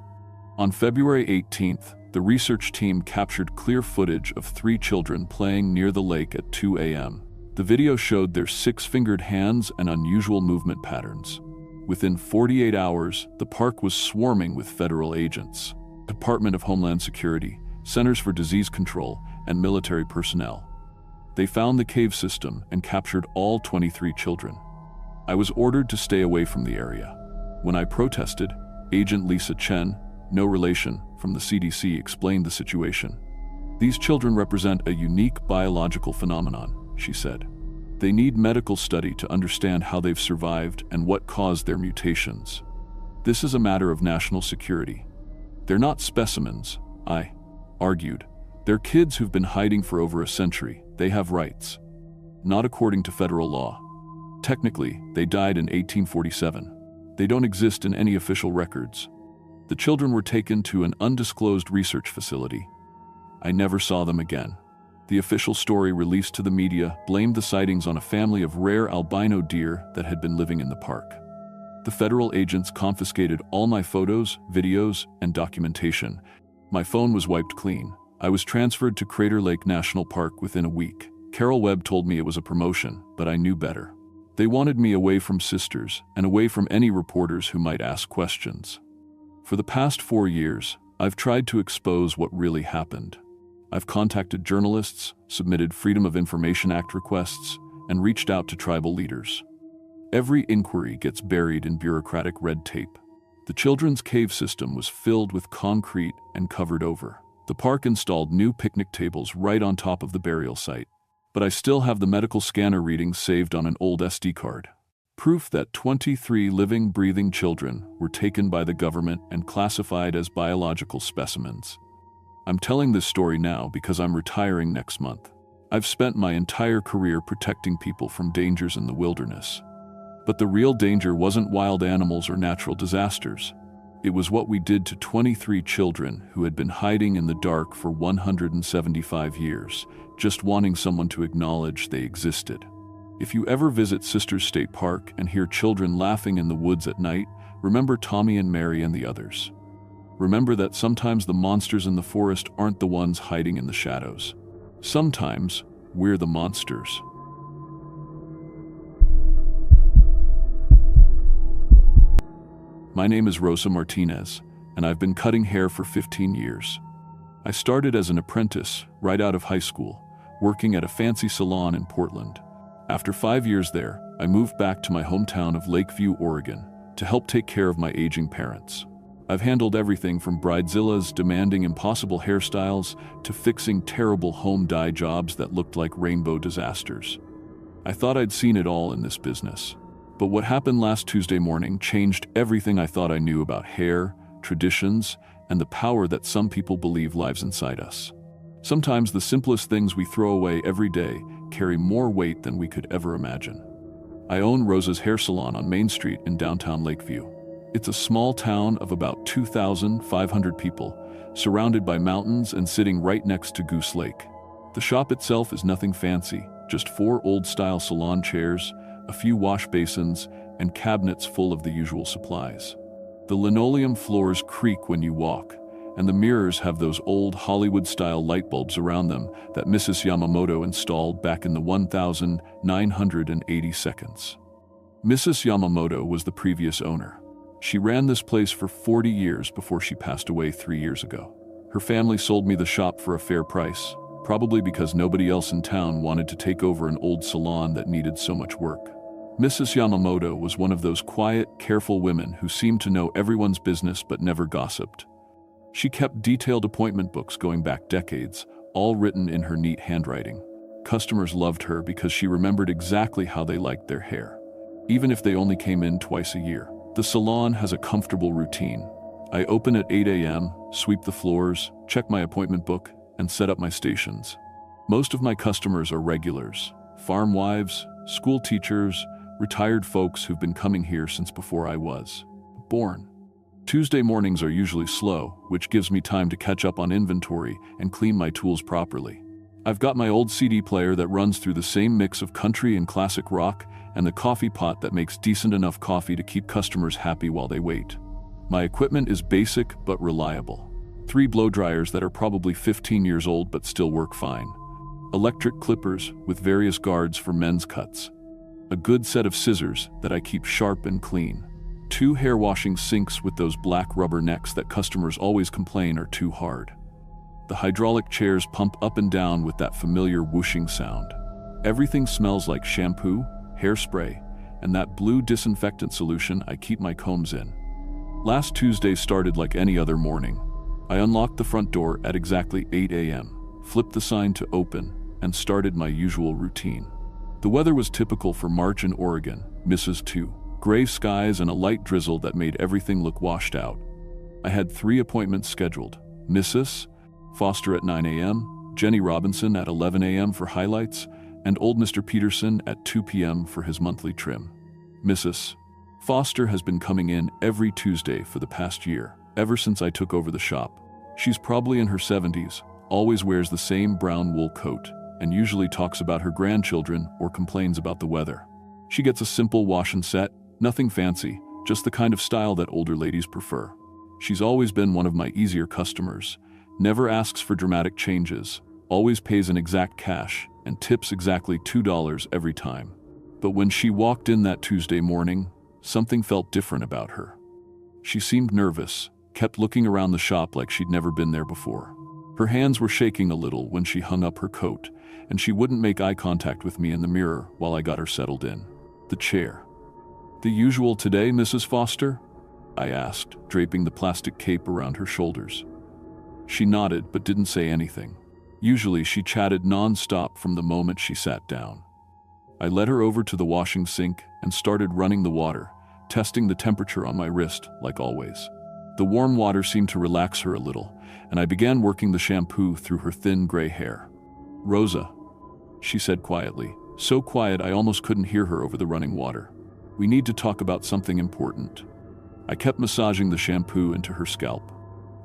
On February 18th, the research team captured clear footage of 3 children playing near the lake at 2 a.m. The video showed their 6-fingered hands and unusual movement patterns. Within 48 hours, the park was swarming with federal agents, Department of Homeland Security, Centers for Disease Control, and military personnel. They found the cave system and captured all 23 children. I was ordered to stay away from the area. When I protested, Agent Lisa Chen, no relation, from the CDC explained the situation. These children represent a unique biological phenomenon, she said. They need medical study to understand how they've survived and what caused their mutations. This is a matter of national security. They're not specimens, I argued. They're kids who've been hiding for over a century. They have rights. Not according to federal law. Technically, they died in 1847. They don't exist in any official records. The children were taken to an undisclosed research facility. I never saw them again. The official story released to the media blamed the sightings on a family of rare albino deer that had been living in the park. The federal agents confiscated all my photos, videos, and documentation. My phone was wiped clean. I was transferred to Crater Lake National Park within a week. Carol Webb told me it was a promotion, but I knew better. They wanted me away from Sisters and away from any reporters who might ask questions. For the past 4 years, I've tried to expose what really happened. I've contacted journalists, submitted Freedom of Information Act requests, and reached out to tribal leaders. Every inquiry gets buried in bureaucratic red tape. The children's cave system was filled with concrete and covered over. The park installed new picnic tables right on top of the burial site. But I still have the medical scanner readings saved on an old SD card. Proof that 23 living, breathing children were taken by the government and classified as biological specimens. I'm telling this story now because I'm retiring next month. I've spent my entire career protecting people from dangers in the wilderness. But the real danger wasn't wild animals or natural disasters. It was what we did to 23 children who had been hiding in the dark for 175 years, just wanting someone to acknowledge they existed. If you ever visit Sisters State Park and hear children laughing in the woods at night, remember Tommy and Mary and the others. Remember that sometimes the monsters in the forest aren't the ones hiding in the shadows. Sometimes we're the monsters. My name is Rosa Martinez, and I've been cutting hair for 15 years. I started as an apprentice right out of high school, working at a fancy salon in Portland. After 5 years there, I moved back to my hometown of Lakeview, Oregon, to help take care of my aging parents. I've handled everything from bridezillas demanding impossible hairstyles to fixing terrible home dye jobs that looked like rainbow disasters. I thought I'd seen it all in this business. But what happened last Tuesday morning changed everything I thought I knew about hair, traditions, and the power that some people believe lives inside us. Sometimes the simplest things we throw away every day carry more weight than we could ever imagine. I own Rosa's Hair Salon on Main Street in downtown Lakeview. It's a small town of about 2,500 people, surrounded by mountains and sitting right next to Goose Lake. The shop itself is nothing fancy, just 4 old-style salon chairs, a few wash basins, and cabinets full of the usual supplies. The linoleum floors creak when you walk, and the mirrors have those old Hollywood-style light bulbs around them that Mrs. Yamamoto installed back in the 1980 seconds. Mrs. Yamamoto was the previous owner. She ran this place for 40 years before she passed away 3 years ago. Her family sold me the shop for a fair price, probably because nobody else in town wanted to take over an old salon that needed so much work. Mrs. Yamamoto was one of those quiet, careful women who seemed to know everyone's business but never gossiped. She kept detailed appointment books going back decades, all written in her neat handwriting. Customers loved her because she remembered exactly how they liked their hair, even if they only came in twice a year. The salon has a comfortable routine. I open at 8 a.m., sweep the floors, check my appointment book, and set up my stations. Most of my customers are regulars, farm wives, school teachers, retired folks who've been coming here since before I was born. Tuesday mornings are usually slow, which gives me time to catch up on inventory and clean my tools properly. I've got my old CD player that runs through the same mix of country and classic rock, and the coffee pot that makes decent enough coffee to keep customers happy while they wait. My equipment is basic but reliable. 3 blow dryers that are probably 15 years old but still work fine. Electric clippers with various guards for men's cuts. A good set of scissors that I keep sharp and clean. 2 hair washing sinks with those black rubber necks that customers always complain are too hard. The hydraulic chairs pump up and down with that familiar whooshing sound. Everything smells like shampoo, hairspray, and that blue disinfectant solution I keep my combs in. Last Tuesday started like any other morning. I unlocked the front door at exactly 8 a.m., flipped the sign to open, and started my usual routine. The weather was typical for March in Oregon, Mrs. 2. Gray skies and a light drizzle that made everything look washed out. I had 3 appointments scheduled. Mrs. Foster at 9 a.m., Jenny Robinson at 11 a.m. for highlights, and old Mr. Peterson at 2 p.m. for his monthly trim. Mrs. Foster has been coming in every Tuesday for the past year, ever since I took over the shop. She's probably in her 70s, always wears the same brown wool coat, and usually talks about her grandchildren or complains about the weather. She gets a simple wash and set, nothing fancy, just the kind of style that older ladies prefer. She's always been one of my easier customers, never asks for dramatic changes, always pays in exact cash, and tips exactly $2 every time. But when she walked in that Tuesday morning, something felt different about her. She seemed nervous, kept looking around the shop like she'd never been there before. Her hands were shaking a little when she hung up her coat, and she wouldn't make eye contact with me in the mirror while I got her settled in. The chair. "The usual today, Mrs. Foster?" I asked, draping the plastic cape around her shoulders. She nodded but didn't say anything. Usually she chatted non-stop from the moment she sat down. I led her over to the washing sink and started running the water, testing the temperature on my wrist, like always. The warm water seemed to relax her a little, and I began working the shampoo through her thin gray hair. "Rosa," she said quietly, so quiet I almost couldn't hear her over the running water. "We need to talk about something important." I kept massaging the shampoo into her scalp.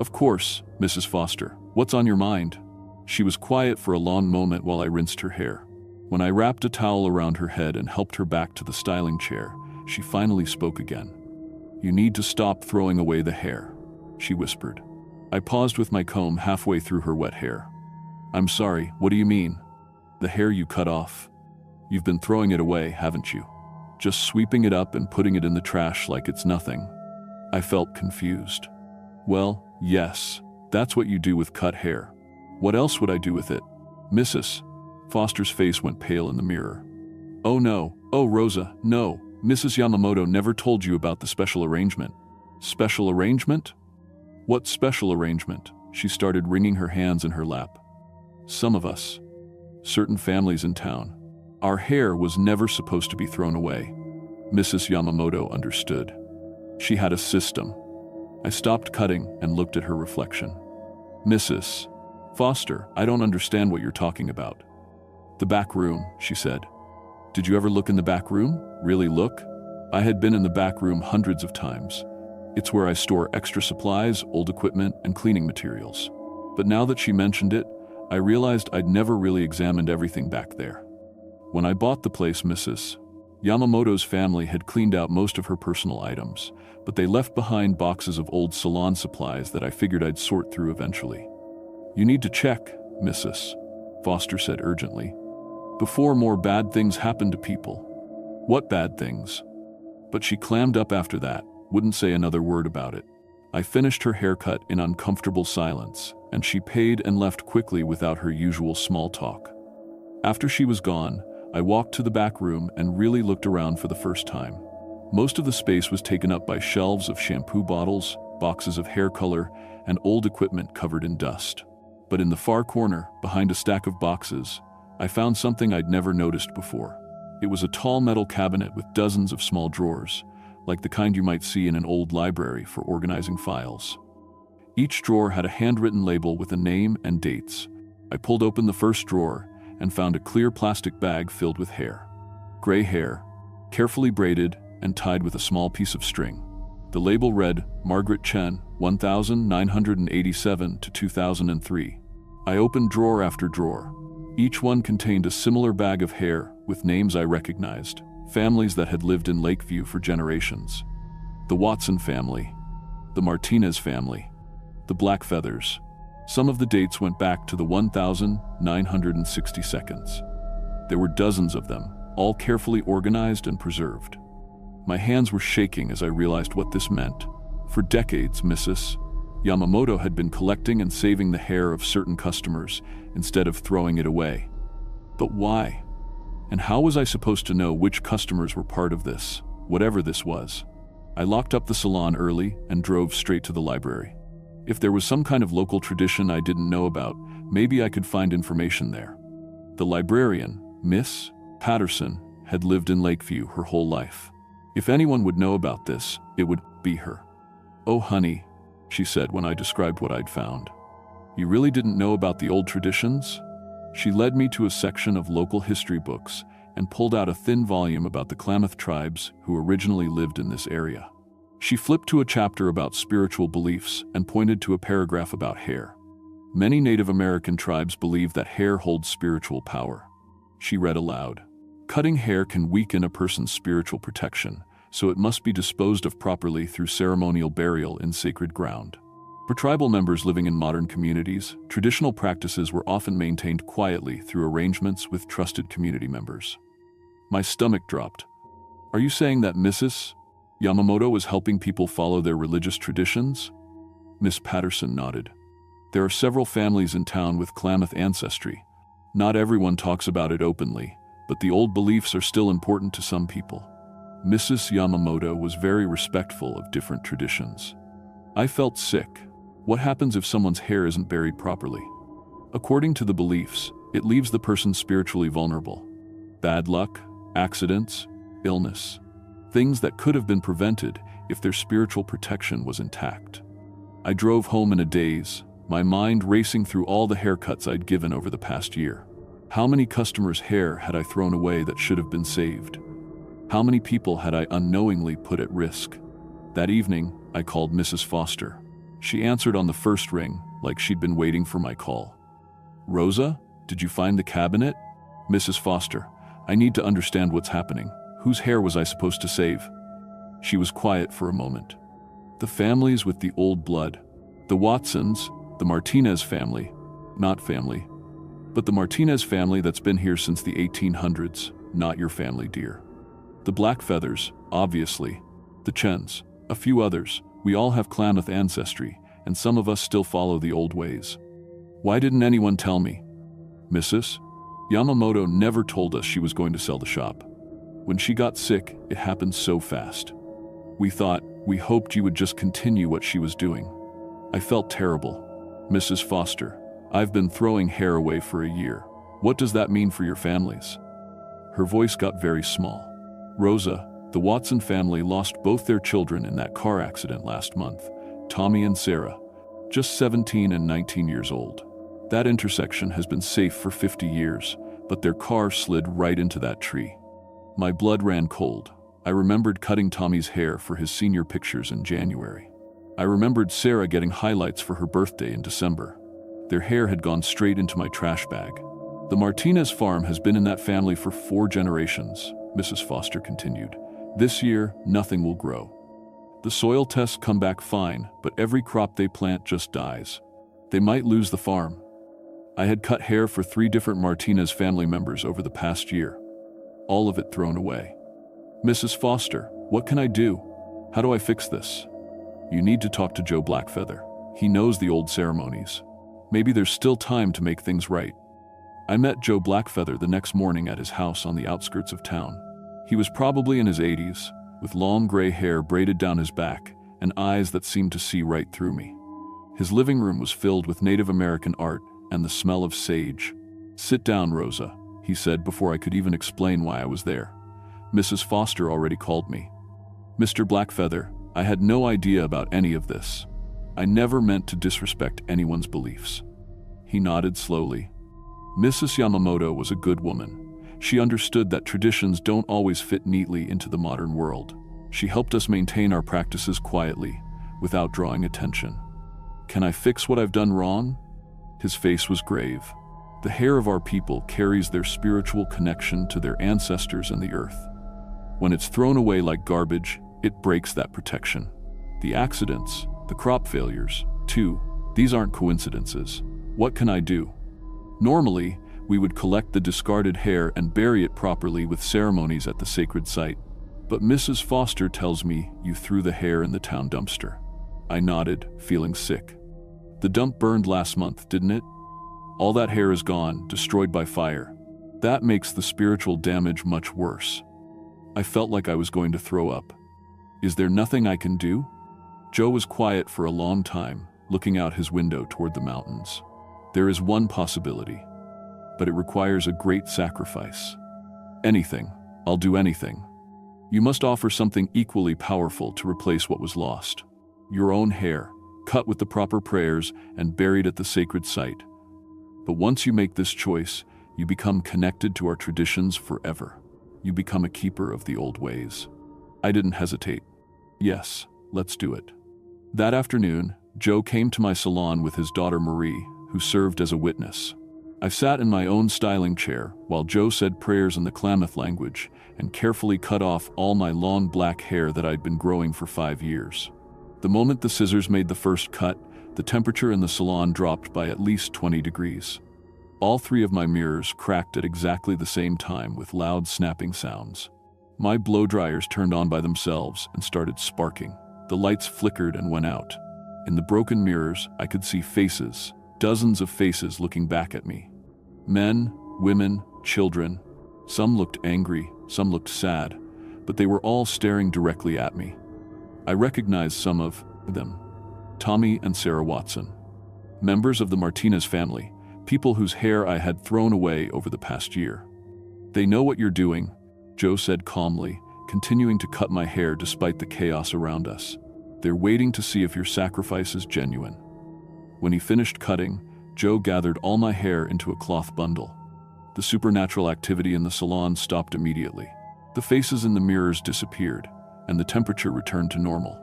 "Of course, Mrs. Foster. What's on your mind?" She was quiet for a long moment while I rinsed her hair. When I wrapped a towel around her head and helped her back to the styling chair, she finally spoke again. "You need to stop throwing away the hair." she whispered. I paused with my comb halfway through her wet hair. I'm sorry, what do you mean? The hair you cut off. You've been throwing it away, haven't you? Just sweeping it up and putting it in the trash like it's nothing. I felt confused. Well, yes, that's what you do with cut hair. What else would I do with it? Mrs. Foster's face went pale in the mirror. Oh no, oh Rosa, no, Mrs. Yamamoto never told you about the special arrangement. Special arrangement? What special arrangement? She started wringing her hands in her lap. Some of us, certain families in town, our hair was never supposed to be thrown away. Mrs. Yamamoto understood. She had a system. I stopped cutting and looked at her reflection. Mrs. Foster, I don't understand what you're talking about. The back room, she said. Did you ever look in the back room? Really look? I had been in the back room hundreds of times. It's where I store extra supplies, old equipment, and cleaning materials. But now that she mentioned it, I realized I'd never really examined everything back there. When I bought the place, Mrs. Yamamoto's family had cleaned out most of her personal items, but they left behind boxes of old salon supplies that I figured I'd sort through eventually. You need to check, Mrs. Foster said urgently, before more bad things happen to people. What bad things? But she clammed up after that, wouldn't say another word about it. I finished her haircut in uncomfortable silence, and she paid and left quickly without her usual small talk. After she was gone, I walked to the back room and really looked around for the first time. Most of the space was taken up by shelves of shampoo bottles, boxes of hair color, and old equipment covered in dust. But in the far corner, behind a stack of boxes, I found something I'd never noticed before. It was a tall metal cabinet with dozens of small drawers, like the kind you might see in an old library for organizing files. Each drawer had a handwritten label with a name and dates. I pulled open the first drawer and found a clear plastic bag filled with hair. Gray hair, carefully braided and tied with a small piece of string. The label read, Margaret Chen, 1987 to 2003. I opened drawer after drawer. Each one contained a similar bag of hair with names I recognized, families that had lived in Lakeview for generations. The Watson family, the Martinez family, the Black Feathers. Some of the dates went back to the 1960 seconds. There were dozens of them, all carefully organized and preserved. My hands were shaking as I realized what this meant. For decades, Mrs. Yamamoto had been collecting and saving the hair of certain customers instead of throwing it away. But why? And how was I supposed to know which customers were part of this, whatever this was? I locked up the salon early and drove straight to the library. If there was some kind of local tradition I didn't know about, maybe I could find information there. The librarian, Miss Patterson, had lived in Lakeview her whole life. If anyone would know about this, it would be her. Oh honey, she said when I described what I'd found. You really didn't know about the old traditions? She led me to a section of local history books and pulled out a thin volume about the Klamath tribes who originally lived in this area. She flipped to a chapter about spiritual beliefs and pointed to a paragraph about hair. Many Native American tribes believe that hair holds spiritual power. She read aloud. Cutting hair can weaken a person's spiritual protection, so it must be disposed of properly through ceremonial burial in sacred ground. For tribal members living in modern communities, traditional practices were often maintained quietly through arrangements with trusted community members. My stomach dropped. Are you saying that Mrs. Yamamoto was helping people follow their religious traditions? Miss Patterson nodded. There are several families in town with Klamath ancestry. Not everyone talks about it openly, but the old beliefs are still important to some people. Mrs. Yamamoto was very respectful of different traditions. I felt sick. What happens if someone's hair isn't buried properly? According to the beliefs, it leaves the person spiritually vulnerable. Bad luck, accidents, illness. Things that could have been prevented if their spiritual protection was intact. I drove home in a daze, my mind racing through all the haircuts I'd given over the past year. How many customers' hair had I thrown away that should have been saved? How many people had I unknowingly put at risk? That evening, I called Mrs. Foster. She answered on the first ring, like she'd been waiting for my call. Rosa, did you find the cabinet? Mrs. Foster, I need to understand what's happening. Whose hair was I supposed to save? She was quiet for a moment. The families with the old blood, The Watsons, the Martinez family, not family, but the Martinez family that's been here since the 1800s, not your family, dear. The Blackfeathers, obviously, the Chens, a few others, we all have Klamath ancestry, and some of us still follow the old ways. Why didn't anyone tell me? Mrs. Yamamoto never told us she was going to sell the shop. When she got sick, it happened so fast. We hoped you would just continue what she was doing. I felt terrible. Mrs. Foster, I've been throwing hair away for a year. What does that mean for your families? Her voice got very small. Rosa, the Watson family lost both their children in that car accident last month, Tommy and Sarah, just 17 and 19 years old. That intersection has been safe for 50 years, but their car slid right into that tree. My blood ran cold. I remembered cutting Tommy's hair for his senior pictures in January. I remembered Sarah getting highlights for her birthday in December. Their hair had gone straight into my trash bag. The Martinez farm has been in that family for 4 generations, Mrs. Foster continued. This year, nothing will grow. The soil tests come back fine, but every crop they plant just dies. They might lose the farm. I had cut hair for 3 different Martinez family members over the past year. All of it thrown away. Mrs. Foster, what can I do? How do I fix this? You need to talk to Joe Blackfeather. He knows the old ceremonies. Maybe there's still time to make things right. I met Joe Blackfeather the next morning at his house on the outskirts of town. He was probably in his 80s, with long gray hair braided down his back and eyes that seemed to see right through me. His living room was filled with Native American art and the smell of sage. Sit down, Rosa, he said before I could even explain why I was there. Mrs. Foster already called me. Mr. Blackfeather, I had no idea about any of this. I never meant to disrespect anyone's beliefs. He nodded slowly. Mrs. Yamamoto was a good woman. She understood that traditions don't always fit neatly into the modern world. She helped us maintain our practices quietly, without drawing attention. Can I fix what I've done wrong? His face was grave. The hair of our people carries their spiritual connection to their ancestors and the earth. When it's thrown away like garbage, it breaks that protection. The accidents, the crop failures, too, these aren't coincidences. What can I do? Normally, we would collect the discarded hair and bury it properly with ceremonies at the sacred site. But Mrs. Foster tells me you threw the hair in the town dumpster. I nodded, feeling sick. The dump burned last month, didn't it? All that hair is gone, destroyed by fire. That makes the spiritual damage much worse. I felt like I was going to throw up. Is there nothing I can do? Joe was quiet for a long time, looking out his window toward the mountains. There is one possibility, but it requires a great sacrifice. Anything. I'll do anything. You must offer something equally powerful to replace what was lost. Your own hair, cut with the proper prayers and buried at the sacred site. But once you make this choice, you become connected to our traditions forever. You become a keeper of the old ways. I didn't hesitate. Yes, let's do it. That afternoon, Joe came to my salon with his daughter Marie, who served as a witness. I sat in my own styling chair while Joe said prayers in the Klamath language and carefully cut off all my long black hair that I'd been growing for 5 years. The moment the scissors made the first cut, the temperature in the salon dropped by at least 20 degrees. All 3 of my mirrors cracked at exactly the same time with loud snapping sounds. My blow dryers turned on by themselves and started sparking. The lights flickered and went out. In the broken mirrors, I could see faces, dozens of faces looking back at me. Men, women, children. Some looked angry, some looked sad, but they were all staring directly at me. I recognized some of them. Tommy and Sarah Watson. Members of the Martinez family, people whose hair I had thrown away over the past year. They know what you're doing, Joe said calmly, continuing to cut my hair despite the chaos around us. They're waiting to see if your sacrifice is genuine. When he finished cutting, Joe gathered all my hair into a cloth bundle. The supernatural activity in the salon stopped immediately. The faces in the mirrors disappeared, and the temperature returned to normal.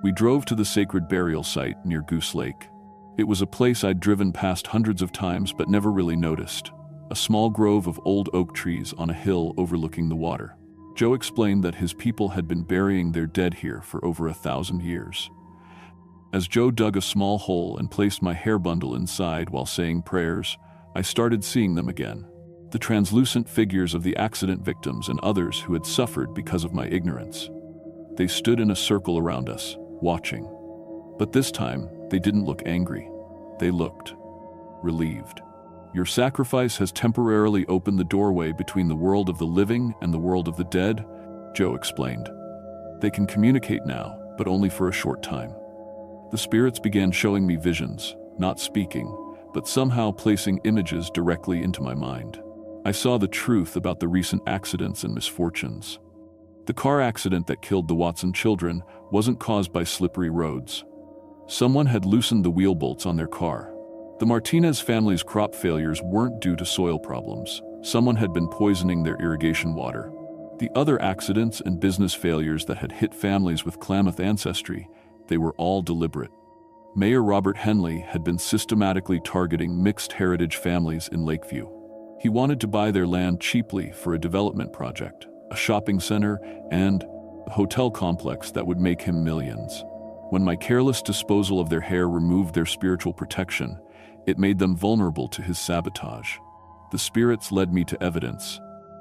We drove to the sacred burial site near Goose Lake. It was a place I'd driven past hundreds of times but never really noticed. A small grove of old oak trees on a hill overlooking the water. Joe explained that his people had been burying their dead here for over 1,000 years. As Joe dug a small hole and placed my hair bundle inside while saying prayers, I started seeing them again. The translucent figures of the accident victims and others who had suffered because of my ignorance. They stood in a circle around us, watching. But this time, they didn't look angry. They looked relieved. Your sacrifice has temporarily opened the doorway between the world of the living and the world of the dead, Joe explained. They can communicate now, but only for a short time. The spirits began showing me visions, not speaking, but somehow placing images directly into my mind. I saw the truth about the recent accidents and misfortunes. The car accident that killed the Watson children wasn't caused by slippery roads. Someone had loosened the wheel bolts on their car. The Martinez family's crop failures weren't due to soil problems. Someone had been poisoning their irrigation water. The other accidents and business failures that had hit families with Klamath ancestry, they were all deliberate. Mayor Robert Henley had been systematically targeting mixed heritage families in Lakeview. He wanted to buy their land cheaply for a development project, a shopping center, and a hotel complex that would make him millions. When my careless disposal of their hair removed their spiritual protection, it made them vulnerable to his sabotage. The spirits led me to evidence.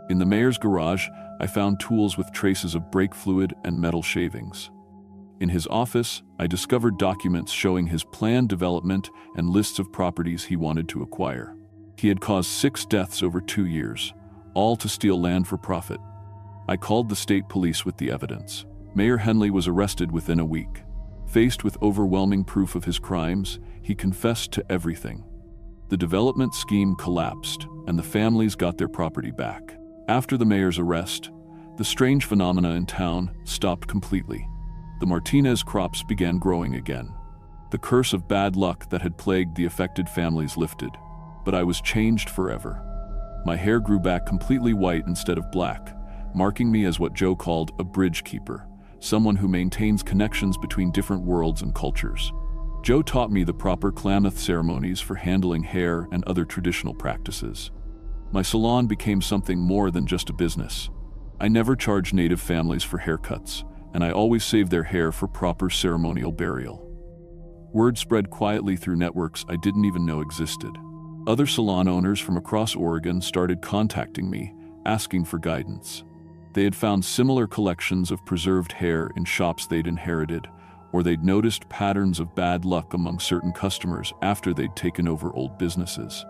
In the mayor's garage, I found tools with traces of brake fluid and metal shavings. In his office, I discovered documents showing his planned development and lists of properties he wanted to acquire. He had caused 6 deaths over 2 years, all to steal land for profit. I called the state police with the evidence. Mayor Henley was arrested within a week. Faced with overwhelming proof of his crimes, he confessed to everything. The development scheme collapsed, and the families got their property back. After the mayor's arrest, the strange phenomena in town stopped completely. The Martinez crops began growing again. The curse of bad luck that had plagued the affected families lifted, but I was changed forever. My hair grew back completely white instead of black, marking me as what Joe called a bridge keeper, someone who maintains connections between different worlds and cultures. Joe taught me the proper Klamath ceremonies for handling hair and other traditional practices. My salon became something more than just a business. I never charged Native families for haircuts, and I always saved their hair for proper ceremonial burial. Word spread quietly through networks I didn't even know existed. Other salon owners from across Oregon started contacting me, asking for guidance. They had found similar collections of preserved hair in shops they'd inherited, or they'd noticed patterns of bad luck among certain customers after they'd taken over old businesses.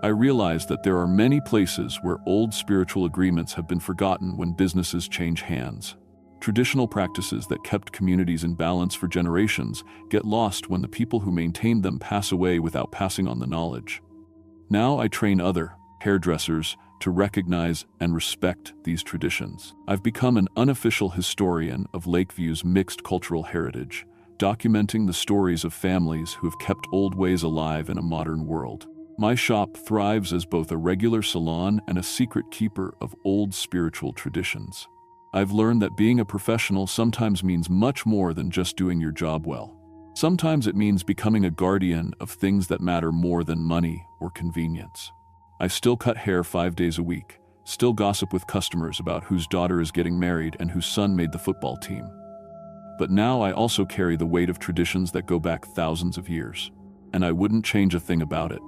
I realized that there are many places where old spiritual agreements have been forgotten when businesses change hands. Traditional practices that kept communities in balance for generations get lost when the people who maintained them pass away without passing on the knowledge. Now I train other hairdressers to recognize and respect these traditions. I've become an unofficial historian of Lakeview's mixed cultural heritage, documenting the stories of families who have kept old ways alive in a modern world. My shop thrives as both a regular salon and a secret keeper of old spiritual traditions. I've learned that being a professional sometimes means much more than just doing your job well. Sometimes it means becoming a guardian of things that matter more than money or convenience. I still cut hair 5 days a week, still gossip with customers about whose daughter is getting married and whose son made the football team. But now I also carry the weight of traditions that go back thousands of years, and I wouldn't change a thing about it.